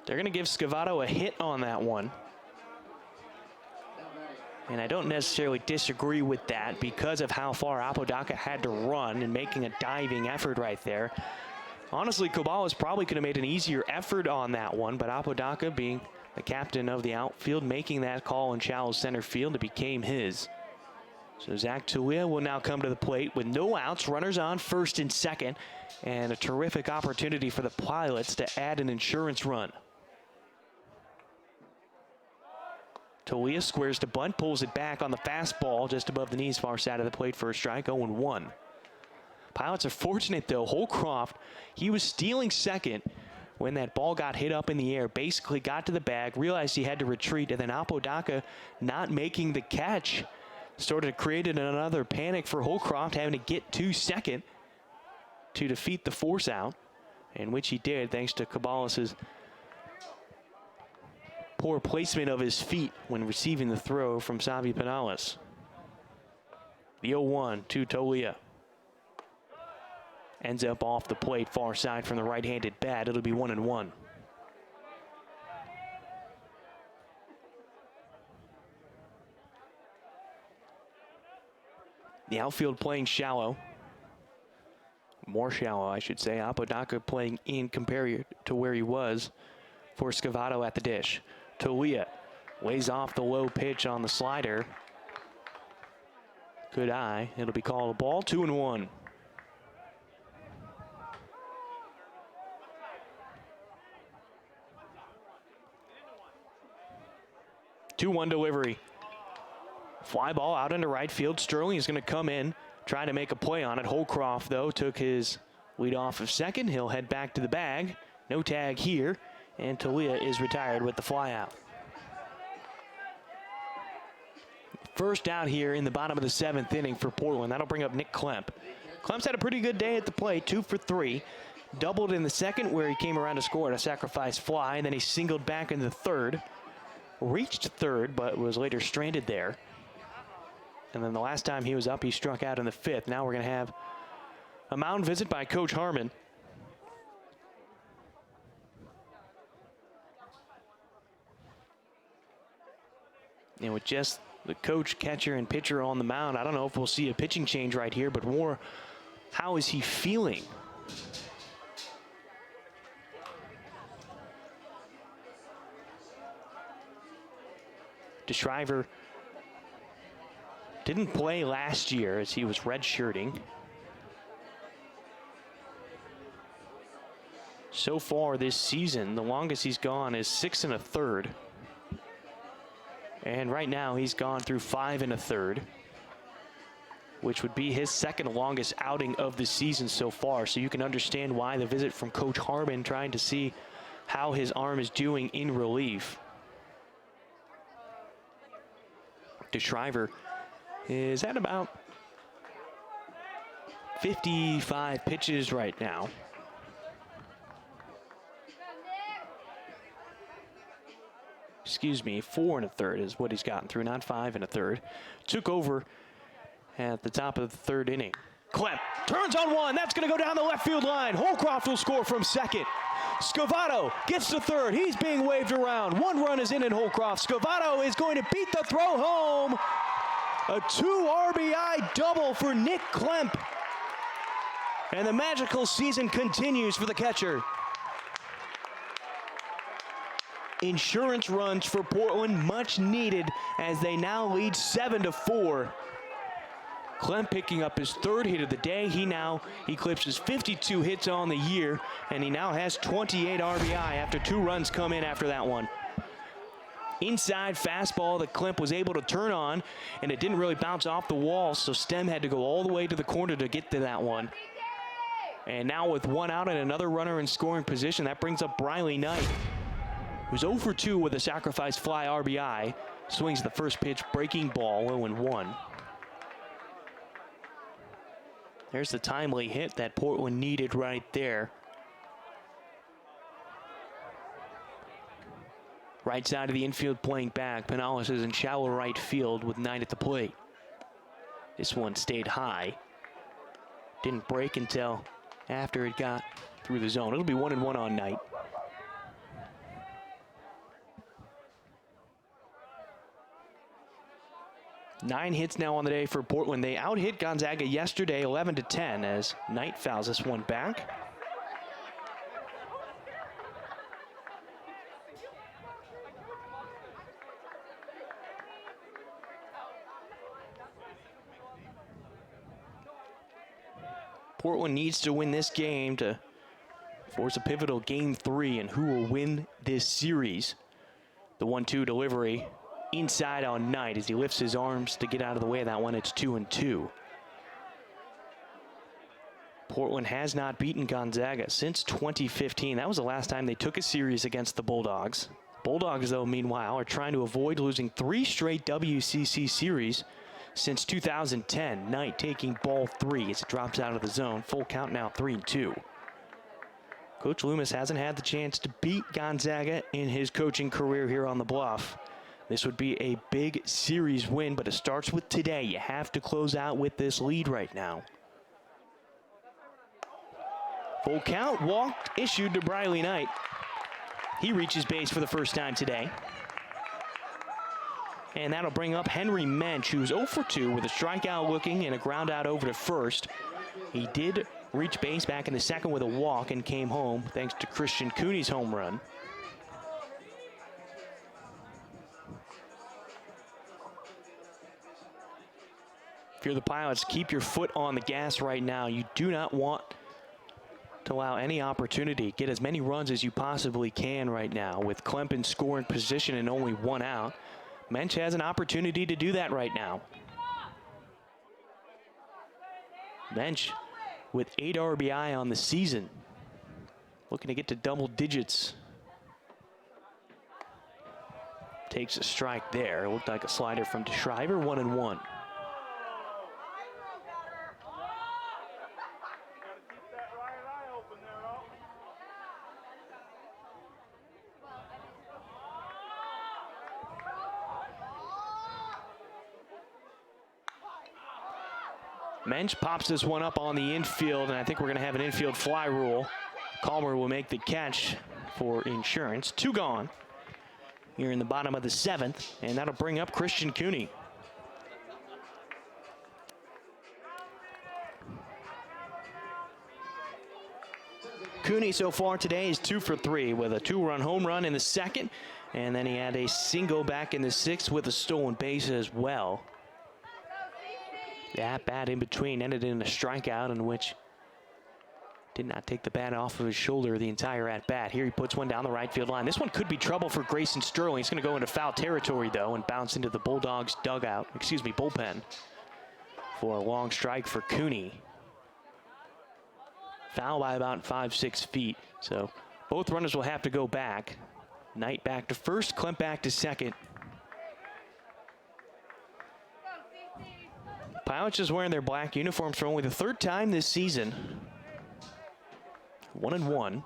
They're going to give Scavato a hit on that one. And I don't necessarily disagree with that because of how far Apodaca had to run and making a diving effort right there. Honestly, Cabales probably could have made an easier effort on that one, but Apodaca, being the captain of the outfield, making that call in shallow center field, it became his. So Zach Talia will now come to the plate with no outs, runners on first and second, and a terrific opportunity for the Pilots to add an insurance run. Talia squares to bunt, pulls it back on the fastball just above the knees, far side of the plate for a strike, 0-1. Pilots are fortunate though. Holcroft, he was stealing second when that ball got hit up in the air, basically got to the bag, realized he had to retreat, and then Apodaca not making the catch sort of created another panic for Holcroft, having to get to second to defeat the force out, in which he did thanks to Cabales' poor placement of his feet when receiving the throw from Savi Pinales. The 0-1 to Tolia. Ends up off the plate, far side from the right-handed bat. It'll be 1-1. The outfield playing shallow. More shallow, I should say. Apodaca playing in compared to where he was for Scavato at the dish. Tolia lays off the low pitch on the slider. Good eye. It'll be called a ball. 2-1. 2-1 delivery. Fly ball out into right field. Sterling is going to come in, try to make a play on it. Holcroft, though, took his lead off of second. He'll head back to the bag. No tag here. And Talia is retired with the fly out. First out here in the bottom of the 7th inning for Portland. That'll bring up Nick Klemp. Klemp's had a pretty good day at the plate, 2 for 3. Doubled in the second where he came around to score at a sacrifice fly, and then he singled back in the third. Reached third, but was later stranded there. And then the last time he was up, he struck out in the 5th. Now we're going to have a mound visit by Coach Harmon. And with just the coach, catcher, and pitcher on the mound, I don't know if we'll see a pitching change right here, but more, how is he feeling? DeShriver didn't play last year as he was redshirting. So far this season, the longest he's gone is 6 1/3. And right now he's gone through 5 1/3, which would be his second longest outing of the season so far. So you can understand why the visit from Coach Harmon, trying to see how his arm is doing in relief. DeShriver is at about 55 pitches right now. Excuse me, 4 1/3 is what he's gotten through, not 5 1/3. Took over at the top of the 3rd inning. Klemp turns on one. That's going to go down the left field line. Holcroft will score from second. Scavato gets to third. He's being waved around. 1 run is in Holcroft. Scavato is going to beat the throw home. A 2 RBI double for Nick Klemp. And the magical season continues for the catcher. Insurance runs for Portland, much needed, as they now lead 7-4. Klemp picking up his 3rd hit of the day. He now eclipses 52 hits on the year, and he now has 28 RBI after 2 runs come in after that one. Inside fastball that Klemp was able to turn on, and it didn't really bounce off the wall, so Stem had to go all the way to the corner to get to that one. And now with 1 out and another runner in scoring position, that brings up Briley Knight, who's 0 for 2 with a sacrifice fly RBI. Swings the first pitch, breaking ball, 0-1. There's the timely hit that Portland needed right there. Right side of the infield playing back. Pinales is in shallow right field with 9 at the plate. This one stayed high. Didn't break until after it got through the zone. It'll be 1-1 on Knight. Nine hits now on the day for Portland. They out-hit Gonzaga yesterday 11-10 as Knight fouls this one back. Portland needs to win this game to force a pivotal game 3, and who will win this series? The 1-2 delivery inside on Knight as he lifts his arms to get out of the way of that one. It's 2-2. Portland has not beaten Gonzaga since 2015. That was the last time they took a series against the Bulldogs. Bulldogs, though, meanwhile, are trying to avoid losing 3 straight WCC series since 2010. Knight taking ball 3 as it drops out of the zone. Full count now, 3-2. Coach Loomis hasn't had the chance to beat Gonzaga in his coaching career here on the Bluff. This would be a big series win, but it starts with today. You have to close out with this lead right now. Full count, walk issued to Briley Knight. He reaches base for the first time today. And that'll bring up Henry Mensch, who's 0 for 2 with a strikeout looking and a ground out over to first. He did reach base back in the second with a walk and came home thanks to Christian Cooney's home run. If you're the Pilots, keep your foot on the gas right now. You do not want to allow any opportunity. Get as many runs as you possibly can right now. With Klemp in scoring position and only 1 out, Mensch has an opportunity to do that right now. Mensch with 8 RBI on the season. Looking to get to double digits. Takes a strike there. It looked like a slider from DeShriver, 1-1. Mensch pops this one up on the infield, and I think we're going to have an infield fly rule. Calmer will make the catch for insurance. 2 gone here in the bottom of the 7th, and that'll bring up Christian Cooney. Cooney so far today is 2 for 3 with a 2-run home run in the second, and then he had a single back in the 6th with a stolen base as well. The at-bat in between ended in a strikeout in which did not take the bat off of his shoulder the entire at-bat. Here he puts one down the right field line. This one could be trouble for Grayson Sterling. He's going to go into foul territory, though, and bounce into the Bulldogs' bullpen for a long strike for Cooney. Foul by about 5-6 feet. So both runners will have to go back. Knight back to first, Klemp back to second. Pilots is wearing their black uniforms for only the 3rd time this season. 1-1.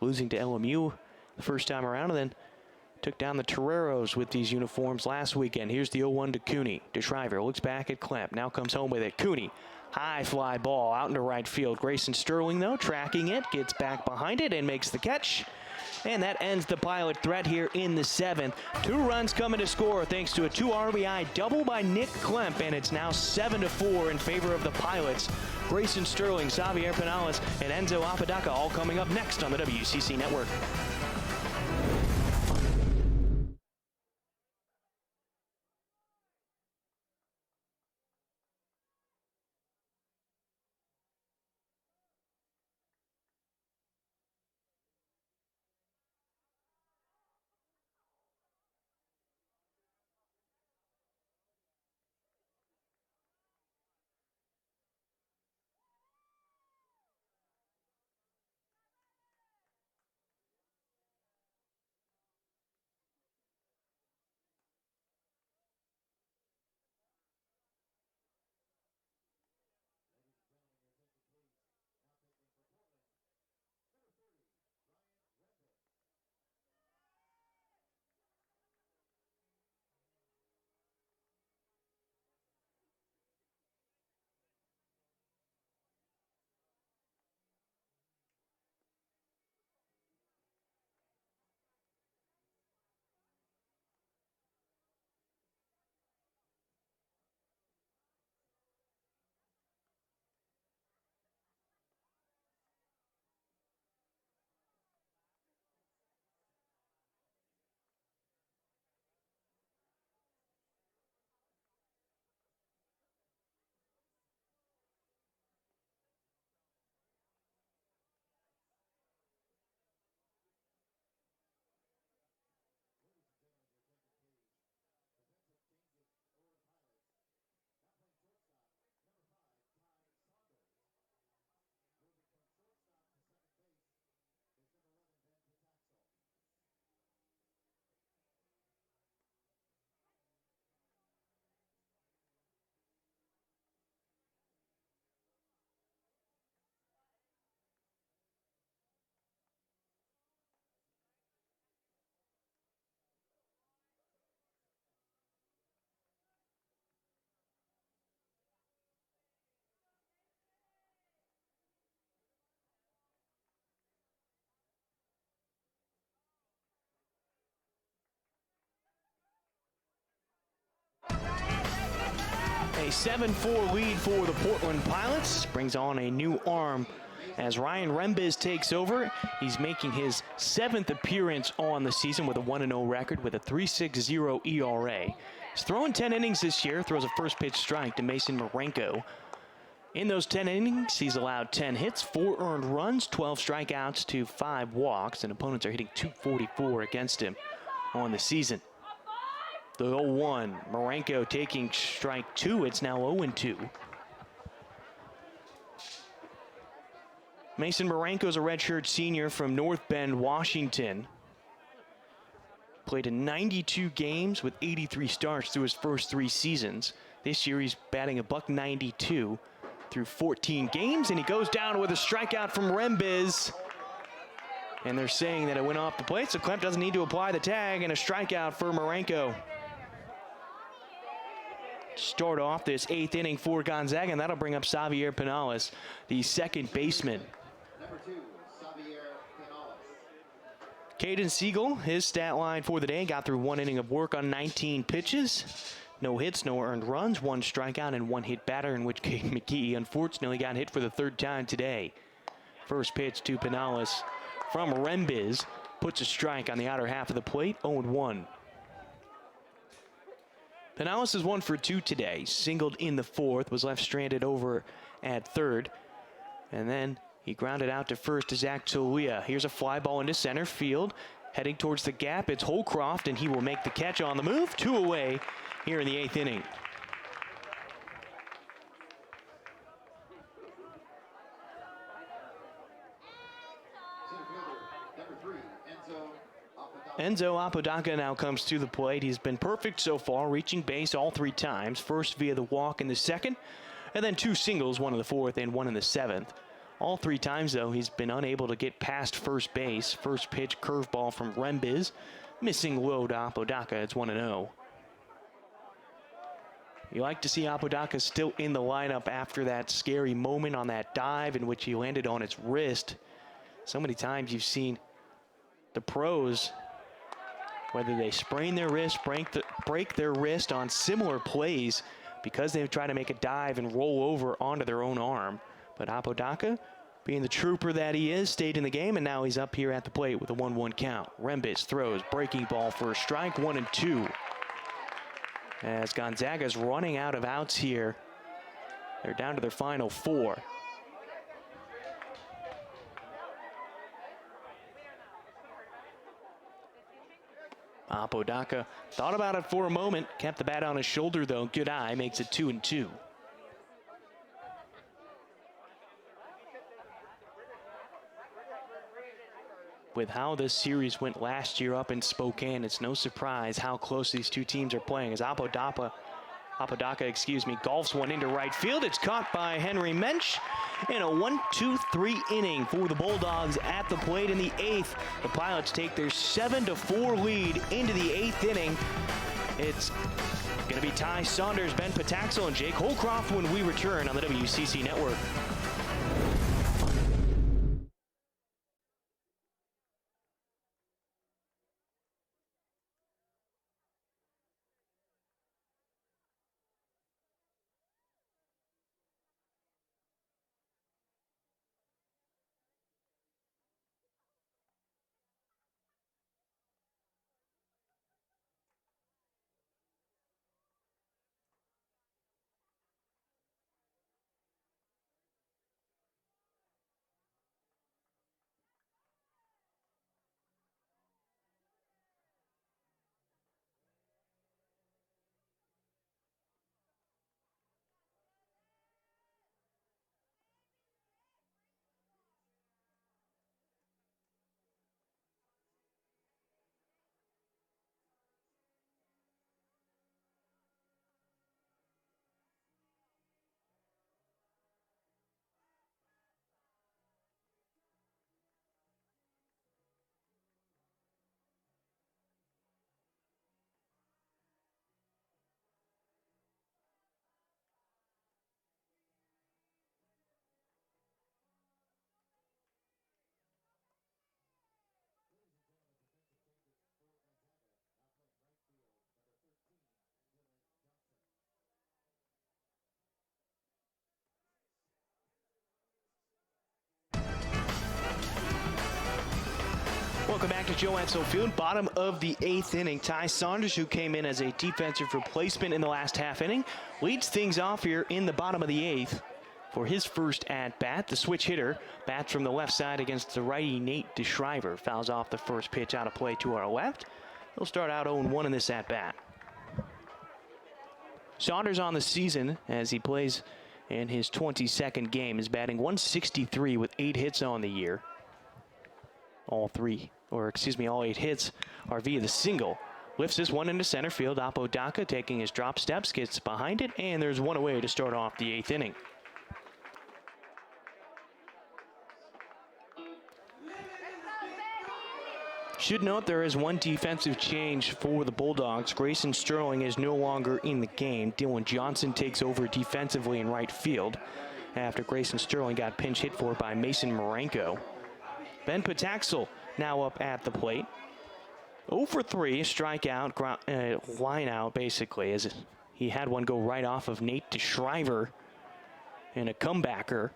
Losing to LMU the first time around, and then took down the Toreros with these uniforms last weekend. Here's the 0-1 to Cooney. DeShriver looks back at Klemp. Now comes home with it. Cooney, high fly ball out into right field. Grayson Sterling, though, tracking it, gets back behind it and makes the catch. And that ends the Pilot threat here in the 7th. 2 runs coming to score thanks to a 2 RBI double by Nick Klemp, and it's now 7-4 in favor of the Pilots. Grayson Sterling, Xavier Pinales, and Enzo Apodaca all coming up next on the WCC Network. 7-4 lead for the Portland Pilots. Brings on a new arm as Ryan Rembiz takes over. He's making his 7th appearance on the season with a 1-0 record with a 3.60 ERA. He's thrown 10 innings this year, throws a first pitch strike to Mason Marenko. In those 10 innings, he's allowed 10 hits, 4 earned runs, 12 strikeouts to 5 walks, and opponents are hitting .244 against him on the season. The 0-1, Marenko taking strike 2. It's now 0-2. Mason Marenko is a redshirt senior from North Bend, Washington. Played in 92 games with 83 starts through his first 3 seasons. This year he's batting a .192 through 14 games, and he goes down with a strikeout from Rembiz. And they're saying that it went off the plate, so Klemp doesn't need to apply the tag, and a strikeout for Marenko. Start off this 8th inning for Gonzaga, and that'll bring up Xavier Pinales, the second baseman. Number 2, Xavier Pinales. Caden Siegel, his stat line for the day, got through 1 inning of work on 19 pitches. No hits, no earned runs, 1 strikeout, and 1 hit batter, in which Cade McKee unfortunately got hit for the 3rd time today. First pitch to Pinales from Rembiz, puts a strike on the outer half of the plate, 0-1. Pinales is 1 for 2 today. Singled in the 4th, was left stranded over at 3rd. And then he grounded out to first to Zach Tolia. Here's a fly ball into center field. Heading towards the gap, it's Holcroft, and he will make the catch on the move. 2 away here in the 8th inning. Enzo Apodaca now comes to the plate. He's been perfect so far, reaching base all 3 times. First via the walk in the 2nd, and then 2 singles, 1 in the 4th and 1 in the 7th. All 3 times, though, he's been unable to get past first base. First pitch curveball from Rembiz, missing low to Apodaca. It's 1-0. You like to see Apodaca still in the lineup after that scary moment on that dive in which he landed on his wrist. So many times you've seen the pros, whether they sprain their wrist, break their wrist on similar plays because they try to make a dive and roll over onto their own arm. But Apodaca, being the trooper that he is, stayed in the game, and now he's up here at the plate with a 1-1 count. Rembiz throws, breaking ball for a strike, 1-2. As Gonzaga's running out of outs here. They're down to their final 4. Apodaca thought about it for a moment, kept the bat on his shoulder though. Good eye, makes it 2-2. With how this series went last year up in Spokane, it's no surprise how close these 2 teams are playing. As Apodaca, golfs one into right field. It's caught by Henry Mensch in a 1-2-3 inning for the Bulldogs at the plate in the 8th. The Pilots take their 7-4 lead into the 8th inning. It's going to be Ty Saunders, Ben Pataxel, and Jake Holcroft when we return on the WCC Network. Welcome back to Joe Edsall Field. Bottom of the 8th inning. Ty Saunders, who came in as a defensive replacement in the last half inning, leads things off here in the bottom of the 8th for his first at-bat. The switch hitter bats from the left side against the righty Nate DeShriver. Fouls off the first pitch out of play to our left. He'll start out 0-1 in this at-bat. Saunders on the season as he plays in his 22nd game is batting .163 with 8 hits on the year. All 8 hits are via the single. Lifts this one into center field. Apodaca taking his drop steps, gets behind it, and there's one away to start off the 8th inning. Should note there is one defensive change for the Bulldogs. Grayson Sterling is no longer in the game. Dylan Johnson takes over defensively in right field after Grayson Sterling got pinch hit for by Mason Marenko. Ben Pataxel now up at the plate. 0 for 3, strikeout, line out basically, as he had one go right off of Nate DeShriver in a comebacker.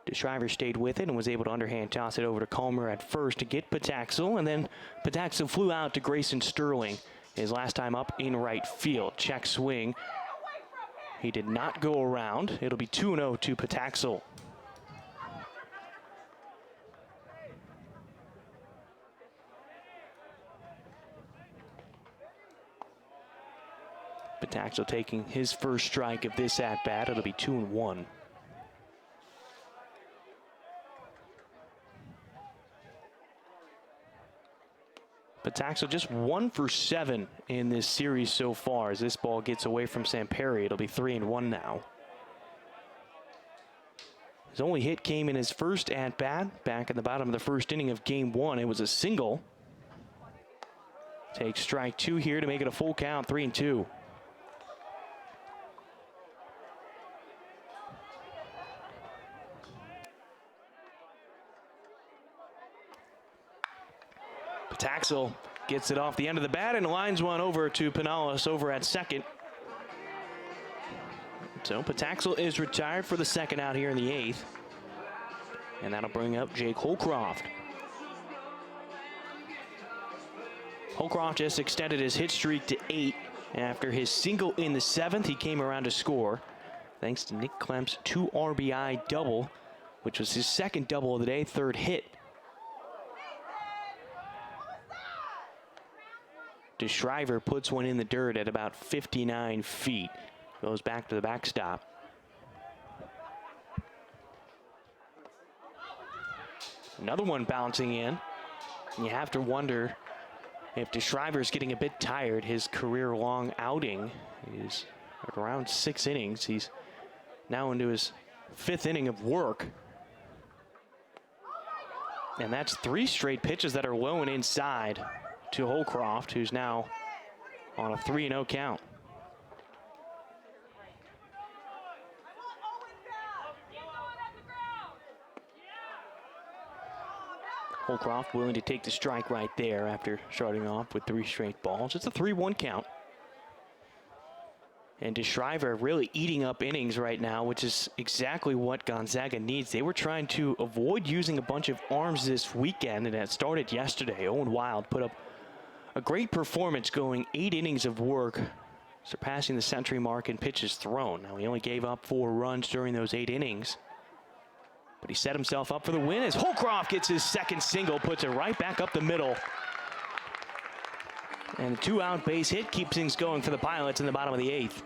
DeShriver stayed with it and was able to underhand toss it over to Calmer at first to get Pataxel, and then Pataxel flew out to Grayson Sterling, his last time up in right field. Check swing. He did not go around. It'll be 2-0 to Pataxel. Pataxel taking his first strike of this at-bat. It'll be 2-1. Pataxel just 1 for 7 in this series so far. As this ball gets away from Samperi, it'll be 3-1 now. His only hit came in his first at-bat back in the bottom of the first inning of game 1. It was a single. Takes strike 2 here to make it a full count, 3-2. Pataxel gets it off the end of the bat and lines one over to Pinales over at second. So Pataxel is retired for the second out here in the 8th. And that'll bring up Jake Holcroft. Holcroft just extended his hit streak to 8. After his single in the 7th, he came around to score thanks to Nick Klem's 2 RBI double, which was his second double of the day, 3rd hit. DeShriver puts one in the dirt at about 59 feet. Goes back to the backstop. Another one bouncing in. And you have to wonder if DeShriver's getting a bit tired. His career-long outing is around 6 innings. He's now into his 5th inning of work. And that's 3 straight pitches that are low and inside to Holcroft, who's now on a 3-0 count. Holcroft willing to take the strike right there after starting off with 3 straight balls. It's a 3-1 count. And DeShriver really eating up innings right now, which is exactly what Gonzaga needs. They were trying to avoid using a bunch of arms this weekend, and it started yesterday. Owen Wild put up a great performance, going 8 innings of work, surpassing the century mark in pitches thrown. Now, he only gave up 4 runs during those 8 innings, but he set himself up for the win as Holcroft gets his second single, puts it right back up the middle. And the 2-out base hit keeps things going for the Pilots in the bottom of the 8th.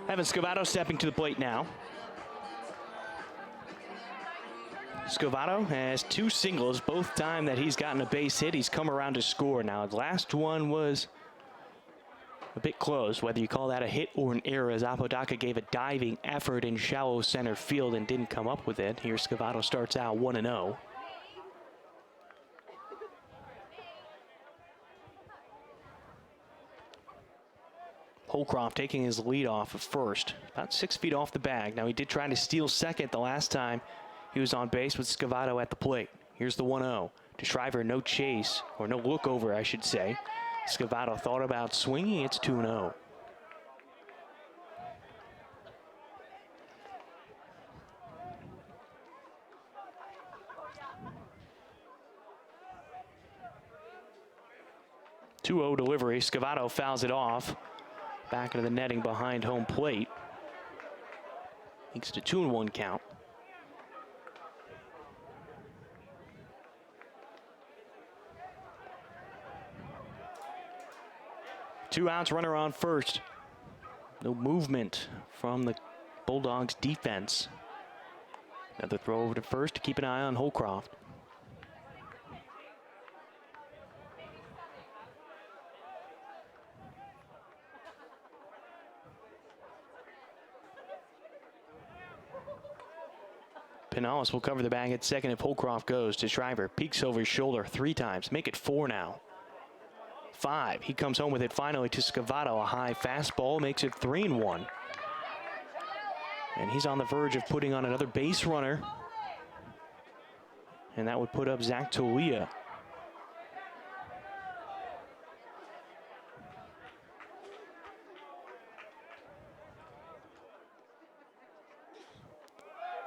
Evan Scavato stepping to the plate now. Scavato has 2 singles. Both time that he's gotten a base hit, he's come around to score. Now, the last one was a bit close, whether you call that a hit or an error, as Apodaca gave a diving effort in shallow center field and didn't come up with it. Here, Scavato starts out 1-0. Holcroft taking his lead off of first, about 6 feet off the bag. Now, he did try to steal second the last time he was on base with Scavato at the plate. Here's the 1-0. DeShriver, no chase, or no look over, I should say. Scavato thought about swinging. It's 2-0. 2-0 delivery. Scavato fouls it off. Back into the netting behind home plate. Makes it a 2-1 count. Two outs, runner on first. No movement from the Bulldogs defense. Another throw over to first to keep an eye on Holcroft. Pinellas will cover the bag at second if Holcroft goes to Shriver. Peeks over his shoulder 3 times. Make it 4 now. 5. He comes home with it finally to Scavato. A high fastball makes it 3-1. And he's on the verge of putting on another base runner. And that would put up Zach Tolia.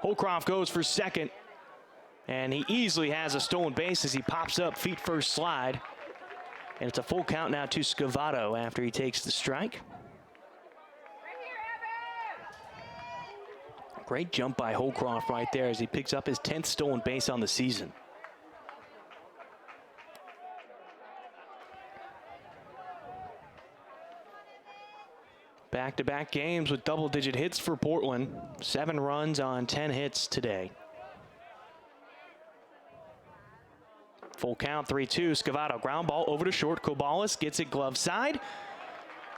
Holcroft goes for second. And he easily has a stolen base as he pops up, feet first slide. And it's a full count now to Scavato after he takes the strike. Great jump by Holcroft right there as he picks up his 10th stolen base on the season. Back-to-back games with double-digit hits for Portland. 7 runs on 10 hits today. Full count, 3-2. Scavato ground ball over to short. Kobalis gets it glove side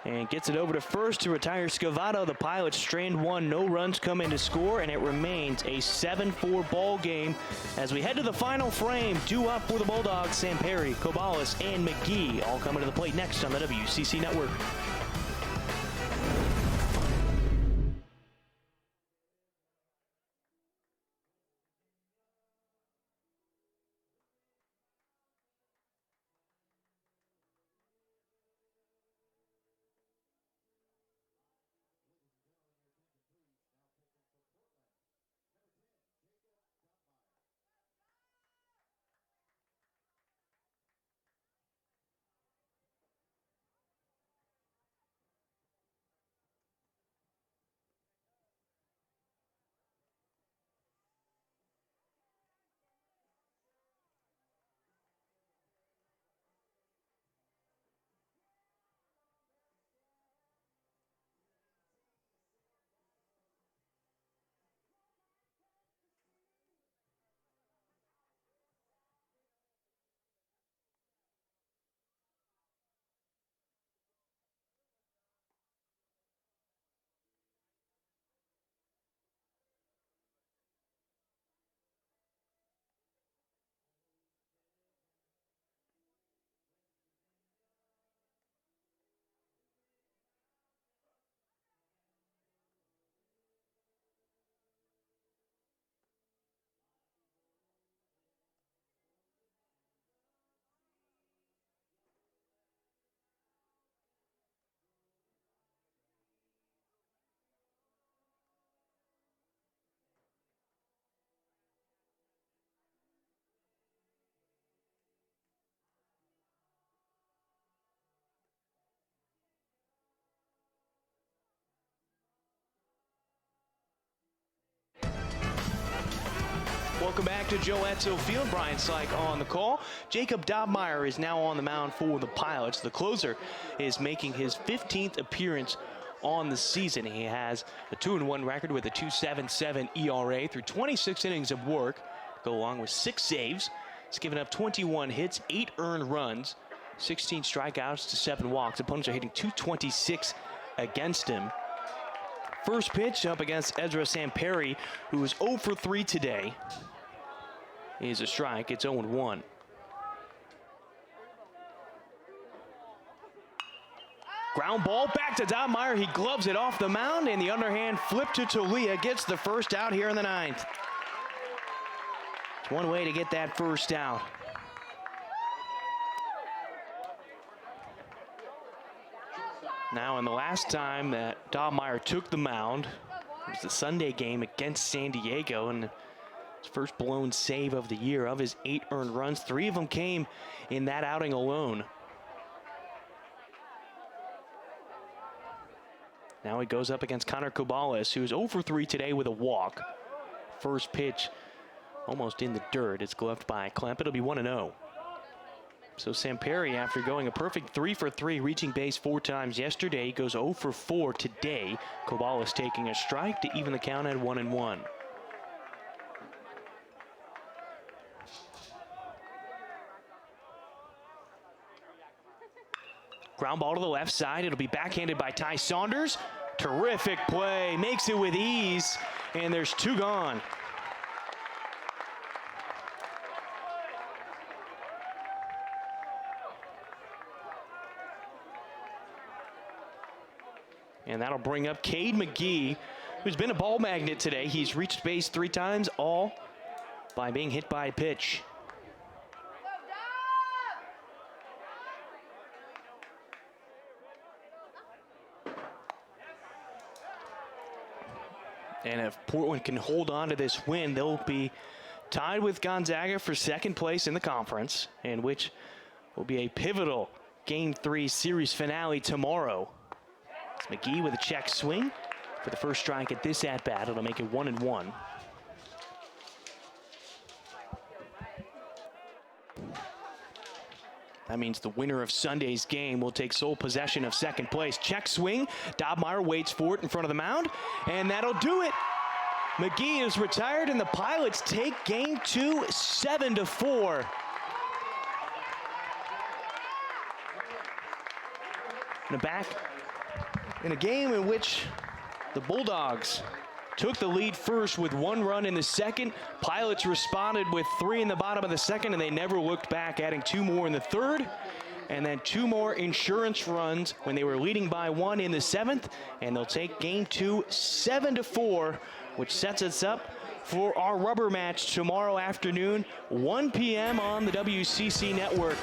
and gets it over to first to retire Scavato. The Pilots strained 1, no runs come in to score, and it remains a 7-4 ball game as we head to the final frame. 2 up for the Bulldogs. Samperi, Kobalis, and McGee all coming to the plate next on the WCC Network. Welcome back to Joe Etzel Field. Brian Syke on the call. Jacob Dobmeyer is now on the mound for the Pilots. The closer is making his 15th appearance on the season. He has a 2-1 record with a 2.77 ERA through 26 innings of work. Go along with 6 saves. He's given up 21 hits, 8 earned runs, 16 strikeouts to 7 walks. Opponents are hitting .226 against him. First pitch up against Ezra Samperi, who is 0 for 3 today, is a strike. It's 0-1. Ground ball back to Dobmeyer. He gloves it off the mound, and the underhand flip to Tolia gets the first out here in the 9th. It's one way to get that first out. Now, in the last time that Dobmeyer took the mound, it was the Sunday game against San Diego, and his first blown save of the year. Of his 8 earned runs, 3 of them came in that outing alone. Now he goes up against Connor Cabales, who's 0 for 3 today with a walk. First pitch almost in the dirt. It's gloved by Klemp. It'll be 1-0. So Samperi, after going a perfect 3 for 3, reaching base 4 times yesterday, goes 0 for 4 today. Cabales taking a strike to even the count at 1-1. Ground ball to the left side. It'll be backhanded by Ty Saunders. Terrific play. Makes it with ease. And there's 2 gone. And that'll bring up Cade McGee, who's been a ball magnet today. He's reached base 3 times, all by being hit by a pitch. And if Portland can hold on to this win, they'll be tied with Gonzaga for 2nd place in the conference, and which will be a pivotal Game 3 series finale tomorrow. It's McGee with a check swing for the first strike at this at-bat. It'll make it 1-1. That means the winner of Sunday's game will take sole possession of 2nd place. Check swing. Dobmeyer waits for it in front of the mound, and that'll do it. McGee is retired, and the Pilots take Game 2, 7-4. And back in a game in which the Bulldogs took the lead first with 1 run in the 2nd. Pilots responded with 3 in the bottom of the 2nd, and they never looked back, adding 2 more in the 3rd. And then 2 more insurance runs when they were leading by 1 in the 7th. And they'll take Game 2, 7-4, which sets us up for our rubber match tomorrow afternoon, 1 p.m. on the WCC network.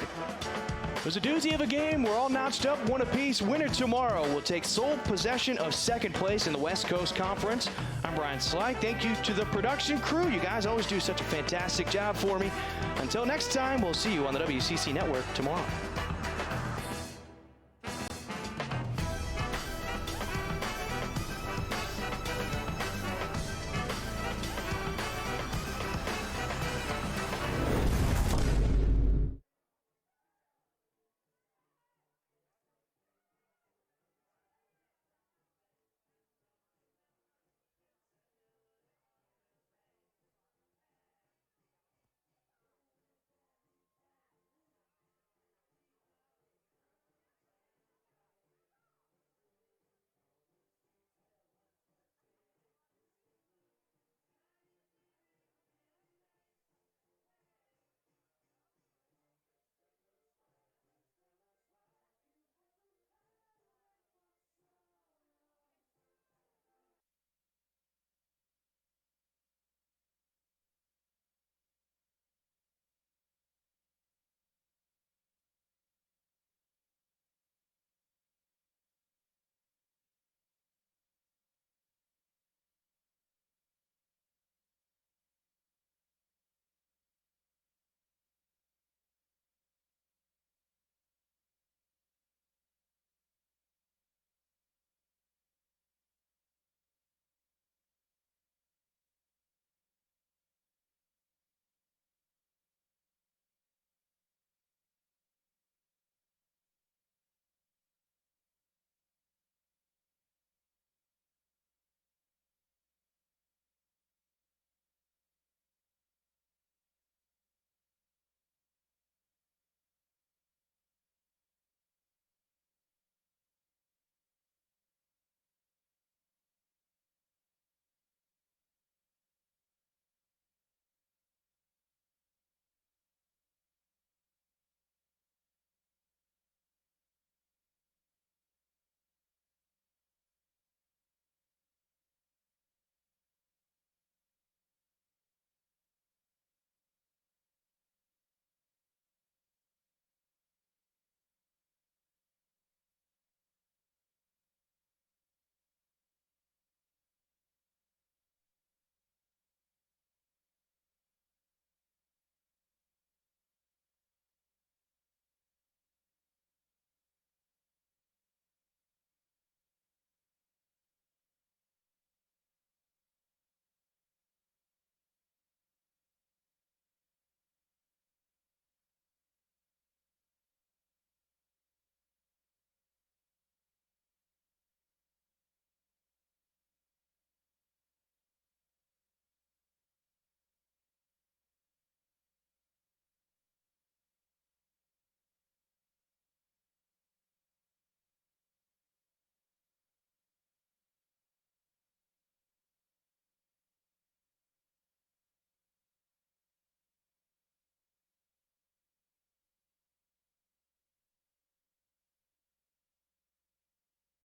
It was a doozy of a game. We're all notched up 1 apiece. Winner tomorrow will take sole possession of 2nd place in the West Coast Conference. I'm Brian Sly. Thank you to the production crew. You guys always do such a fantastic job for me. Until next time, we'll see you on the WCC network tomorrow.